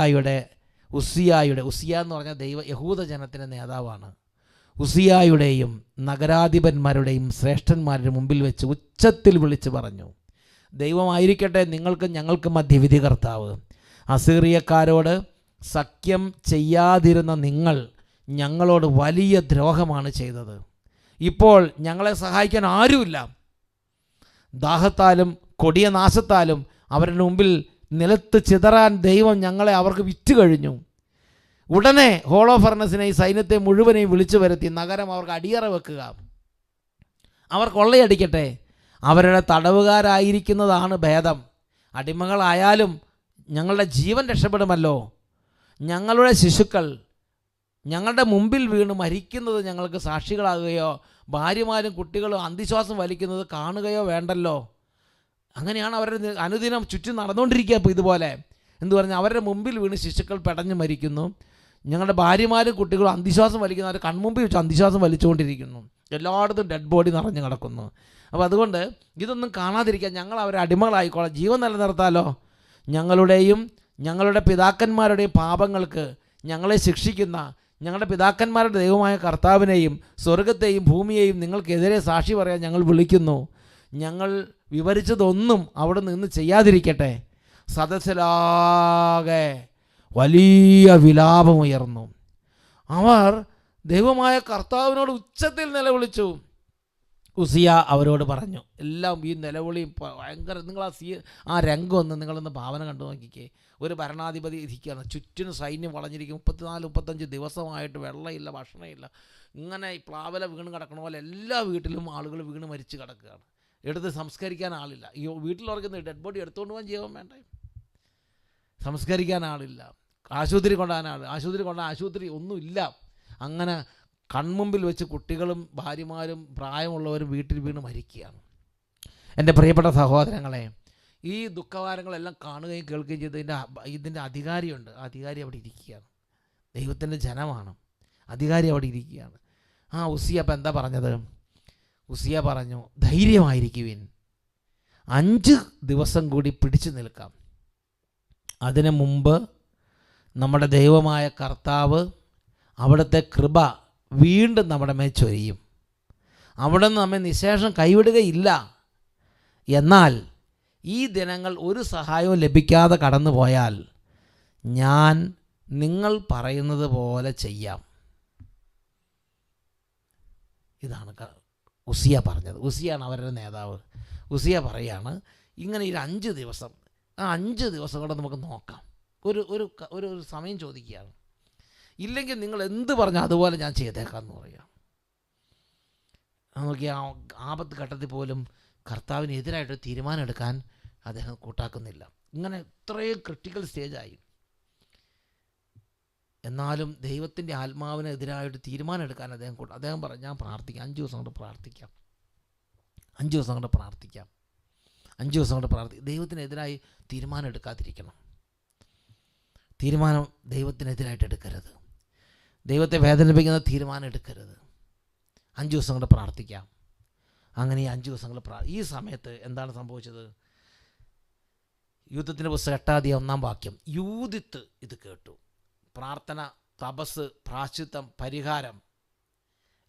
എന്ന് പറഞ്ഞാൽ യഹൂദ ജനത്തിൻ്റെ നേതാവാണ്. ഉസ്സിയായുടെയും നഗരാധിപന്മാരുടെയും ശ്രേഷ്ഠന്മാരുടെ മുമ്പിൽ വെച്ച് ഉച്ചത്തിൽ വിളിച്ചു പറഞ്ഞു, ദൈവമായിരിക്കട്ടെ നിങ്ങൾക്കും ഞങ്ങൾക്കും മധ്യവിധി കർത്താവ്. അസീറിയക്കാരോട് സഖ്യം ചെയ്യാതിരുന്ന നിങ്ങൾ ഞങ്ങളോട് വലിയ ദ്രോഹമാണ് ചെയ്തത്. ഇപ്പോൾ ഞങ്ങളെ സഹായിക്കാൻ ആരുമില്ല. ദാഹത്താലും കൊടിയ നാശത്താലും അവരുടെ മുമ്പിൽ നിലത്ത് ചിതറാൻ ദൈവം ഞങ്ങളെ അവർക്ക് വിറ്റ് കഴിഞ്ഞു. ഉടനെ ഹോളോഫർണസിനെ ഈ സൈന്യത്തെ മുഴുവനെയും വിളിച്ചു വരുത്തി നഗരം അവർക്ക് അടിയറ വെക്കുക. അവർ കൊള്ളയടിക്കട്ടെ. അവരുടെ തടവുകാരായിരിക്കുന്നതാണ് ഭേദം. അടിമകളായാലും ഞങ്ങളുടെ ജീവൻ രക്ഷപ്പെടുമല്ലോ. ഞങ്ങളുടെ ശിശുക്കൾ ഞങ്ങളുടെ മുമ്പിൽ വീണ് മരിക്കുന്നത് ഞങ്ങൾക്ക് സാക്ഷികളാകുകയോ ഭാര്യമാരും കുട്ടികളും അന്ധിശ്വാസം വലിക്കുന്നത് കാണുകയോ വേണ്ടല്ലോ. അങ്ങനെയാണ് അവരുടെ അനുദിനം ചുറ്റും നടന്നുകൊണ്ടിരിക്കുക. അപ്പോൾ ഇതുപോലെ എന്ന് പറഞ്ഞാൽ അവരുടെ മുമ്പിൽ വീണ് ശിശുക്കൾ പെടഞ്ഞ് മരിക്കുന്നു. ഞങ്ങളുടെ ഭാര്യമാരും കുട്ടികളും അന്ധിശ്വാസം വലിക്കുന്ന അവർ കൺമുമ്പിൽ വെച്ച് അന്ധിശ്വാസം വലിച്ചുകൊണ്ടിരിക്കുന്നു. എല്ലായിടത്തും ഡെഡ് ബോഡി നിറഞ്ഞു കിടക്കുന്നു. അപ്പോൾ അതുകൊണ്ട് ഇതൊന്നും കാണാതിരിക്കാൻ ഞങ്ങൾ അവരെ അടിമകളായിക്കോളാം. ജീവൻ നിലനിർത്താലോ. ഞങ്ങളുടെയും ഞങ്ങളുടെ പിതാക്കന്മാരുടെയും പാപങ്ങൾക്ക് ഞങ്ങളെ ശിക്ഷിക്കുന്ന ഞങ്ങളുടെ പിതാക്കന്മാരുടെ ദൈവമായ കർത്താവിനെയും സ്വർഗത്തെയും ഭൂമിയെയും നിങ്ങൾക്കെതിരെ സാക്ഷി പറയാൻ ഞങ്ങൾ വിളിക്കുന്നു. ഞങ്ങൾ വിവരിച്ചതൊന്നും അവിടെ നിന്ന് ചെയ്യാതിരിക്കട്ടെ. സദസ്സിലാകെ വലിയ വിലാപമുയർന്നു. അവർ ദൈവമായ കർത്താവിനോട് ഉച്ചത്തിൽ നിലവിളിച്ചു. ഉസിയ അവരോട് പറഞ്ഞു. എല്ലാം ഈ നിലവിളിയും ഭയങ്കര, നിങ്ങൾ ആ രംഗം ഒന്ന് നിങ്ങളൊന്ന് ഭാവന കണ്ടു നോക്കിക്കേ. ഒരു ഭരണാധിപതി ഇരിക്കുകയാണ്, ചുറ്റിനും സൈന്യം വളഞ്ഞിരിക്കും. 34-35 ദിവസമായിട്ട് വെള്ളമില്ല, ഭക്ഷണമില്ല. ഇങ്ങനെ ഈ പ്ലാവല വീണ് കിടക്കണ പോലെ എല്ലാ വീട്ടിലും ആളുകൾ വീണ് മരിച്ച് കിടക്കുകയാണ്. എടുത്ത് സംസ്കരിക്കാൻ ആളില്ല. ഈ വീട്ടിലുറക്കുന്ന ഡെഡ് ബോഡി എടുത്തുകൊണ്ട് പോകാൻ ജീവൻ വേണ്ടേ? സംസ്കരിക്കാൻ ആളില്ല. ആശുപത്രി കൊണ്ടാൻ ആശുപത്രി ഒന്നുമില്ല. അങ്ങനെ കൺമുമ്പിൽ വെച്ച് കുട്ടികളും ഭാര്യമാരും പ്രായമുള്ളവരും വീട്ടിൽ വീണ് മരിക്കുകയാണ്. എൻ്റെ പ്രിയപ്പെട്ട സഹോദരങ്ങളെ, ഈ ദുഃഖവാരങ്ങളെല്ലാം കാണുകയും കേൾക്കുകയും ചെയ്ത് ഇതിൻ്റെ അധികാരിയുണ്ട്. ആ അധികാരി അവിടെ ഇരിക്കുകയാണ്. ദൈവത്തിൻ്റെ ജനമാണ്, അധികാരി അവിടെ ഇരിക്കുകയാണ്. ഉസിയ അപ്പം എന്താ പറഞ്ഞത്? ഉസിയ പറഞ്ഞു, ധൈര്യമായിരിക്കുവിൻ, 5 ദിവസം കൂടി പിടിച്ചു നിൽക്കാം. അതിനു മുമ്പ് നമ്മുടെ ദൈവമായ കർത്താവ് അവിടുത്തെ കൃപ വീണ്ടും നമ്മുടെ മേൽ ചൊരിയും. അവിടെ നിന്ന് നമ്മെ നിശേഷം കൈവിടുകയില്ല. എന്നാൽ ഈ ദിനങ്ങൾ ഒരു സഹായവും ലഭിക്കാതെ കടന്നു പോയാൽ ഞാൻ നിങ്ങൾ പറയുന്നത് പോലെ ചെയ്യാം. ഇതാണ് ഉസിയ പറഞ്ഞത്. ഉസിയാണ് അവരുടെ നേതാവ്. ഉസിയ പറയാണ്, ഇങ്ങനെ ഈ 5 ദിവസം, ആ 5 ദിവസം കൂടെ നമുക്ക് നോക്കാം. ഒരു സമയം ചോദിക്കുകയാണ്. ഇല്ലെങ്കിൽ നിങ്ങൾ എന്ത് പറഞ്ഞാൽ അതുപോലെ ഞാൻ ചെയ്തേക്കാമെന്ന് പറയാം. നോക്കി, ആ ആപത്ത് ഘട്ടത്തിൽ പോലും കർത്താവിനെതിരായിട്ട് തീരുമാനം എടുക്കാൻ അദ്ദേഹം കൂട്ടാക്കുന്നില്ല. ഇങ്ങനെ ഇത്രയും ക്രിട്ടിക്കൽ സ്റ്റേജായി. എന്നാലും ദൈവത്തിൻ്റെ ആത്മാവിനെതിരായിട്ട് തീരുമാനം എടുക്കാൻ അദ്ദേഹം പറഞ്ഞു, ഞാൻ പ്രാർത്ഥിക്കാം, 5 ദിവസം കൊണ്ട് പ്രാർത്ഥിക്കാം, 5 ദിവസം കൊണ്ട് പ്രാർത്ഥിക്കാം, 5 ദിവസം കൊണ്ട് പ്രാർത്ഥിക്കാം. ദൈവത്തിനെതിരായി തീരുമാനം എടുക്കാതിരിക്കണം. തീരുമാനം ദൈവത്തിനെതിരായിട്ട് എടുക്കരുത്. ദൈവത്തെ വേദനിപ്പിക്കുന്ന തീരുമാനം എടുക്കരുത്. 5 ദിവസം കൊണ്ട് പ്രാർത്ഥിക്കാം. അങ്ങനെ ഈ 5 ദിവസങ്ങൾ ഈ സമയത്ത് എന്താണ് സംഭവിച്ചത്? യൂദത്തിൻ്റെ പുസ്തകം 8-1 വാക്യം. യൂദിത്ത് ഇത് കേട്ടു. പ്രാർത്ഥന, തപസ്, പ്രാശ്ചിത്തം, പരിഹാരം,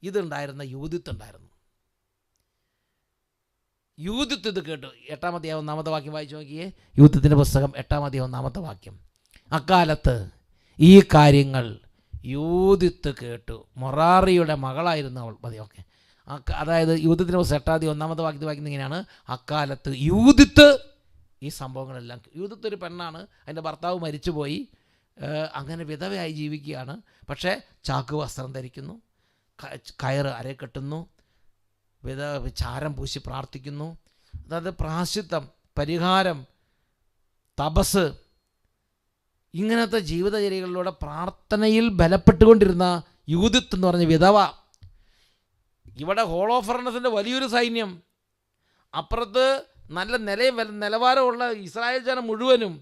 ഇതുണ്ടായിരുന്ന യൂദിത്തുണ്ടായിരുന്നു. യൂദിത്ത് ഇത് കേട്ടു. 8-1 വാക്യം വായിച്ചു നോക്കിയേ. യൂദത്തിൻ്റെ പുസ്തകം 8-1 വാക്യം. അക്കാലത്ത് ഈ കാര്യങ്ങൾ യൂദിത്ത് കേട്ടു. മൊറാറിയുടെ മകളായിരുന്നു അവൾ. മതി, ഓക്കെ. അതായത് യൂദത്തിൻ്റെ പുസ്തകം 8-1 വാക്യത്തിൽ വായിക്കുന്നത് ഇങ്ങനെയാണ്. അക്കാലത്ത് യൂദിത്ത് ഈ സംഭവങ്ങളെല്ലാം. യൂദിത്ത് ഒരു പെണ്ണാണ്. അതിൻ്റെ ഭർത്താവ് മരിച്ചുപോയി. അങ്ങനെ വിധവയായി ജീവിക്കുകയാണ്. പക്ഷേ ചാക്ക് വസ്ത്രം ധരിക്കുന്നു, കയറ് അരയെ കെട്ടുന്നു, ചാരം പൂശി പ്രാർത്ഥിക്കുന്നു. അതായത് പ്രാശ്ചിത്തം, പരിഹാരം, തപസ്, ഇങ്ങനത്തെ ജീവിതചര്യകളിലൂടെ പ്രാർത്ഥനയിൽ ബലപ്പെട്ടുകൊണ്ടിരുന്ന യൂദിത്ത് എന്ന് പറഞ്ഞ വിധവ. ഇവിടെ ഹോളോഫർണസിൻ്റെ വലിയൊരു സൈന്യം, അപ്പുറത്ത് നല്ല നിലവാരമുള്ള ഇസ്രായേൽ ജനം മുഴുവനും.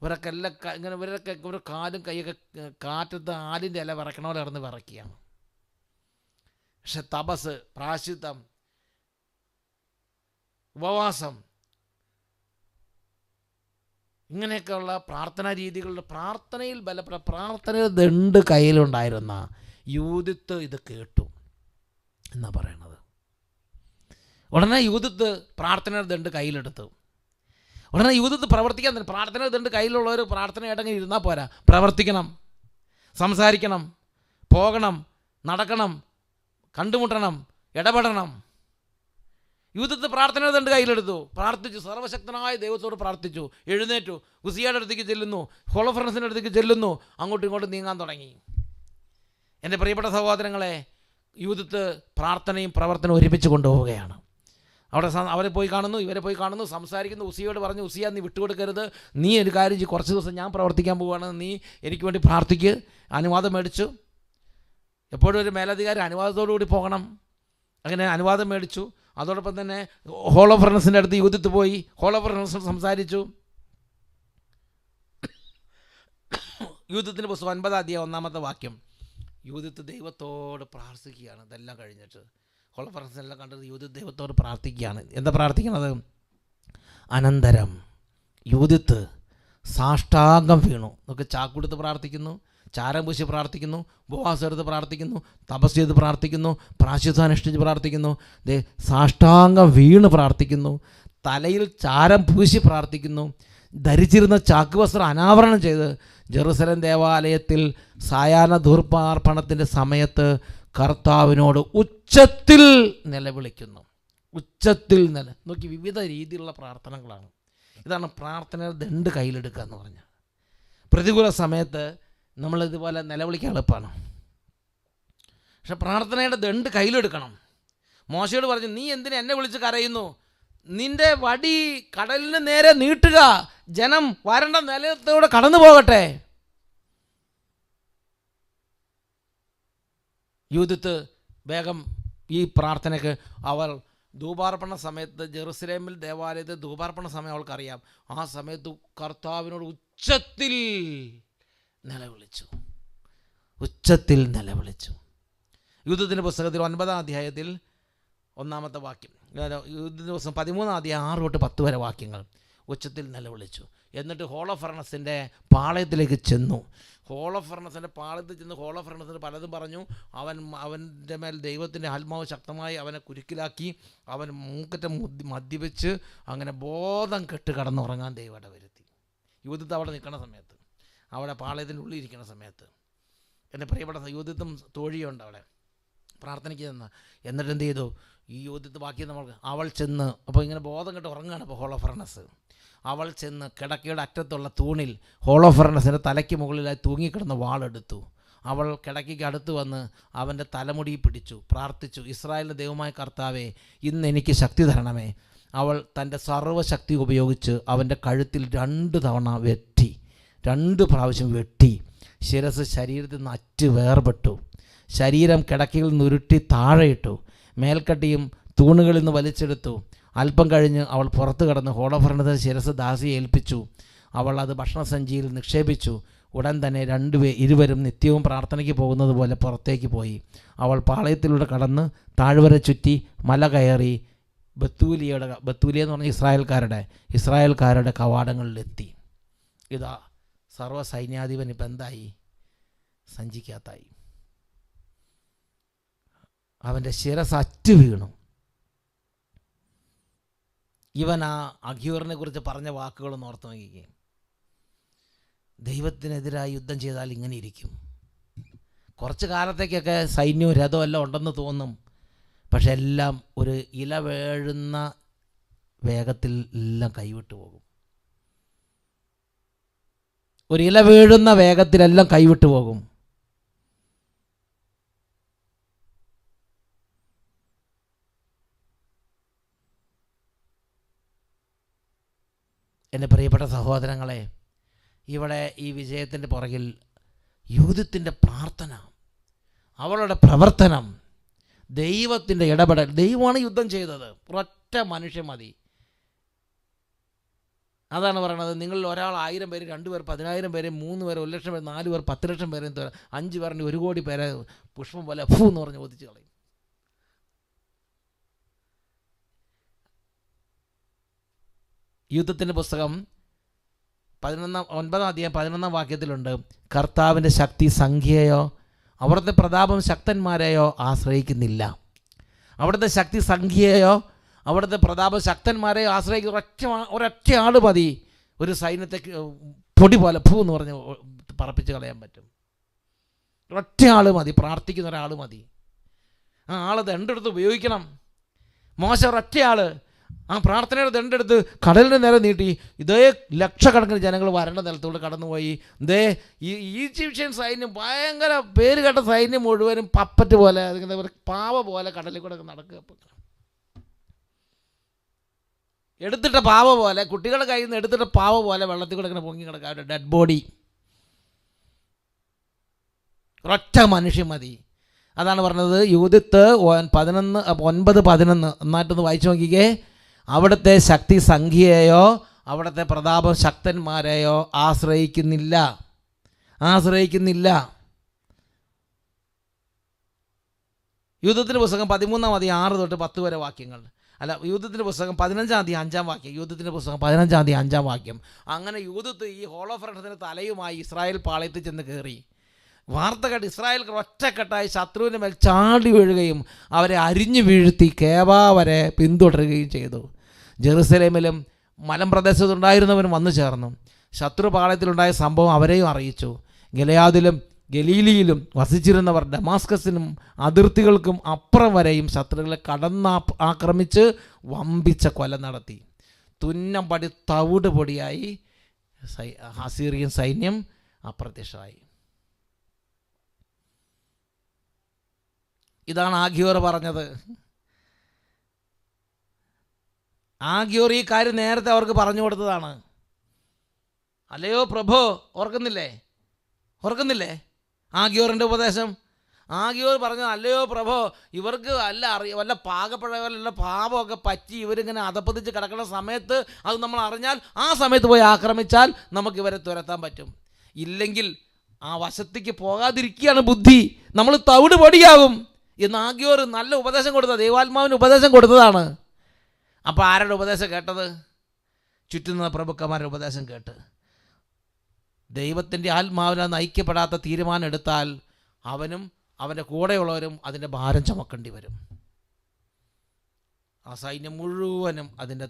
ഇവരൊക്കെ എല്ലാം ഇങ്ങനെ ഇവർ കാലും കൈയൊക്കെ കാറ്റത്ത് ആലിൻ്റെ ഇല വിറക്കണ പോലെ ഇറന്ന് വിറയ്ക്കുകയാണ്. പക്ഷെ തപസ്, പ്രാശ്ചിത്തം, ഉപവാസം, ഇങ്ങനെയൊക്കെയുള്ള പ്രാർത്ഥനാ രീതികളുടെ പ്രാർത്ഥനയിൽ പ്രാർത്ഥനയിൽ ദണ്ട് കയ്യിലുണ്ടായിരുന്ന യൂദിത്ത് ഇത് കേട്ടു എന്നാ പറയണത്. ഉടനെ യൂദിത്ത് പ്രാർത്ഥനയുടെ ദണ്ട് കയ്യിലെടുത്തു. ഉടനെ യൂദിത്ത് പ്രവർത്തിക്കാൻ തന്നെ. പ്രാർത്ഥനയുടെ ദണ്ട് കയ്യിലുള്ളവർ പ്രാർത്ഥനയായിട്ടങ്ങനെ ഇരുന്നാൽ പോരാ. പ്രവർത്തിക്കണം, സംസാരിക്കണം, പോകണം, നടക്കണം, കണ്ടുമുട്ടണം, ഇടപെടണം. യൂദത്ത് പ്രാർത്ഥനയുടെ ദണ്ട് കയ്യിലെടുത്തു. പ്രാർത്ഥിച്ചു, സർവശക്തനായ ദൈവത്തോട് പ്രാർത്ഥിച്ചു. എഴുന്നേറ്റു, ഉസിയയുടെ അടുത്തേക്ക് ചെല്ലുന്നു, ഹോളോഫർണസിൻ്റെ അടുത്തേക്ക് ചെല്ലുന്നു. അങ്ങോട്ടും ഇങ്ങോട്ടും നീങ്ങാൻ തുടങ്ങി. എൻ്റെ പ്രിയപ്പെട്ട സഹോദരങ്ങളെ, യൂദത്ത് പ്രാർത്ഥനയും പ്രവർത്തനവും ഒരുമിച്ച് കൊണ്ടുപോവുകയാണ്. അവരെ പോയി കാണുന്നു, ഇവരെ പോയി കാണുന്നു, സംസാരിക്കുന്നു. ഉസിയോട് പറഞ്ഞു, ഉസിയ നീ വിട്ടുകൊടുക്കരുത്, നീ ഒരു കാര്യം ചെയ്യും, കുറച്ച് ദിവസം ഞാൻ പ്രവർത്തിക്കാൻ പോവുകയാണ്, നീ എനിക്ക് വേണ്ടി പ്രാർത്ഥിക്ക്. അനുവാദം മേടിച്ചു. എപ്പോഴും ഒരു മേലധികാരി അനുവാദത്തോടു കൂടി പോകണം. അങ്ങനെ അനുവാദം മേടിച്ചു. അതോടൊപ്പം തന്നെ ഹോളോഫർണസിൻ്റെ അടുത്ത് യൂദിത്ത് പോയി. ഹോളോഫർണസ് സംസാരിച്ചു. യൂദത്തിൻ്റെ പുസ്തകം 9-1 വാക്യം. യൂദിത്ത് ദൈവത്തോട് പ്രാർത്ഥിക്കുകയാണ്. ഇതെല്ലാം കഴിഞ്ഞിട്ട് ഹോളോഫർണസിനെല്ലാം കണ്ടത് യൂദിത്ത് ദൈവത്തോട് പ്രാർത്ഥിക്കുകയാണ്. എന്താ പ്രാർത്ഥിക്കുന്നത്? അനന്തരം യൂദിത്ത് സാഷ്ടാംഗം വീണു. നമുക്ക് ചാക്കുടുത്ത് പ്രാർത്ഥിക്കുന്നു, ചാരം പൂശി പ്രാർത്ഥിക്കുന്നു, ഉപവാസം എടുത്ത് പ്രാർത്ഥിക്കുന്നു, തപസ് ചെയ്ത് പ്രാർത്ഥിക്കുന്നു, പ്രാശ്ചിത്തം അനുഷ്ഠിച്ച് പ്രാർത്ഥിക്കുന്നു, സാഷ്ടാംഗം വീണ് പ്രാർത്ഥിക്കുന്നു, തലയിൽ ചാരം പൂശി പ്രാർത്ഥിക്കുന്നു, ധരിച്ചിരുന്ന ചാക്ക് വസ്ത്രം അനാവരണം ചെയ്ത് ജെറുസലേം ദേവാലയത്തിൽ സായാഹ്ന ധൂർപ്പാർപ്പണത്തിൻ്റെ സമയത്ത് കർത്താവിനോട് ഉച്ചത്തിൽ നിലവിളിക്കുന്നു. ഉച്ചത്തിൽ നോക്കി, വിവിധ രീതിയിലുള്ള പ്രാർത്ഥനകളാണ്. ഇതാണ് പ്രാർത്ഥനയുടെ ദണ്ട് കയ്യിലെടുക്കുക എന്ന് പറഞ്ഞാൽ. പ്രതികൂല സമയത്ത് നമ്മളിതുപോലെ നിലവിളിക്കാൻ എളുപ്പമാണ്. പക്ഷെ പ്രാർത്ഥനയുടെ ദണ്ട് കയ്യിലെടുക്കണം. മോശയോട് പറഞ്ഞു, നീ എന്തിനാ എന്നെ വിളിച്ച് കരയുന്നു? നിന്റെ വടി കടലിന് നേരെ നീട്ടുക, ജനം വരണ്ട നിലത്തോടെ കടന്നു പോകട്ടെ. യൂദത്ത് വേഗം ഈ പ്രാർത്ഥനയ്ക്ക് അവൾ ധൂപാർപ്പണ സമയത്ത് ജെറുസലേമിൽ ദേവാലയത്തിൽ ധൂപാർപ്പണ സമയം അവൾക്കറിയാം. ആ സമയത്ത് കർത്താവിനോട് ഉച്ചത്തിൽ നിലവിളിച്ചു. യൂദത്തിൻ്റെ പുസ്തകത്തിൽ 9-ാം അധ്യായത്തിൽ 1-ാമത്തെ വാക്യം, യൂദത്തിൻ്റെ പുസ്തകം 13-ാം അധ്യായം 6 തൊട്ട് 10 വരെ വാക്യങ്ങൾ. ഉച്ചത്തിൽ നിലവിളിച്ചു. എന്നിട്ട് ഹോളോഫർണസിൻ്റെ പാളയത്തിലേക്ക് ചെന്നു. ഹോളോഫർണസിൻ്റെ പാളയത്തിൽ ചെന്ന് ഹോളോഫർണസിന് പലതും പറഞ്ഞു. അവൻ്റെ മേൽ ദൈവത്തിൻ്റെ ആത്മാവ് ശക്തമായി അവനെ കുരുക്കിലാക്കി. അവൻ മൂക്കറ്റ മദ്യപിച്ച് അങ്ങനെ ബോധം കെട്ട് കടന്നുറങ്ങാൻ ദൈവം ഇടവരുത്തി. യൂദത്ത് അവിടെ നിൽക്കുന്ന സമയത്ത്, അവിടെ പാളയത്തിൻ്റെ ഉള്ളിൽ ഇരിക്കുന്ന സമയത്ത്, എൻ്റെ പ്രിയപ്പെട്ട യൂദത്തും തോഴിയുണ്ട് അവിടെ പ്രാർത്ഥനയ്ക്ക് ചെന്ന്. എന്നിട്ട് എന്ത് ചെയ്തു? ഈ യൂദത്ത് ബാക്കി നമ്മൾക്ക് അവൾ ചെന്ന്, അപ്പോൾ ഇങ്ങനെ ബോധം കെട്ട് ഉറങ്ങുകയാണ്. ഇപ്പോൾ ഹോളോഫർണസ് അവൾ ചെന്ന് കിടക്കയുടെ അറ്റത്തുള്ള തൂണിൽ ഹോളോഫർണസിൻ്റെ തലയ്ക്ക് മുകളിലായി തൂങ്ങിക്കിടന്ന് വാളെടുത്തു. അവൾ കിടക്കയ്ക്ക് അടുത്ത് വന്ന് അവൻ്റെ തലമുടി പിടിച്ചു, പ്രാർത്ഥിച്ചു, ഇസ്രായേലിൻ്റെ ദൈവമായ കർത്താവേ, ഇന്ന് എനിക്ക് ശക്തി തരണമേ. അവൾ തൻ്റെ സർവ്വശക്തി ഉപയോഗിച്ച് അവൻ്റെ കഴുത്തിൽ 2 തവണ വെട്ടി, 2 പ്രാവശ്യം വെട്ടി. ശിരസ് ശരീരത്തിൽ നിന്ന് അറ്റ് വേർപെട്ടു. ശരീരം കിടക്കയിൽ നിന്ന് ഉരുട്ടി താഴെയിട്ടു. മേൽക്കട്ടിയും തൂണുകളിൽ നിന്ന് വലിച്ചെടുത്തു. അല്പം കഴിഞ്ഞ് അവൾ പുറത്തു കടന്ന് ഹോളോഫർണസിന്റെ ശിരസ് ദാസിയെ ഏൽപ്പിച്ചു. അവൾ അത് ഭക്ഷണസഞ്ചിയിൽ നിക്ഷേപിച്ചു. ഉടൻ തന്നെ ഇരുവരും നിത്യവും പ്രാർത്ഥനയ്ക്ക് പോകുന്നത് പോലെ പുറത്തേക്ക് പോയി. അവൾ പാളയത്തിലൂടെ കടന്ന് താഴ്വര ചുറ്റി മല കയറി ബത്തൂലിയ എന്ന് പറഞ്ഞ ഇസ്രായേൽക്കാരുടെ കവാടങ്ങളിലെത്തി. ഇതാ സർവ്വസൈന്യാധിപൻ ഇപ്പം എന്തായി? സഞ്ചിക്കകത്തായി. അവൻ്റെ ശിരസ് അറ്റു വീണു. ഇവൻ ആ അഗ്യൂറിനെ കുറിച്ച് പറഞ്ഞ വാക്കുകളൊന്ന് ഓർത്ത് നോക്കിക്കേ. ദൈവത്തിനെതിരായി യുദ്ധം ചെയ്താൽ ഇങ്ങനെ ഇരിക്കും. കുറച്ച് കാലത്തേക്കൊക്കെ സൈന്യവും രഥവും എല്ലാം ഉണ്ടെന്ന് തോന്നും. പക്ഷെ എല്ലാം ഒരു ഇല വീഴുന്ന വേഗത്തിൽ എല്ലാം കൈവിട്ടു പോകും. ഒരു ഇല വീഴുന്ന വേഗത്തിലെല്ലാം കൈവിട്ടു പോകും. എൻ്റെ പ്രിയപ്പെട്ട സഹോദരങ്ങളെ, ഇവിടെ ഈ വിജയത്തിൻ്റെ പുറകിൽ യൂദത്തിൻ്റെ പ്രാർത്ഥന, അവളുടെ പ്രവർത്തനം, ദൈവത്തിൻ്റെ ഇടപെടൽ. ദൈവമാണ് യുദ്ധം ചെയ്തത്. ഒരൊറ്റ മനുഷ്യൻ മതി. അതാണ് പറയണത്. നിങ്ങളിൽ ഒരാൾ 1000 പേര്, 2 പേർ 10,000 പേരെ, 3 പേര് 1,00,000 പേര്, 4 പേർ 10,00,000 പേരെ, 5 പേരുടെ 1 കോടി പേരെ പുഷ്പം പോലെ ഫൂ എന്ന് പറഞ്ഞ് ഒതിച്ച് കളയും. യൂദത്തിൻ്റെ പുസ്തകം 9-ാം അധ്യായം 11-ാം വാക്യത്തിലുണ്ട്, കർത്താവിൻ്റെ ശക്തി സംഖ്യയോ അവിടുത്തെ പ്രതാപം ശക്തന്മാരെയോ ആശ്രയിക്കുന്നില്ല. അവിടുത്തെ ശക്തി സംഖ്യയോ അവിടുത്തെ പ്രതാപം ശക്തന്മാരെയോ ആശ്രയിക്കുന്ന ഒരൊറ്റ ആൾ മതി ഒരു സൈന്യത്തെ പൊടി പോലെ ഫൂ എന്ന് പറഞ്ഞ് പറപ്പിച്ച് കളയാൻ പറ്റും. ഒറ്റ ആൾ മതി, പ്രാർത്ഥിക്കുന്ന ഒരാൾ മതി. ആ ആൾ ദണ്ടെടുത്ത് ഉപയോഗിക്കണം. മോശ ഒരൊറ്റ ആൾ ആ പ്രാർത്ഥനയുടെ ദണ്ടെടുത്ത് കടലിന് നേരെ നീട്ടി. ഇതേ ലക്ഷക്കണക്കിന് ജനങ്ങൾ വരണ്ട നിലത്തൂടെ കടന്നുപോയി. ഇതേ ഈ ഈജിപ്ഷ്യൻ സൈന്യം, ഭയങ്കര പേര് കേട്ട സൈന്യം മുഴുവനും പപ്പറ്റ് പോലെ, അതിങ്ങനെ പാവ പോലെ കടലിൽ കൂടെ നടക്കുക. എടുത്തിട്ട പാവ പോലെ, കുട്ടികളുടെ കയ്യിൽ നിന്ന് എടുത്തിട്ട പാവ പോലെ വെള്ളത്തിൽ കൂടെ ഇങ്ങനെ പൊങ്ങി കിടക്കുക. അവരുടെ ഡെഡ് ബോഡി. ഒരൊറ്റ മനുഷ്യൻ മതി. അതാണ് പറഞ്ഞത്. യൂദത്ത് 9:11 നന്നായിട്ടൊന്ന് വായിച്ചു നോക്കിക്കേ. അവിടുത്തെ ശക്തി സംഖ്യയോ അവിടുത്തെ പ്രതാപം ശക്തന്മാരെയോ ആശ്രയിക്കുന്നില്ല. യൂദത്തിൻ്റെ പുസ്തകം 13-ാം അധ്യായം 6 തൊട്ട് 10 വരെ വാക്യങ്ങൾ. അല്ല, യൂദത്തിൻ്റെ പുസ്തകം 15-ാം അധ്യായം 5-ാം വാക്യം. യൂദത്തിൻ്റെ പുസ്തകം 15-ാം അധ്യായം 5-ാം വാക്യം. അങ്ങനെ യൂദത്ത് ഈ ഹോളോഫർണസിൻ്റെ തലയുമായി ഇസ്രായേൽ പാളയത്തിൽ ചെന്ന് കയറി. വാർത്ത കേട്ട് ഇസ്രായേൽ ഒറ്റക്കെട്ടായി ശത്രുവിൻ്റെ മേൽ ചാടി വീഴുകയും അവരെ അരിഞ്ഞു വീഴ്ത്തി കേബ വരെ പിന്തുടരുകയും ചെയ്തു. ജെറുസലേമിലും മലമ്പ്രദേശത്തുണ്ടായിരുന്നവരും വന്നു ചേർന്നു. ശത്രുപാളയത്തിലുണ്ടായ സംഭവം അവരെയും അറിയിച്ചു. ഗിലെയാദിലും ഗലീലിയിലും വസിച്ചിരുന്നവർ ഡമാസ്കസിനും അതിർത്തികൾക്കും അപ്പുറം വരെയും ശത്രുക്കളെ ആക്രമിച്ച് വമ്പിച്ച കൊല നടത്തി. തുന്നം പടി തവിട് പൊടിയായി അസീറിയൻ സൈന്യം അപ്രത്യക്ഷമായി. ഇതാണ് ആഗ്യോർ പറഞ്ഞത്. ആഗ്യോർ ഈ കാര്യം നേരത്തെ അവർക്ക് പറഞ്ഞു കൊടുത്തതാണ്. അല്ലയോ പ്രഭോ, ഓർക്കുന്നില്ലേ ആഗ്യോറിൻ്റെ ഉപദേശം? ആകിയോർ പറഞ്ഞു, അല്ലയോ പ്രഭോ, ഇവർക്ക് വല്ല പാകപ്പഴവല്ല പാപമൊക്കെ പറ്റി ഇവരിങ്ങനെ അതപ്പതിച്ച് കിടക്കുന്ന സമയത്ത് അത് നമ്മൾ അറിഞ്ഞാൽ ആ സമയത്ത് പോയി ആക്രമിച്ചാൽ നമുക്ക് ഇവരെ തുരത്താൻ പറ്റും. ഇല്ലെങ്കിൽ ആ വശത്തേക്ക് പോകാതിരിക്കുകയാണ് ബുദ്ധി, നമ്മൾ തവിട് പൊടിയാകും എന്ന് ആകിയോർ നല്ല ഉപദേശം കൊടുത്തത്, ദൈവാത്മാവിന് ഉപദേശം കൊടുത്തതാണ്. അപ്പോൾ ആരുടെ ഉപദേശം കേട്ടത്? ചുറ്റും നിന്ന പ്രഭുക്കന്മാരുടെ ഉപദേശം കേട്ട് ദൈവത്തിൻ്റെ ആത്മാവിനാൽ നയിക്കപ്പെടാത്ത തീരുമാനം എടുത്താൽ അവനും അവൻ്റെ കൂടെയുള്ളവരും അതിൻ്റെ ഭാരം ചുമക്കേണ്ടി വരും. ആ സൈന്യം മുഴുവനും അതിൻ്റെ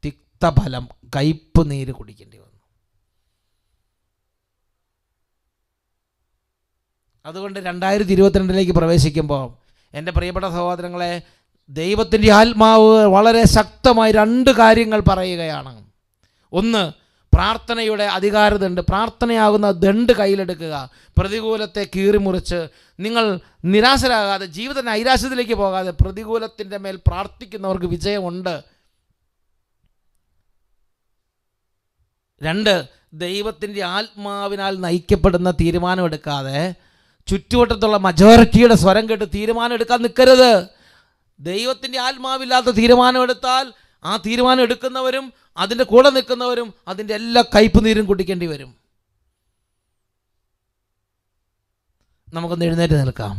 തിക്തഫലം, കയ്പ് നീര് കുടിക്കേണ്ടി വന്നു. അതുകൊണ്ട് 2022 പ്രവേശിക്കുമ്പോൾ എൻ്റെ പ്രിയപ്പെട്ട സഹോദരങ്ങളെ, ദൈവത്തിൻ്റെ ആത്മാവ് വളരെ ശക്തമായി 2 കാര്യങ്ങൾ പറയുകയാണ്. ഒന്ന്, പ്രാർത്ഥനയുടെ അധികാരദണ്ഡ്, പ്രാർത്ഥനയാകുന്ന ദണ്ഡ് കയ്യിലെടുക്കുക. പ്രതികൂലത്തെ കീറിമുറിച്ച് നിങ്ങൾ നിരാശരാകാതെ, ജീവിത നൈരാശ്യത്തിലേക്ക് പോകാതെ പ്രതികൂലത്തിൻ്റെ മേൽ പ്രാർത്ഥിക്കുന്നവർക്ക് വിജയമുണ്ട്. 2, ദൈവത്തിൻ്റെ ആത്മാവിനാൽ നയിക്കപ്പെടുന്ന തീരുമാനമെടുക്കാതെ ചുറ്റുവട്ടത്തുള്ള മജോറിറ്റിയുടെ സ്വരം കേട്ട് തീരുമാനം എടുക്കാൻ നിൽക്കരുത്. ദൈവത്തിൻ്റെ ആത്മാവില്ലാത്ത തീരുമാനമെടുത്താൽ ആ തീരുമാനം എടുക്കുന്നവരും അതിൻ്റെ കൂടെ നിൽക്കുന്നവരും അതിൻ്റെ എല്ലാ കയ്പ് നീരും കുടിക്കേണ്ടി വരും. നമുക്കൊന്ന് എഴുന്നേറ്റ് നിൽക്കാം.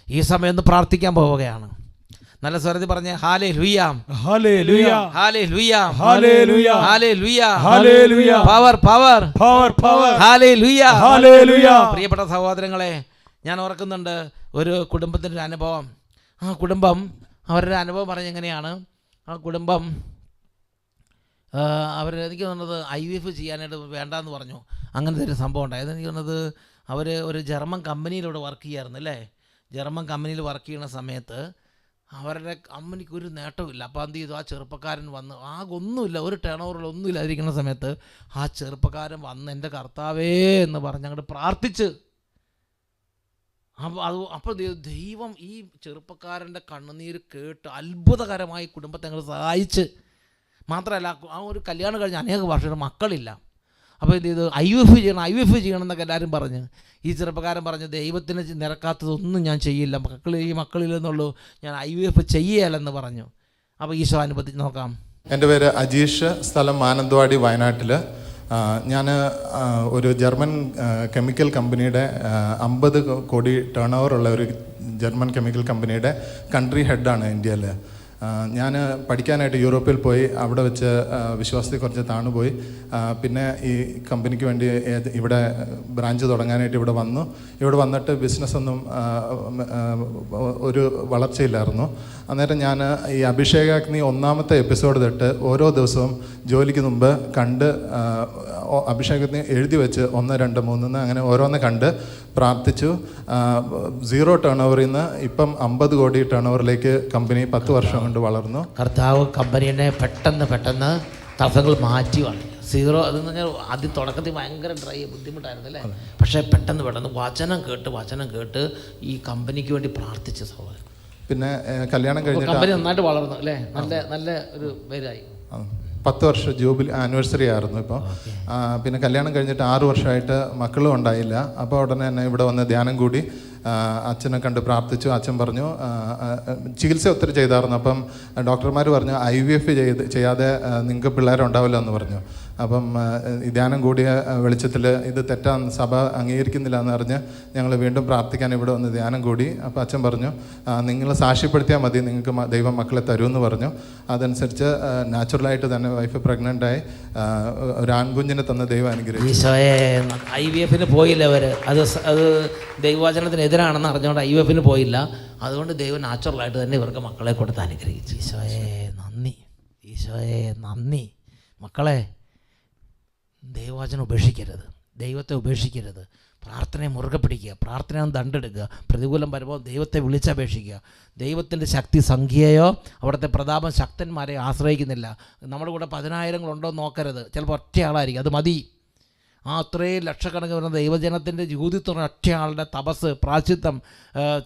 ഈ സമയം ഒന്ന് പ്രാർത്ഥിക്കാൻ പോവുകയാണ്. നല്ല സ്വരത്തിൽ പറഞ്ഞേ, hallelujah, hallelujah, hallelujah, hallelujah, hallelujah, hallelujah, power power power power, hallelujah, hallelujah. പ്രിയപ്പെട്ട സഹോദരങ്ങളെ, ഞാൻ ഓർക്കുന്നുണ്ട് ഒരു കുടുംബത്തിൻ്റെ ഒരു അനുഭവം. ആ കുടുംബം അവരുടെ അനുഭവം പറഞ്ഞെങ്ങനെയാണ്, ആ കുടുംബം എനിക്ക് തോന്നുന്നത് IVF ചെയ്യാനായിട്ട് വേണ്ടാന്ന് പറഞ്ഞു. അങ്ങനത്തെ ഒരു സംഭവം ഉണ്ടായത്. എനിക്ക് തോന്നുന്നത് അവർ ഒരു ജർമ്മൻ കമ്പനിയിലൂടെ വർക്ക് ചെയ്യായിരുന്നു അല്ലേ. ജർമ്മൻ കമ്പനിയിൽ വർക്ക് ചെയ്യുന്ന സമയത്ത് അവരുടെ കമ്പനിക്ക് ഒരു നേട്ടമില്ല. അപ്പോൾ എന്ത് ചെയ്തു, ആ ചെറുപ്പക്കാരൻ വന്ന്, ആകൊന്നുമില്ല, ഒരു ടേൺ ഓവറിലൊന്നും ഇല്ലാതിരിക്കുന്ന സമയത്ത് ആ ചെറുപ്പക്കാരൻ വന്ന് എൻ്റെ കർത്താവേ എന്ന് പറഞ്ഞ് അങ്ങോട്ട് പ്രാർത്ഥിച്ച്. അപ്പോൾ ദൈവം ഈ ചെറുപ്പക്കാരൻ്റെ കണ്ണുനീര് കേട്ട് അത്ഭുതകരമായി കുടുംബത്തെ ഞങ്ങൾ സഹായിച്ച്. മാത്രമല്ല, ആ ഒരു കല്യാണം കഴിഞ്ഞ് അനേക വർഷം മക്കളില്ല. അപ്പോൾ എന്ത് ചെയ്തു, IVF ചെയ്യണം എന്നൊക്കെ എല്ലാവരും പറഞ്ഞ്. ഈ ചെറുപ്പക്കാരൻ പറഞ്ഞ്, ദൈവത്തിന് നിരക്കാത്തതൊന്നും ഞാൻ ചെയ്യില്ല, മക്കളില്ലെന്നുള്ളൂ, ഞാൻ IVF ചെയ്യലെന്ന് പറഞ്ഞു. അപ്പോൾ ഈശോ അനുഭവത്തിൽ നോക്കാം. എൻ്റെ പേര് അജീഷ്, സ്ഥലം മാനന്തവാടി, വയനാട്ടിൽ. ഞാൻ ഒരു ജർമ്മൻ കെമിക്കൽ കമ്പനിയുടെ 50 കോടി ടേൺ ഓവറുള്ള ഒരു ജർമ്മൻ കെമിക്കൽ കമ്പനിയുടെ കൺട്രി ഹെഡാണ് ഇന്ത്യയിൽ. ഞാൻ പഠിക്കാനായിട്ട് യൂറോപ്പിൽ പോയി. അവിടെ വെച്ച് വിശ്വാസത്തിൽ കുറച്ച് താണുപോയി. പിന്നെ ഈ കമ്പനിക്ക് വേണ്ടി ഇവിടെ ബ്രാഞ്ച് തുടങ്ങാനായിട്ട് ഇവിടെ വന്നു. ഇവിടെ വന്നിട്ട് ബിസിനസ്സൊന്നും ഒരു വളർച്ചയില്ലായിരുന്നു. അന്നേരം ഞാൻ ഈ അഭിഷേകാഗ്നി 1ാമത്തെ എപ്പിസോഡ് തൊട്ട് ഓരോ ദിവസവും ജോലിക്ക് മുമ്പ് കണ്ട് അഭിഷേകത്തിന് എഴുതി വെച്ച് 1, 2, 3 അങ്ങനെ ഓരോന്ന് കണ്ട് പ്രാർത്ഥിച്ചു. 0 ടേൺ ഓവറിൽ നിന്ന് ഇപ്പം 50 കോടി ടേൺ ഓവറിലേക്ക് കമ്പനി 10 വർഷം കൊണ്ട് വളർന്നു. കർത്താവ് കമ്പനിയെ പെട്ടെന്ന് തടസ്സങ്ങൾ മാറ്റി വന്നു. 0 അതെന്ന് പറഞ്ഞാൽ ആദ്യം തുടക്കത്തിൽ ഭയങ്കര ബുദ്ധിമുട്ടായിരുന്നു അല്ലേ. പക്ഷേ പെട്ടെന്ന് വചനം കേട്ട് ഈ കമ്പനിക്ക് വേണ്ടി പ്രാർത്ഥിച്ച സഹോദരൻ. പിന്നെ കല്യാണം കഴിഞ്ഞിട്ട് കമ്പനി നന്നായിട്ട് വളർന്നു അല്ലേ, നല്ല ഒരു പേരായി. 10 വർഷം ജൂബിലി ആനിവേഴ്സറി ആയിരുന്നു ഇപ്പോൾ. പിന്നെ കല്യാണം കഴിഞ്ഞിട്ട് 6 വർഷമായിട്ട് മക്കളും ഉണ്ടായില്ല. അപ്പോൾ ഉടനെ തന്നെ ഇവിടെ വന്ന് ധ്യാനം കൂടി അച്ഛനെ കണ്ട് പ്രാർത്ഥിച്ചു. അച്ഛൻ പറഞ്ഞു, ചികിത്സ ഒത്തിരി ചെയ്തായിരുന്നു. അപ്പം ഡോക്ടർമാർ പറഞ്ഞു IVF ചെയ്യാതെ നിങ്ങൾക്ക് പിള്ളേരുണ്ടാവില്ല എന്ന് പറഞ്ഞു. അപ്പം ഈ ധ്യാനം കൂടിയ വെളിച്ചത്തിൽ ഇത് തെറ്റാന്ന് സഭ അംഗീകരിക്കുന്നില്ല എന്ന് പറഞ്ഞ് ഞങ്ങൾ വീണ്ടും പ്രാർത്ഥിക്കാൻ ഇവിടെ വന്ന് ധ്യാനം കൂടി. അപ്പോൾ അച്ഛൻ പറഞ്ഞു, നിങ്ങൾ സാക്ഷ്യപ്പെടുത്തിയാൽ മതി, നിങ്ങൾക്ക് ദൈവം മക്കളെ തരുമെന്ന് പറഞ്ഞു. അതനുസരിച്ച് നാച്ചുറലായിട്ട് തന്നെ വൈഫ് പ്രഗ്നൻ്റായി ഒരു ആൺകുഞ്ഞിനെ തന്ന ദൈവം അനുഗ്രഹിച്ചു. IVF പോയില്ല അവർ, അത് ദൈവവചനത്തിന് എതിരാണെന്ന് അറിഞ്ഞുകൊണ്ട് IVF പോയില്ല. അതുകൊണ്ട് ദൈവം നാച്ചുറലായിട്ട് തന്നെ ഇവർക്ക് മക്കളെ കൊടുത്ത് അനുഗ്രഹിച്ചു. ഈശോയെ നന്ദി. മക്കളെ, ദൈവവചനം ഉപേക്ഷിക്കരുത്, ദൈവത്തെ ഉപേക്ഷിക്കരുത്. പ്രാർത്ഥനയെ മുറുകെ പിടിക്കുക, പ്രാർത്ഥന ദണ്ടെടുക്കുക. പ്രതികൂലം വരുമ്പോൾ ദൈവത്തെ വിളിച്ചപേക്ഷിക്കുക. ദൈവത്തിൻ്റെ ശക്തി സംഖ്യയോ അവിടുത്തെ പ്രതാപം ശക്തന്മാരെ ആശ്രയിക്കുന്നില്ല. നമ്മുടെ കൂടെ 10,000 ഉണ്ടോ നോക്കരുത്, ചിലപ്പോൾ ഒറ്റയാളായിരിക്കും, അത് മതി. ആ അത്രയും ലക്ഷക്കണക്കിന് വരുന്ന ദൈവജനത്തിൻ്റെ യൂതിത്വം ഒറ്റയാളുടെ തപസ്, പ്രാശ്ചിത്തം,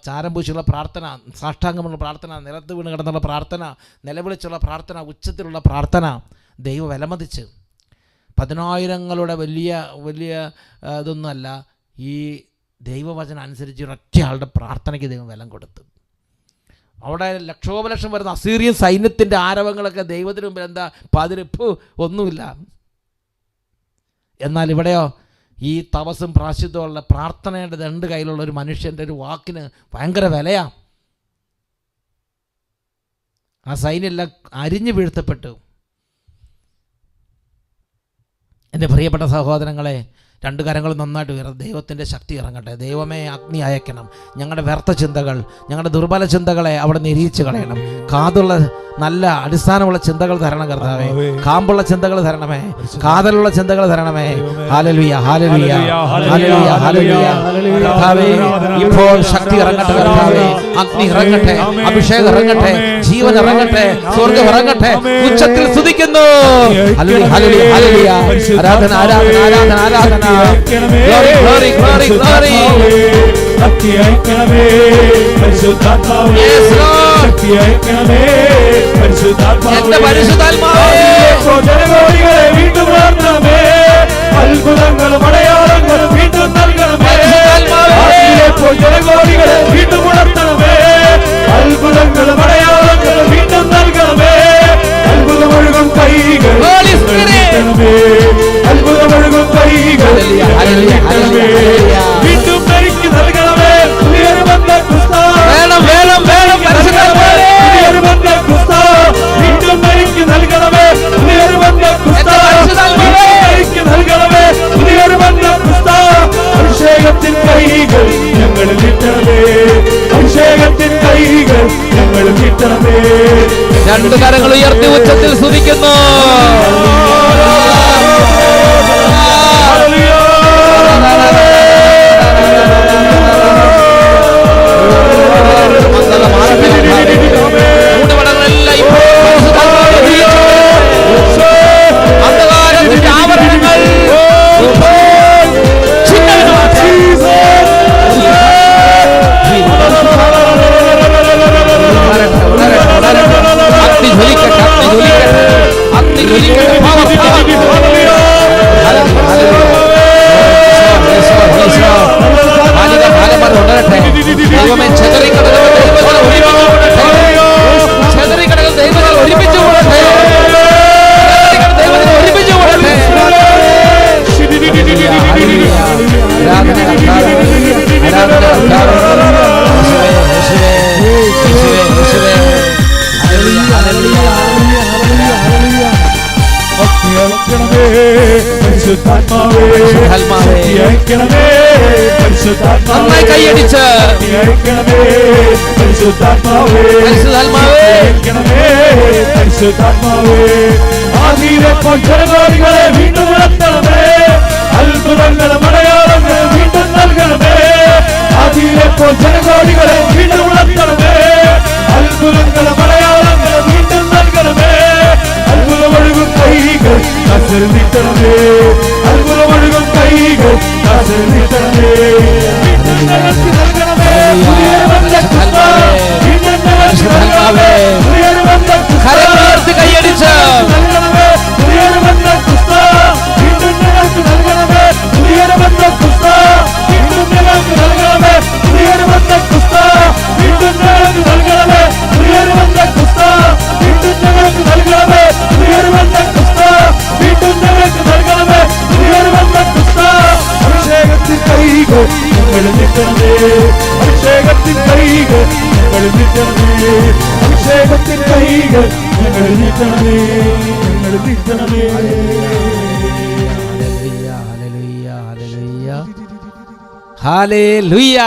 ചാരം പൂശിയുള്ള പ്രാർത്ഥന, സാഷ്ടാംഗമുള്ള പ്രാർത്ഥന, നിലത്ത് വീണ് കിടന്നുള്ള പ്രാർത്ഥന, നിലവിളിച്ചുള്ള പ്രാർത്ഥന, ഉച്ചത്തിലുള്ള പ്രാർത്ഥന ദൈവം വിലമതിച്ച്. 10,000 വലിയ ഇതൊന്നുമല്ല. ഈ ദൈവവചനം അനുസരിച്ച് ഒരൊറ്റയാളുടെ പ്രാർത്ഥനയ്ക്ക് ദൈവം ബലം കൊടുത്തു. അവിടെ ലക്ഷോപലക്ഷം വരുന്ന അസീറിയൻ സൈന്യത്തിൻ്റെ ആരവങ്ങളൊക്കെ ദൈവത്തിന് മുമ്പിൽ എന്താ പതിരിപ്പ് ഒന്നുമില്ല. എന്നാൽ ഇവിടെയോ ഈ തപസ്സും പ്രാശ്ചിത്വമുള്ള പ്രാർത്ഥനയുടെ രണ്ട് കയ്യിലുള്ള ഒരു മനുഷ്യൻ്റെ ഒരു വാക്കിന് ഭയങ്കര വിലയാണ്. ആ സൈന്യമെല്ലാം അരിഞ്ഞു വീഴ്ത്തപ്പെട്ടു. എൻ്റെ പ്രിയപ്പെട്ട സഹോദരങ്ങളെ, രണ്ട് കരങ്ങളും നന്നായിട്ട് ഉയർത്തും. ദൈവത്തിൻ്റെ ശക്തി ഇറങ്ങട്ടെ. ദൈവമേ, അഗ്നി അയക്കണം. ഞങ്ങളുടെ വ്യർത്ഥ ചിന്തകൾ, ഞങ്ങളുടെ ദുർബല ചിന്തകളെ അവിടെ നിരീച്ച് കളയണം. കാതുള്ള നല്ല അടിസ്ഥാനമുള്ള ചിന്തകൾ തരണം കർത്താവേ. കാമ്പുള്ള ചിന്തകൾ തരണമേ. കാതലുള്ള ചിന്തകൾ തരണമേ. Hallelujah, hallelujah, hallelujah, hallelujah. കർത്താവേ, ഇപ്പോൾ ശക്തി ഇറങ്ങട്ടെ കർത്താവേ. അഗ്നി ഇറങ്ങട്ടെ, അഭിഷേകം ഇറങ്ങട്ടെ, ജീവൻ ഇറങ്ങട്ടെ, സ്വർഗ്ഗം ഇറങ്ങട്ടെ. ഉച്ചത്തിൽ സ്തുതിക്കുന്നു. Hallelujah, hallelujah, hallelujah. ആരാധന, ആരാധന, ആരാധന, ആരാധന. Glory, glory, glory, glory. ശക്തി അയക്കണമേ പരിശുദ്ധാത്മാവേ. Yes, Lord. ശക്തി അയക്കണമേ പരിശുദ്ധാത്മാവേ. എന്റെ പരിശുദ്ധാത്മാവേ, ജനകോടികളെ വീണ്ടും ഉണർത്തണമേ. അത്ഭുതങ്ങളും അടയാളങ്ങളും വീണ്ടും നൽകണമേ. ജനകോടികളെ വീണ്ടും ഉണർത്തണമേ. അത്ഭുതങ്ങളും അടയാളങ്ങളും വീണ്ടും നൽകണമേ. അത്ഭുതമൊഴുകും കൈകൾ നൽകണമേ. അത്ഭുതമൊഴുകും കൈകൾ നൽകണമേ. വീണ്ടും എനിക്ക് നൽകണമേ. പുതിയൊരു ബന്ധം ക്രിസ്തു വേണം, വേണം, വേണം. പരിശുദ്ധാത്മാവേ, പുതിയൊരു ബന്ധം ക്രിസ്തു വീണ്ടും എനിക്ക് നൽകണമേ. പുതിയൊരു ബന്ധം ക്രിസ്തു എനിക്ക് നൽകണമേ. പുതിയൊരു ബന്ധം ക്രിസ്തു. അഭിഷേകത്തിൻ കൈകൾ ഞങ്ങൾ കിട്ടണമേ. അഭിഷേകത്തിൻ കൈകൾ ഞങ്ങൾ കിട്ടണമേ. രണ്ട് കരങ്ങൾ ഉയർത്തി ഉച്ചത്തിൽ സ്തുതിക്കുന്നു. അന്ധകാരത്തിന്റെ ആവരണങ്ങൾ അഗ്നി ജ്വലിക്കട്ടെ, അഗ്നി ജ്വലിക്കട്ടെ, അഗ്നി ജ്വലിക്കട്ടെ. ദൈവമേ, ചെതറിക്കിടക്കുന്ന ദൈവങ്ങൾ ഒരുമിച്ച് കൂടട്ടെ. ദൈവങ്ങൾ ഒരുമിച്ച് കൂടട്ടെ. ആരാധന, ആരാധന, ആരാധന. യേശുവേ, യേശുവേ, യേശുവേ. Hallelujah, hallelujah. അയക്കണമേ പരിശുദ്ധാത്മാവേ. പരിശുദ്ധാത്മാവേ, അയക്കണമേ പരിശുദ്ധാത്മാവേ. നന്നായി കൈയടിച്ച്. അയക്കണമേ പരിശുദ്ധാത്മാവേ. പരിശുദ്ധാത്മാവേ, അയക്കണമേ പരിശുദ്ധാത്മാവേ. ആദിയിലെ ജനകോടികളെ വീണ്ടും ഉണർത്തണമേ. അത്ഭുതങ്ങളും അടയാളങ്ങളും വീണ്ടും നൽകണമേ. ആദിയിലെ ജനകോടികളെ വീണ്ടും ഉണർത്തണമേ. അത്ഭുതങ്ങളും അടയാളങ്ങളും വീണ്ടും നൽകണമേ. അത്ഭുതമൊഴുകും കൈകൾ ആശീർവദിക്കണമേ. അത്ഭുതമൊഴുകും കൈകൾ ആശീർവദിക്കണമേ. കരമുയർത്തി കൈയടിച്ച്. അഭിഷേകത്തിൻ കൈകൾ ഞങ്ങൾ നിൽക്കണമേ. അഭിഷേകത്തിൻ കൈകൾ ഞങ്ങൾ നിൽക്കണമേ. അഭിഷേകത്തിൻ കൈകൾ ഞങ്ങൾ നിൽക്കണമേ. ഞങ്ങൾ നിൽക്കണമേ. Hallelujah, hallelujah,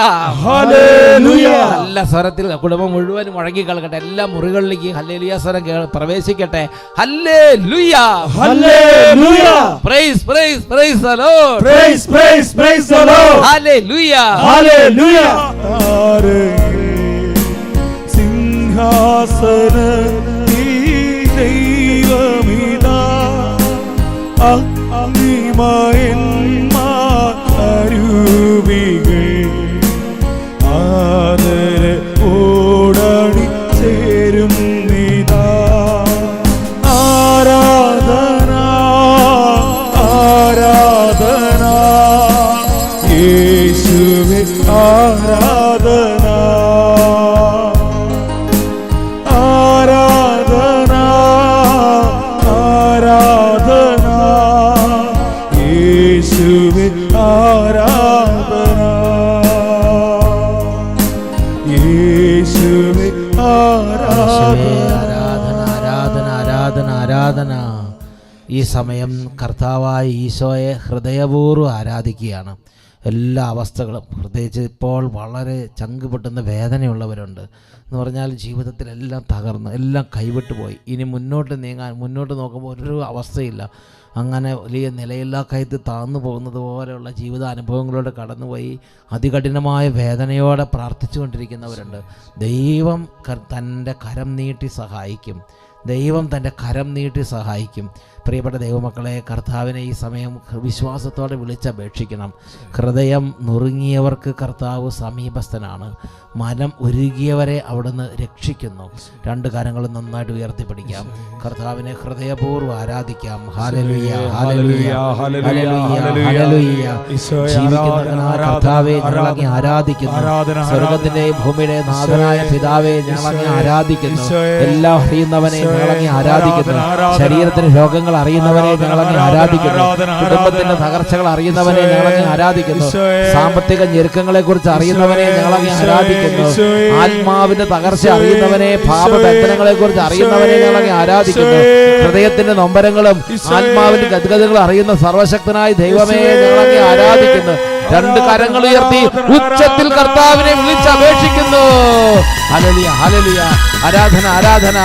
hallelujah. നല്ല സ്വരത്തിൽ കുടുംബം മുഴുവൻ മുഴങ്ങി കളകട്ടെ. എല്ലാ മുറികളിലേക്ക് ഹല്ലേലൂയ സ്വരം പ്രവേശിക്കട്ടെ. Hallelujah, hallelujah. Praise, praise, praise the Lord. Praise, praise, praise the Lord. Hallelujah, hallelujah. സിംഹാസനത്തിൽ ദൈവമിതാ അഗ്നിമയന്മാർ അരൂപികൾ ആദരവോടണി ചേരുന്നിതാ. ആരാധന, ആരാധന യേശുവേ യേശുവേ ആരാധന, യേശുവേ ആരാധന. ആരാധന ആരാധന ആരാധന ആരാധന. ഈ സമയം കർത്താവായ ഈശോയെ ഹൃദയപൂർവ്വം ആരാധിക്കുകയാണ്. എല്ലാ അവസ്ഥകളും, പ്രത്യേകിച്ച് ഇപ്പോൾ വളരെ ചങ്ക് പൊട്ടുന്ന വേദനയുള്ളവരുണ്ട് എന്ന് പറഞ്ഞാൽ ജീവിതത്തിലെല്ലാം തകർന്ന് എല്ലാം കൈവിട്ടു പോയി, ഇനി മുന്നോട്ട് നീങ്ങാൻ, മുന്നോട്ട് നോക്കുമ്പോൾ ഒരു അവസ്ഥയില്ല, അങ്ങനെ വലിയ നിലയില്ലാ കയത്ത് താഴ്ന്നു പോകുന്നത് പോലെയുള്ള ജീവിത അനുഭവങ്ങളോട് കടന്നുപോയി അതികഠിനമായ വേദനയോടെ പ്രാർത്ഥിച്ചുകൊണ്ടിരിക്കുന്നവരുണ്ട്. ദൈവം തൻ്റെ കരം നീട്ടി സഹായിക്കും, ദൈവം തൻ്റെ കരം നീട്ടി സഹായിക്കും. പ്രിയപ്പെട്ട ദൈവമക്കളെ, കർത്താവിനെ ഈ സമയം വിശ്വാസത്തോടെ വിളിച്ചപേക്ഷിക്കണം. ഹൃദയം നുറുങ്ങിയവർക്ക് കർത്താവ് സമീപസ്ഥനാണ്, മനം ഉരുകിയവരെ അവിടുന്ന് രക്ഷിക്കുന്നു. രണ്ട് കാര്യങ്ങളും നന്നായിട്ട് ഉയർത്തിപ്പിടിക്കാം. കർത്താവിനെ ഹൃദയപൂർവ്വം ആരാധിക്കാം. Hallelujah hallelujah hallelujah hallelujah. ജീവിക്കുന്ന കർത്താവേ, ഞങ്ങൾ അങ്ങേ ആരാധിക്കുന്നു. സ്വർഗ്ഗത്തിന്റെയും ഭൂമിയുടെയും നാഥനായ പിതാവേ, ഞങ്ങൾ അങ്ങേ ആരാധിക്കുന്നു. എല്ലാം അറിയുന്നവനെ ഞങ്ങൾ അങ്ങേ ആരാധിക്കുന്നു. ശരീരത്തിന് രോഗങ്ങൾ അറിയുന്നവനെ ഞങ്ങൾ അങ്ങേ ആരാധിക്കുന്നു. കുടുംബത്തിന്റെ തകർച്ചകൾ അറിയുന്നവനെ ഞങ്ങൾ അങ്ങേ ആരാധിക്കുന്നു. സാമ്പത്തിക ഞെരുക്കങ്ങളെ കുറിച്ച് അറിയുന്നവനെ ഞങ്ങൾ അങ്ങേ ആരാധിക്കുന്നു. ആത്മാവിന്റെ തകർച്ച അറിയുന്നവനെ, പാപബന്ധനങ്ങളെ കുറിച്ച് അറിയുന്നവനെ ഞങ്ങൾ അങ്ങേ ആരാധിക്കുന്നു. ഹൃദയത്തിന്റെ നൊമ്പരങ്ങളും ആത്മാവിന്റെ ഗദ്ഗതകളും അറിയുന്ന സർവശക്തനായ ദൈവമേ, ഞങ്ങൾ അങ്ങേ ആരാധിക്കുന്നു. രണ്ട് കരങ്ങൾ ഉയർത്തി ഉച്ചത്തിൽ കർത്താവിനെ വിളിച്ചപേക്ഷിക്കുന്നു. Hallelujah hallelujah. ആരാധന ആരാധന.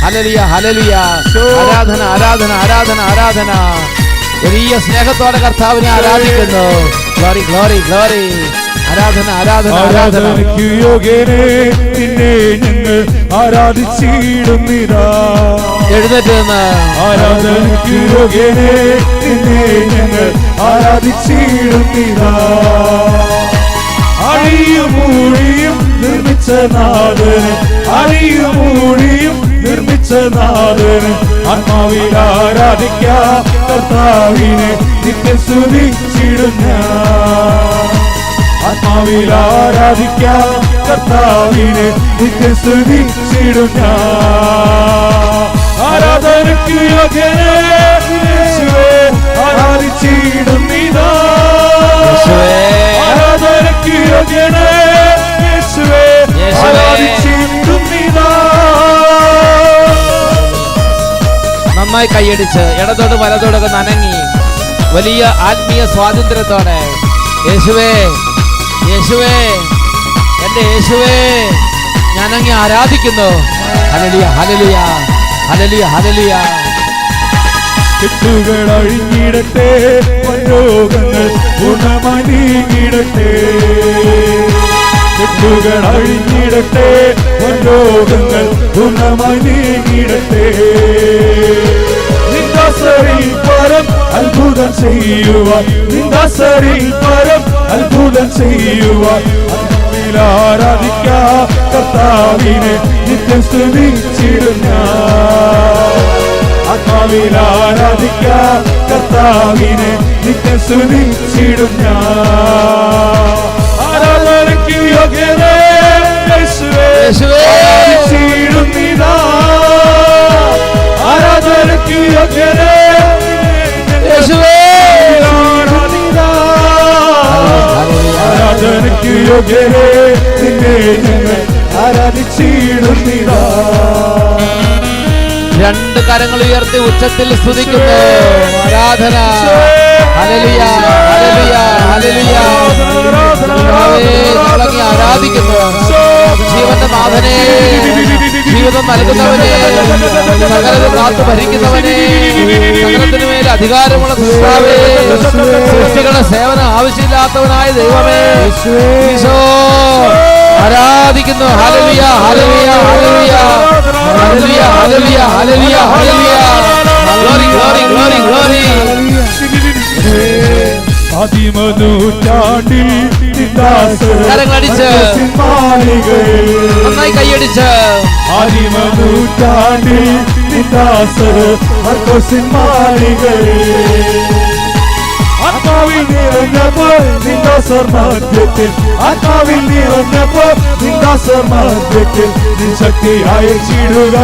Hallelujah hallelujah. ആരാധന ആരാധന ആരാധന ആരാധന. വലിയ സ്നേഹത്തോടെ കർത്താവിനെ ആരാധിക്കുന്നു. Glory glory glory. ആരാധന ആരാധന ആരാധന. യോഗ്യനെ നിന്നെ ഞങ്ങൾ ആരാധിച്ചിടുന്നിതാ. എഴുന്നേറ്റ് നിന്ന് ആരാധനയ്ക്ക് യോഗ്യനെ നിന്നെ ഞങ്ങൾ ആരാധിച്ചിടുന്നിതാ. അഴിയുമൂഴിയും നിർമ്മിച്ച നാഥന്, അഴിയുമൂഴിയും നിർമ്മിച്ച നാഥന്, ആത്മാവിൽ ആരാധിക്കാം കർത്താവിനെ നിത്യം സ്തുതിച്ചിടും ഞാൻ. ആത്മാവിൽ ആരാധിക്കാം കർത്താവിനെ നിത്യം സ്തുതിച്ചിടും ഞാൻ. ആരാധനയ്ക്ക് യോഗ്യനെ യേശുവേ ആരാധിച്ചിടുന്നിതാ. ആരാധനയ്ക്ക് യോഗ്യനെ യേശുവേ ആരാധിച്ചിടുന്നിതാ. നന്നായി കൈയടിച്ച് ഇടത്തോട് വലത്തോടൊക്കെ നനങ്ങി വലിയ ആത്മീയ സ്വാതന്ത്ര്യത്തോടെ യേശുവേ യേശുവേ എൻ്റെ യേശുവേ ഞാനങ്ങ് ആരാധിക്കുന്നു. Hallelujah hallelujah hallelujah hallelujah. കെട്ടുകൾ അഴിഞ്ഞിടട്ടെ, രോഗങ്ങൾ പൂർണ്ണമായി നീങ്ങിടട്ടെ. കെട്ടുകൾ അഴിഞ്ഞിടട്ടെ, രോഗങ്ങൾ പൂർണ്ണമായി നീങ്ങിടട്ടെ. നിന്ദാസരിൽ പരം അത്ഭുതം ചെയ്യുവാൻ, നിന്ദാസരിൽ പരം അത്ഭുതം ചെയ്യുവാൻ ആരാധിക്കാം കർത്താവിനെ നിത്യം സ്തുതിച്ചിടും ഞാൻ. ആത്മാവിൽ ആരാധിക്കാം കർത്താവിനെ നിത്യം സ്തുതിച്ചിടും ഞാൻ. ആരാധനയ്ക്ക് യോഗ്യനെ യേശുവേ ആരാധിച്ചിടുന്നിതാ. ആരാധനയ്ക്ക് യോഗ്യനെ യേശുവേ ആരാധിച്ചിടുന്നിതാ. ആരാധനയ്ക്ക് യോഗ്യനെ നിന്നെ ഞങ്ങൾ ആരാധിച്ചിടുന്നിതാ. രണ്ട് കരങ്ങൾ ഉയർത്തി ഉച്ചത്തിൽ സ്തുതിക്കുന്നു. ആരാധന. Hallelujah hallelujah hallelujah. ഞങ്ങളങ്ങ് ആരാധിക്കുന്നു. ജീവന്റെ നാഥനെ, ജീവിതം നൽകുന്നവനെ, സകലതും കാത്തു ഭരിക്കുന്നവനെ, സകലത്തിനു മേൽ അധികാരമുള്ള സൃഷ്ടാവേ, സൃഷ്ടികളുടെ സേവനം ആവശ്യമില്ലാത്തവനായ ദൈവമേ, ഈശോ ആരാധിക്കുന്നു. Hallelujah hallelujah hallelujah hallelujah hallelujah hallelujah hallelujah. Glory glory glory glory. അതിമനൂറ്റാണ്ടിൽ കരങ്ങളടിച്ച് നന്നായി കൈയടിച്ച് അതിമനൂറ്റാണ്ടിൽ ആത്മാവിൽ നിറഞ്ഞപ്പോൾ നിന്ദാസർ മധ്യത്തിൽ, ആത്മാവിൽ നിറഞ്ഞപ്പോൾ നിന്ദാസർ മധ്യത്തിൽ നിൻ ശക്തി അയച്ചിടുക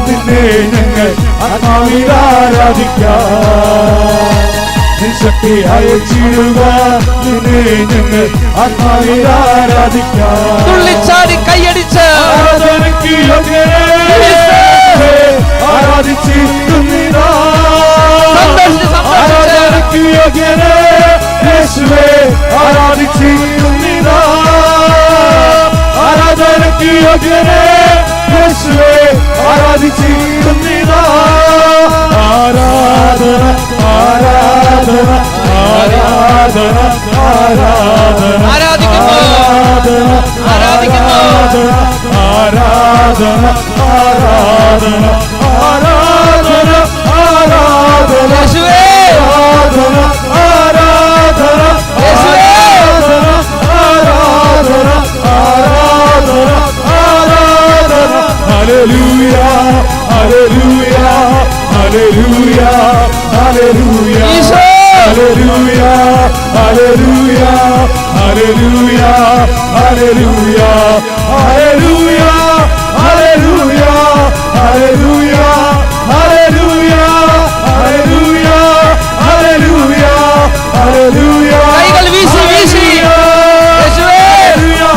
നിന്നെ ഞങ്ങൾ ആത്മാവിൽ ആരാധിക്കാം. ശക്തി അയച്ചിടുക, നിന്നെ ഞങ്ങൾ ആത്മാവിൽ ആരാധിക്കാം. തുള്ളിച്ചാടി കൈയടിച്ച് ആരാധനയ്ക്ക് യോഗ്യനേ, ആരാധിച്ചിടുന്നിതാ. ആരാധനയ്ക്ക് യോഗ്യനേ, യേശുവേ ആരാധിച്ചിടുന്നിതാ. ആരാധനയ്ക്ക് യോഗ്യനേ, യേശുവേ ആരാധിച്ചിടുന്നിതാ. ആരാധന ആരാധന ആരാധന ആരാധന ആരാധിക്കുന്നു, ആരാധിക്കുന്നു. ആരാധന ആരാധന ആരാധന ആരാധന യേശുവേ, ആരാധന ആരാധന ആരാധന ആരാധന ആരാധന ആരാധന. Hallelujah hallelujah hallelujah hallelujah Eesho. Hallelujah hallelujah hallelujah hallelujah hallelujah hallelujah hallelujah hallelujah hallelujah hallelujah hallelujah. കൈകൾ വീശി വീശി യേശുവേ.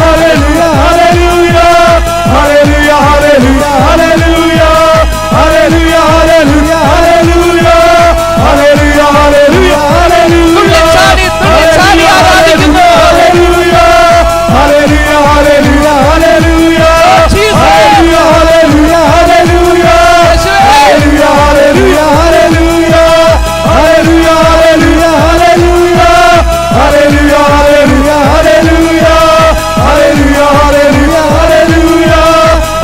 Hallelujah hallelujah hallelujah hallelujah hallelujah hallelujah hallelujah hallelujah hallelujah hallelujah hallelujah. തുള്ളിച്ചാടി തുള്ളിച്ചാടി ആരാധിക്കുന്നു. Hallelujah hallelujah hallelujah hallelujah hallelujah hallelujah hallelujah യേശുവേ. Hallelujah hallelujah hallelujah hallelujah hallelujah hallelujah hallelujah hallelujah hallelujah hallelujah hallelujah hallelujah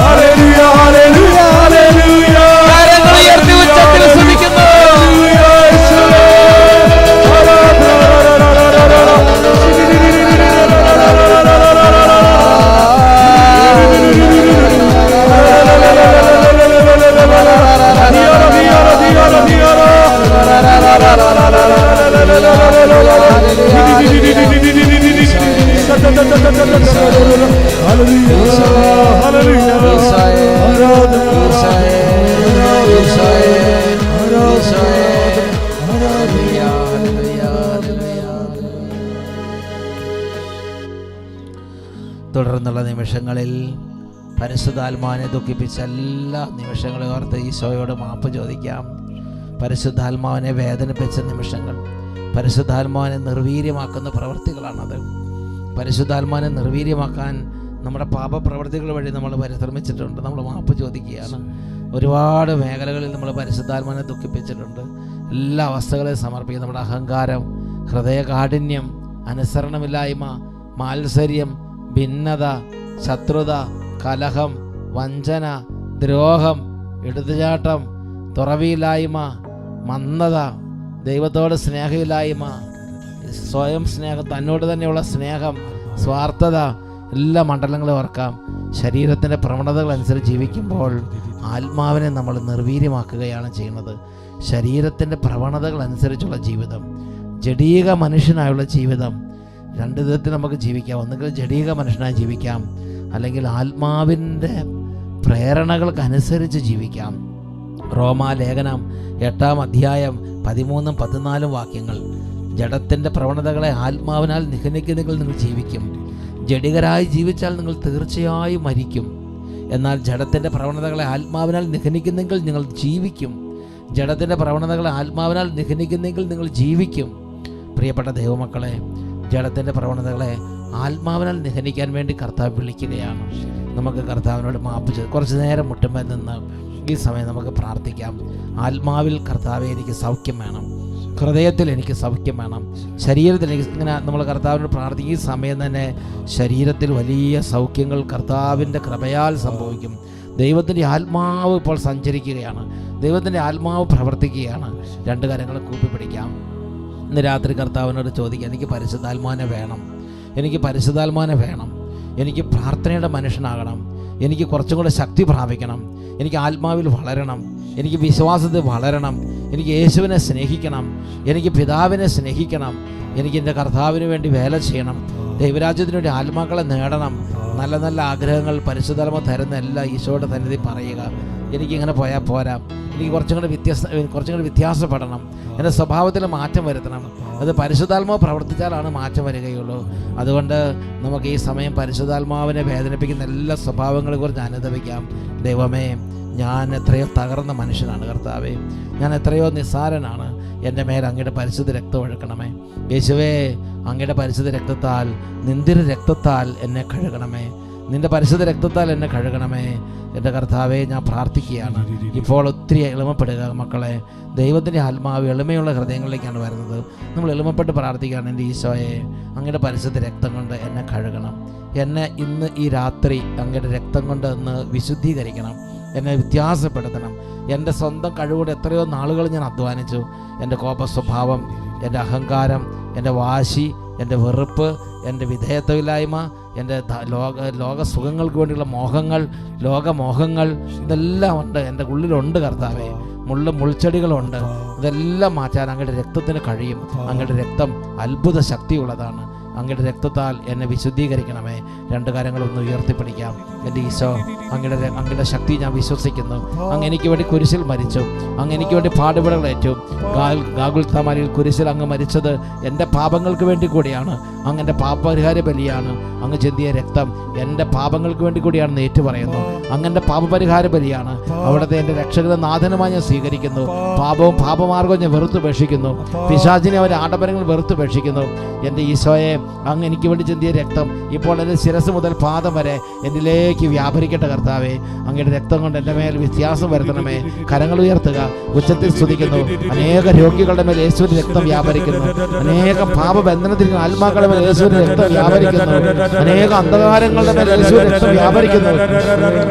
hallelujah hallelujah hallelujah. കരങ്ങൾ ഉയർത്തി ഉച്ചത്തിൽ സ്തുതിക്കുന്നു. തുടർന്നുള്ള നിമിഷങ്ങളിൽ പരിശുദ്ധാത്മാവിനെ ദുഃഖിപ്പിച്ച എല്ലാ നിമിഷങ്ങളെ ഓർത്ത് ഈശോയോട് മാപ്പ് ചോദിക്കാം. പരിശുദ്ധാത്മാവിനെ വേദനിപ്പിച്ച നിമിഷങ്ങൾ, പരിശുദ്ധാത്മാവിനെ നിർവീര്യമാക്കുന്ന പ്രവൃത്തികളാണത്. പരിശുദ്ധാത്മാവിനെ നിർവീര്യമാക്കാൻ നമ്മുടെ പാപപ്രവൃത്തികൾ വഴി നമ്മൾ പരിശ്രമിച്ചിട്ടുണ്ട്. നമ്മൾ മാപ്പ് ചോദിക്കുകയാണ്. ഒരുപാട് മേഖലകളിൽ നമ്മൾ പരിശുദ്ധാത്മാവിനെ ദുഃഖിപ്പിച്ചിട്ടുണ്ട്. എല്ലാ അവസ്ഥകളെയും സമർപ്പിക്കുക. നമ്മുടെ അഹങ്കാരം, ഹൃദയകാഠിന്യം, അനുസരണമില്ലായ്മ, മാത്സര്യം, ഭിന്നത, ശത്രുത, കലഹം, വഞ്ചന, ദ്രോഹം, എടുത്തുചാട്ടം, തുറവിയില്ലായ്മ, മന്ദത, ദൈവത്തോട് സ്നേഹമില്ലായ്മ, സ്വയം സ്നേഹം, തന്നോട് തന്നെയുള്ള സ്നേഹം, സ്വാർത്ഥത, എല്ലാ മണ്ഡലങ്ങളും ഓർക്കാം. ശരീരത്തിൻ്റെ പ്രവണതകൾ അനുസരിച്ച് ജീവിക്കുമ്പോൾ ആത്മാവിനെ നമ്മൾ നിർവീര്യമാക്കുകയാണ് ചെയ്യുന്നത്. ശരീരത്തിൻ്റെ പ്രവണതകൾ അനുസരിച്ചുള്ള ജീവിതം, ജഡീക മനുഷ്യനായുള്ള ജീവിതം, രണ്ട് വിധത്തിൽ നമുക്ക് ജീവിക്കാം. ഒന്നുകിൽ ജഡീക മനുഷ്യനായി ജീവിക്കാം, അല്ലെങ്കിൽ ആത്മാവിൻ്റെ പ്രേരണകൾക്കനുസരിച്ച് ജീവിക്കാം. റോമാലേഖനം 8-ാം അധ്യായം 13-14 വാക്യങ്ങൾ. ജഡത്തിൻ്റെ പ്രവണതകളെ ആത്മാവിനാൽ നിഹനിക്കുന്നെങ്കിൽ നിങ്ങൾ ജീവിക്കും. ജഡികരായി ജീവിച്ചാൽ നിങ്ങൾ തീർച്ചയായും മരിക്കും. എന്നാൽ ജഡത്തിൻ്റെ പ്രവണതകളെ ആത്മാവിനാൽ നിഹനിക്കുന്നെങ്കിൽ നിങ്ങൾ ജീവിക്കും. ജഡത്തിൻ്റെ പ്രവണതകളെ ആത്മാവിനാൽ നിഹനിക്കുന്നെങ്കിൽ നിങ്ങൾ ജീവിക്കും. പ്രിയപ്പെട്ട ദൈവമക്കളെ, ജഡത്തിൻ്റെ പ്രവണതകളെ ആത്മാവിനാൽ നിഹനിക്കാൻ വേണ്ടി കർത്താവ് വിളിക്കുകയാണ്. നമുക്ക് കർത്താവിനോട് മാപ്പ് ചെയ്ത് കുറച്ച് നേരം മുട്ടുമ്പോൾ നിന്ന് ഈ സമയം നമുക്ക് പ്രാർത്ഥിക്കാം. ആത്മാവിൽ കർത്താവെ എനിക്ക് സൗഖ്യം വേണം, ഹൃദയത്തിൽ എനിക്ക് സൗഖ്യം വേണം, ശരീരത്തിൽ എനിക്ക് ഇങ്ങനെ നമ്മൾ കർത്താവിനോട് പ്രാർത്ഥിക്കും. ഈ സമയം തന്നെ ശരീരത്തിൽ വലിയ സൗഖ്യങ്ങൾ കർത്താവിൻ്റെ കൃപയാൽ സംഭവിക്കും. ദൈവത്തിൻ്റെ ആത്മാവ് ഇപ്പോൾ സഞ്ചരിക്കുകയാണ്. ദൈവത്തിൻ്റെ ആത്മാവ് പ്രവർത്തിക്കുകയാണ്. രണ്ട് കരങ്ങൾ കൂപ്പിപ്പിടിക്കാം. ഇന്ന് രാത്രി കർത്താവിനോട് ചോദിക്കുക, എനിക്ക് പരിശുദ്ധാത്മാവിനെ വേണം, എനിക്ക് പരിശുദ്ധാത്മാവിനെ വേണം, എനിക്ക് പ്രാർത്ഥനയുടെ മനുഷ്യനാകണം, എനിക്ക് കുറച്ചും കൂടെ ശക്തി പ്രാപിക്കണം, എനിക്ക് ആത്മാവിൽ വളരണം, എനിക്ക് വിശ്വാസത്തിൽ വളരണം, എനിക്ക് യേശുവിനെ സ്നേഹിക്കണം, എനിക്ക് പിതാവിനെ സ്നേഹിക്കണം, എനിക്ക് എൻ്റെ കർത്താവിന് വേണ്ടി വേല ചെയ്യണം, ദൈവരാജ്യത്തിന് വേണ്ടി ആത്മാക്കളെ നേടണം. നല്ല നല്ല ആഗ്രഹങ്ങൾ പരിശുദ്ധാത്മ തരുന്ന എല്ലാ ഈശോയുടെ സന്നിധി പറയുക. എനിക്കിങ്ങനെ പോയാൽ പോരാ, എനിക്ക് കുറച്ചും കൂടി വ്യത്യാസപ്പെടണം, എൻ്റെ സ്വഭാവത്തിൽ മാറ്റം വരുത്തണം. അത് പരിശുദ്ധാത്മാവ് പ്രവർത്തിച്ചാലാണ് മാറ്റം വരികയുള്ളൂ. അതുകൊണ്ട് നമുക്ക് ഈ സമയം പരിശുദ്ധാത്മാവിനെ വേദനിപ്പിക്കുന്ന എല്ലാ സ്വഭാവങ്ങളെക്കുറിച്ച് അനുദപിക്കാം. ദൈവമേ, ഞാൻ എത്രയോ തകർന്ന മനുഷ്യനാണ് കർത്താവേ, ഞാൻ എത്രയോ നിസ്സാരനാണ്. എൻ്റെ മേൽ അങ്ങയുടെ പരിശുദ്ധ രക്തം ഒഴുക്കണമേ യേശുവേ. അങ്ങയുടെ പരിശുദ്ധ രക്തത്താൽ, നിന്ദിര രക്തത്താൽ എന്നെ കഴുകണമേ, നിൻ്റെ പരിശുദ്ധ രക്തത്താൽ എന്നെ കഴുകണമേ. എൻ്റെ കർത്താവെ, ഞാൻ പ്രാർത്ഥിക്കുകയാണ്. ഇപ്പോൾ ഒത്തിരി എളിമപ്പെടുക മക്കളെ. ദൈവത്തിൻ്റെ ആത്മാവ് എളിമയുള്ള ഹൃദയങ്ങളിലേക്കാണ് വരുന്നത്. നമ്മൾ എളിമപ്പെട്ട് പ്രാർത്ഥിക്കുകയാണ്. എൻ്റെ ഈശോയെ, അങ്ങയുടെ പരിശുദ്ധ രക്തം കൊണ്ട് എന്നെ കഴുകണം. എന്നെ ഇന്ന് ഈ രാത്രി അങ്ങയുടെ രക്തം കൊണ്ട് ഒന്ന് വിശുദ്ധീകരിക്കണം, എന്നെ വ്യത്യാസപ്പെടുത്തണം. എൻ്റെ സ്വന്തം കഴിവോടെ എത്രയോ നാളുകൾ ഞാൻ അധ്വാനിച്ചു. എൻ്റെ കോപ സ്വഭാവം, എൻ്റെ അഹങ്കാരം, എൻ്റെ വാശി, എൻ്റെ വെറുപ്പ്, എൻ്റെ വിധേയത്വമില്ലായ്മ, എൻ്റെ ലോക സുഖങ്ങൾക്ക് വേണ്ടിയുള്ള മോഹങ്ങൾ, ലോകമോഹങ്ങൾ, ഇതെല്ലാം ഉണ്ട്, എൻ്റെ ഉള്ളിലുണ്ട് കർത്താവേ. മുൾച്ചെടികളുണ്ട്. ഇതെല്ലാം മാറ്റാൻ അങ്ങയുടെ രക്തത്തിന് കഴിയും. അങ്ങയുടെ രക്തം അത്ഭുത ശക്തിയുള്ളതാണ്. അങ്ങയുടെ രക്തത്താൽ എന്നെ വിശുദ്ധീകരിക്കണമേ. രണ്ട് കാര്യങ്ങളൊന്ന് ഉയർത്തിപ്പിടിക്കാം. എൻ്റെ ഈശോ, അങ്ങയുടെ ശക്തി ഞാൻ വിശ്വസിക്കുന്നു. അങ്ങ് എനിക്ക് വേണ്ടി കുരിശിൽ മരിച്ചു, അങ്ങ് എനിക്ക് വേണ്ടി പാടുപെടലേറ്റു. ഗാഗുൽത്താമലയിൽ കുരിശിൽ അങ്ങ് മരിച്ചത് എൻ്റെ പാപങ്ങൾക്ക് വേണ്ടി കൂടിയാണ്. അങ്ങ് എൻ്റെ പാപപരിഹാര ബലിയാണ്. അങ്ങ് ചിന്തിയ രക്തം എൻ്റെ പാപങ്ങൾക്ക് വേണ്ടി കൂടിയാണെന്ന് ഏറ്റുപറയുന്നു. അങ്ങൻ്റെ പാപപരിഹാര ബലിയാണ്. അവിടുത്തെ എൻ്റെ രക്ഷകനും നാഥനുമായി ഞാൻ സ്വീകരിക്കുന്നു. പാപവും പാപമാർഗവും ഞാൻ വെറുത്തുപേക്ഷിക്കുന്നു. പിശാചിനെ അവരെ ആഡംബരങ്ങൾ വെറുത്തുപേക്ഷിക്കുന്നു. എൻ്റെ ഈശോയെ, അങ്ങ് എനിക്ക് വേണ്ടി ചിന്തിയ രക്തം ഇപ്പോൾ എൻ്റെ ശിരസ് മുതൽ പാദം വരെ എന്നിലേക്ക് വ്യാപരിക്കട്ടെ കർത്താവേ. അങ്ങയുടെ രക്തം കൊണ്ട് എൻ്റെ മേൽ വ്യത്യാസം വരുത്തണമേ. കരങ്ങൾ ഉയർത്തുക, ഉച്ചത്തിൽ സ്തുതിക്കുന്നു. അനേക രോഗികളുടെ മേൽ യേശുവിന്റെ രക്തം വ്യാപരിക്കുന്നു. അനേകം പാപബന്ധനത്തിൽ ആത്മാക്കളുടെ മേൽ യേശുവിന്റെ രക്തം വ്യാപരിക്കുന്നു. അനേക അന്ധകാരങ്ങളുടെ മേൽ യേശുവിന്റെ രക്തം വ്യാപരിക്കുന്നു.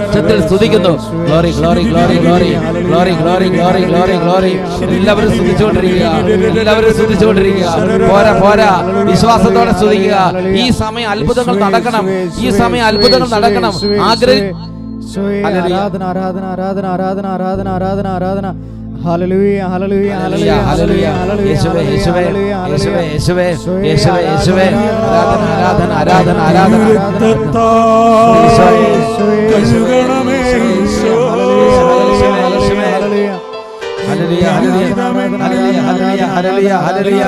ഉച്ചത്തിൽ സ്തുതിക്കുന്നു. Glory glory glory glory glory glory glory glory glory. എല്ലാവരും സ്തുതിച്ചുകൊണ്ടിരിക്കുക, എല്ലാവരും സ്തുതിച്ചുകൊണ്ടിരിക്കുക. പോരാ പോരാ, വിശ്വാസത്തോടെ സ്തുതിക്കുക. ഈ സമയം അത്ഭുതങ്ങൾ നടക്കണം, ഈ സമയം അത്ഭുതങ്ങൾ നടക്കണം. ആരാധന ആരാധന ആരാധന ആരാധന ആരാധന ആരാധന ആരാധന. Hallelujah hallelujah hallelujah hallelujah hallelujah യേശുവേ യേശുവേ യേശുവേ യേശുവേ യേശുവേ യേശുവേ. ആരാധന ആരാധന ആരാധന ആരാധന. കഴുകണമേ ഈശോ. Hallelujah hallelujah hallelujah hallelujah hallelujah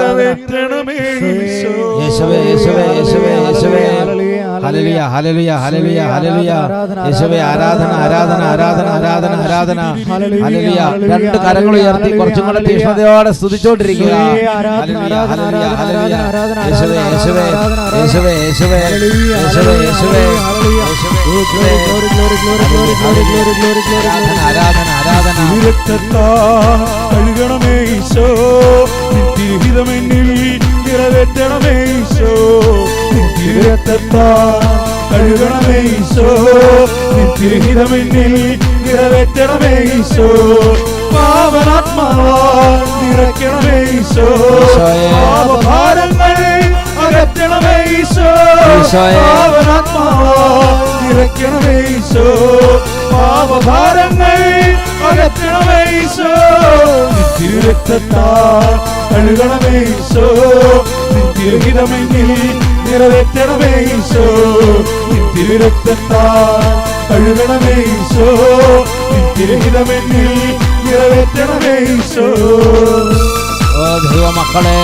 യേശുവേ യേശുവേ യേശുവേ യേശുവേ. ഹല്ലേലൂയ ഹല്ലേലൂയ ഹല്ലേലൂയ ഹല്ലേലൂയ യേശുവേ. ആരാധന ആരാധന ആരാധന ആരാധന ആരാധന. ഹല്ലേലൂയ. രണ്ട് കരങ്ങൾ ഉയർത്തി കുറച്ചും കൂടെ തീഷ്ണതയോടെ സ്തുതിച്ചുകൊണ്ടിരിക്കുക. ഹല്ലേലൂയ ഹല്ലേലൂയ ഹല്ലേലൂയ യേശുവേ യേശുവേ യേശുവേ യേശുവേ യേശുവേ യേശുവേ യേശുവേ. ആരാധന ആരാധന. കഴുകണമേ ഈശോ, നിത്യഹിതമെന്നിൽ നിറവേറ്റണമേ ഈശോ. കഴുകണമേ ഈശോ, നിത്യഹിതമെന്നിൽ നിറവേറ്റണമേ ഈശോ. പാവനാത്മാവാ നിറയ്ക്കണമേ ഈശോ. പാപഭാരങ്ങൾ അകറ്റണമേ ഈശോ. പാവനാത്മാവാ നിറയ്ക്കണമേ ഈശോ. പാപഭാരങ്ങൾ അകറ്റണമേ ഈശോ. നിത്യരക്തത്താൽ കഴുകണമേ ഈശോ. നിത്യഹിതമെന്നിൽ നിറവേറ്റണമേ ഈശോ. നിത്യരക്തത്താൽ കഴുകണമേ ഈശോ. നിത്യഹിതമെന്നിൽ നിറവേറ്റണമേ ഈശോ. ഓ ദൈവമക്കളെ,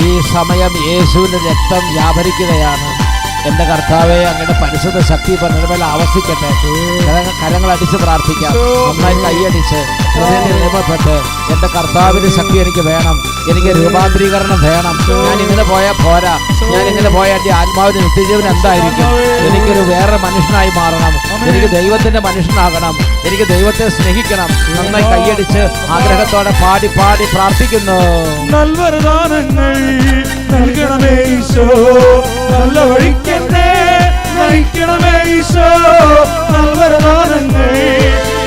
ഈ സമയം യേശുവിന്റെ രക്തം വ്യാപരിക്കുകയാണ്. എൻ്റെ കർത്താവെ, അങ്ങയുടെ പരിശുദ്ധ ശക്തി മേൽ ആവസിക്കട്ടെ. കരങ്ങൾ അടിച്ച് പ്രാർത്ഥിക്കാം. നന്നായി കൈയടിച്ച് നിയമപ്പെട്ട്, എൻ്റെ കർത്താവിന്റെ ശക്തി എനിക്ക് വേണം, എനിക്ക് രൂപാന്തരീകരണം വേണം. ഞാനിങ്ങനെ പോയാൽ പോരാ, ഞാനിങ്ങനെ പോയാൽ എൻ്റെ ആത്മാവിന്റെ നിത്യജീവൻ എന്തായിരിക്കും? എനിക്കൊരു വേറെ മനുഷ്യനായി മാറണം, എനിക്ക് ദൈവത്തിന്റെ മനുഷ്യനാകണം, എനിക്ക് ദൈവത്തെ സ്നേഹിക്കണം. നന്നായി കൈയടിച്ച് ആഗ്രഹത്തോടെ പാടി പാടി പ്രാർത്ഥിക്കുന്നു. നൽവരദാനങ്ങൾ നൽകണമേ ഈശോ. നല്ല വഴിക്കെന്നെ നയിക്കണമേ ഈശോ. നൽവരദാനങ്ങൾ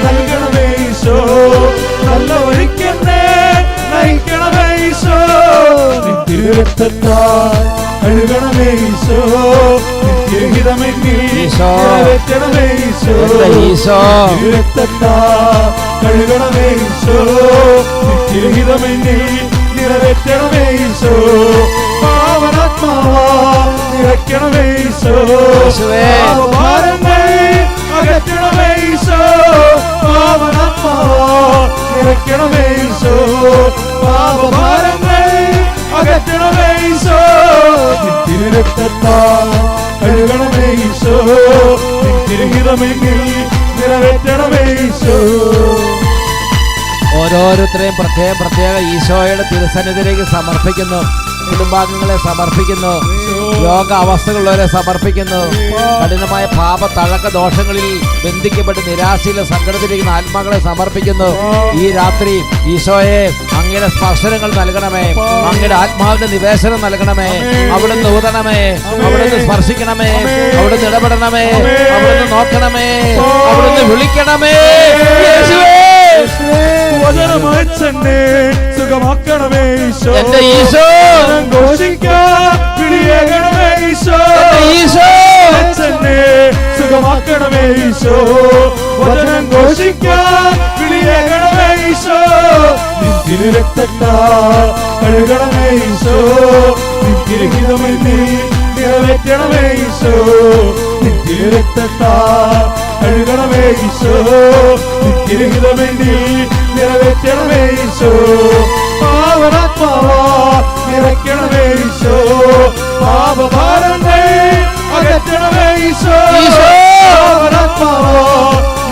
നൽകണമേ ഈശോ. നല്ല വഴിക്കെന്നെ നയിക്കണമേ ഈശോ. നിത്യരക്തത്താൽ കഴുകണമേ ഈശോ. നിത്യഹിതമെന്നിൽ നിറവേറ്റണമേ ഈശോ. നിത്യരക്തത്താൽ കഴുകണമേ ഈശോ. നിത്യഹിതമെന്നിൽ നിറവേറ്റണമേ ഈശോ. പാവനാത്മാവാ നിറയ്ക്കണമേ ഈശോ. പാപഭാരങ്ങൾ അകറ്റണമേ ഈശോ. പാവന നിറവേറ്റണമേ ഈശോ. പാപഭാരങ്ങൾ അകറ്റണമേ ഈശോ. തിരുരക്തത്താൽ കഴുകണമേ ഈശോ. തിരുഹിതമെങ്കിൽ നിറവേറ്റണമേ ഈശോ. ഓരോരുത്തരെയും പ്രത്യേക ഈശോയുടെ തിരുസന്നിധിയിലേക്ക് സമർപ്പിക്കുന്നു. കുടുംബാംഗങ്ങളെ സമർപ്പിക്കുന്നു. രോഗ അവസ്ഥകളുള്ളവരെ സമർപ്പിക്കുന്നു. കഠിനമായ പാപ തഴക്ക ദോഷങ്ങളിൽ ബന്ധിക്കപ്പെട്ട് നിരാശയിലെ സങ്കടത്തിലിരിക്കുന്ന ആത്മാക്കളെ സമർപ്പിക്കുന്നു. ഈ രാത്രി ഈശോയെ അങ്ങയുടെ സ്പർശനങ്ങൾ നൽകണമേ. അങ്ങയുടെ ആത്മാവിന്റെ നിവേശനം നൽകണമേ. അവിടുന്ന് ഊതണമേ. അവിടുന്ന് സ്പർശിക്കണമേ. അവിടുന്ന് ഇടപെടണമേ. അവിടുന്ന് നോക്കണമേ. അവിടുന്ന് വിളിക്കണമേ. വചനമയച്ചെന്നെ സുഖമാക്കണമേ ഈശോ. എന്റെ ഈശോ ഘോഷിക്കാൻ വിളിയേകണമേ ഈശോ. ഈശോ അച്ഛനെ സുഖമാക്കണമേ ഈശോ. വചനം ഘോഷിക്കാൻ വിളിയേകണമേ ഈശോ. തിരുരക്തത്താൽ കഴുകണമേ ഈശോ. തിരുഹിതമെന്നിൽ നിറവേറ്റണമേ ഈശോ. തിരുരക്തത്താൽ കഴുകണമേ ഈശോ. തിരുഹിതമെന്നിൽ നിറവേറ്റണമേ ഈശോ. പാവനാത്മാവാ നിറയ്ക്കണമേ ഈശോ. പാപഭാരങ്ങൾ അകറ്റണമേ ഈശോ. പാവനാത്മാവാ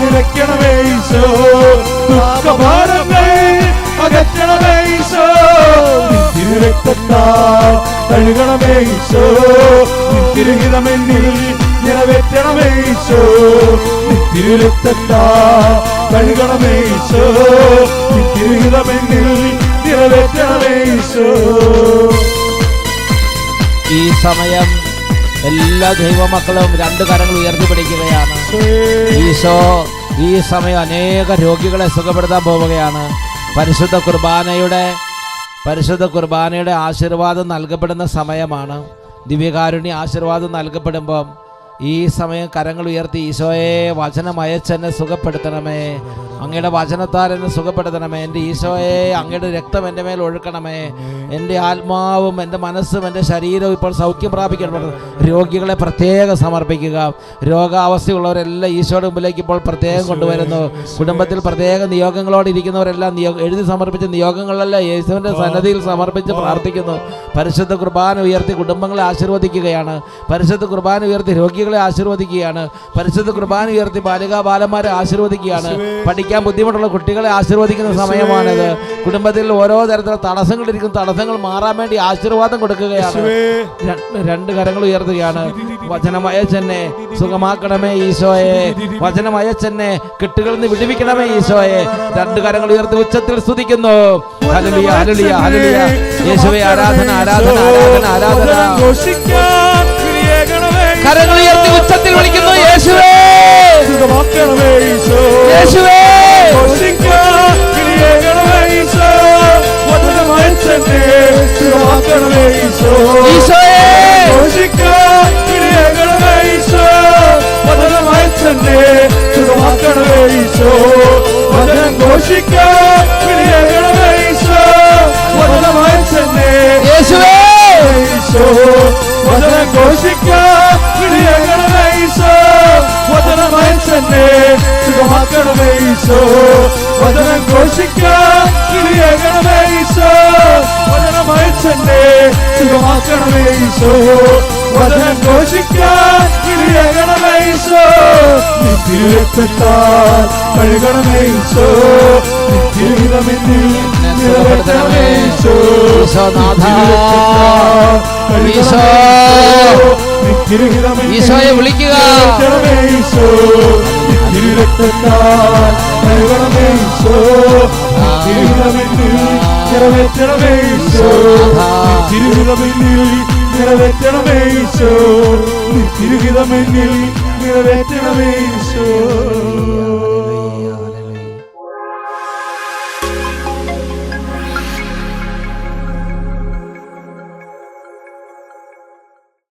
നിറയ്ക്കണമേ ഈശോ. ദുഃഖഭാരങ്ങൾ അകറ്റണമേ ഈശോ. തിരുരക്തത്താൽ കഴുകണമേ ഈശോ. തിരുഹിതമെന്നിൽ നിറവേറ്റണമേ ഈശോ. തിരുരക്തത്താൽ കഴുകണമേ ഈശോ. തിരുഹിതമെന്നിൽ നിറവേറ്റണമേ ഈശോ. ഈ സമയം എല്ലാ ദൈവമക്കളും രണ്ട് കരങ്ങൾ ഉയർത്തിപ്പിടിക്കുകയാണ്. ഈശോ ഈ സമയം അനേക രോഗികളെ സുഖപ്പെടുത്താൻ പോവുകയാണ്. പരിശുദ്ധ കുർബാനയുടെ ആശീർവാദം നൽകപ്പെടുന്ന സമയമാണ്. ദിവ്യകാരുണ്യ ആശീർവാദം നൽകപ്പെടുമ്പം ഈ സമയം കരങ്ങൾ ഉയർത്തി ഈശോയെ വചനം അയച്ചെന്നെ സുഖപ്പെടുത്തണമേ. അങ്ങയുടെ വചനത്താൽ എന്നെ സുഖപ്പെടുത്തണമേ. എൻ്റെ ഈശോയെ അങ്ങയുടെ രക്തം എൻ്റെ മേൽ ഒഴുക്കണമേ. എൻ്റെ ആത്മാവും എൻ്റെ മനസ്സും എൻ്റെ ശരീരവും ഇപ്പോൾ സൗഖ്യം പ്രാപിക്കണം. രോഗികളെ പ്രത്യേകം സമർപ്പിക്കുക. രോഗാവസ്ഥയുള്ളവരെല്ലാം ഈശോയുടെ മുമ്പിലേക്ക് ഇപ്പോൾ പ്രത്യേകം കൊണ്ടുവരുന്നു. കുടുംബത്തിൽ പ്രത്യേക നിയോഗങ്ങളോടെ ഇരിക്കുന്നവരെല്ലാം എഴുതി സമർപ്പിച്ച നിയോഗങ്ങളെല്ലാം യേശുവിൻ്റെ സന്നദ്ധിയിൽ സമർപ്പിച്ച് പ്രാർത്ഥിക്കുന്നു. പരിശുദ്ധ കുർബാന ഉയർത്തി കുടുംബങ്ങളെ ആശീർവദിക്കുകയാണ്. പരിശുദ്ധ കുർബാന ഉയർത്തി രോഗികളെ ആശീർവദിക്കുകയാണ്. പരിശുദ്ധ കുർബാന ഉയർത്തി ബാലികാബാലന്മാരെ ആശീർവദിക്കുകയാണ്. പഠിക്കാൻ ബുദ്ധിമുട്ടുള്ള കുട്ടികളെ ആശീർവദിക്കുന്ന സമയമാണിത്. കുടുംബത്തിൽ ഓരോ തരത്തിലുള്ള തടസ്സങ്ങളിരിക്കുന്ന തടസ്സങ്ങൾ മാറാൻ വേണ്ടി ആശീർവാദം കൊടുക്കുകയാണ്. രണ്ട് കരങ്ങൾ ഉയർത്തുകയാണ്. വചനമയച്ചെന്നെ സുഖമാക്കണമേ ഈശോയെ. വചനമയച്ചെന്നെ കെട്ടുകളിൽ നിന്ന് വിടുവിക്കണമേ ഈശോയെ. രണ്ട് കരങ്ങൾ ഉയർത്തി ഉച്ചത്തിൽ സ്തുതിക്കുന്നു. Hallelujah hallelujah hallelujah. യേശുവേ ആരാധന ആരാധന ആരാധന ആരാധന. കരങ്ങൾ ഉയർത്തി ഉച്ചത്തിൽ വിളിക്കുന്നു. യേശുവേ യേശുവേ കഴുകണമേ ഈശോ. നിറവേറ്റണമേ ഈശോ. ഈശോയെ വിളിക്കുക. ഈശോ തിരുരക്തത്താൽ കഴുകണമേ ഈശോ. തിരുഹിതമെന്നിൽ നിറവേറ്റണമേ ഈശോ. തിരുഹിതമെന്നിൽ നിറവേറ്റണമേ ഈശോ. തിരുഹിതമെന്നിൽ നിറവേറ്റണമേ ഈശോ.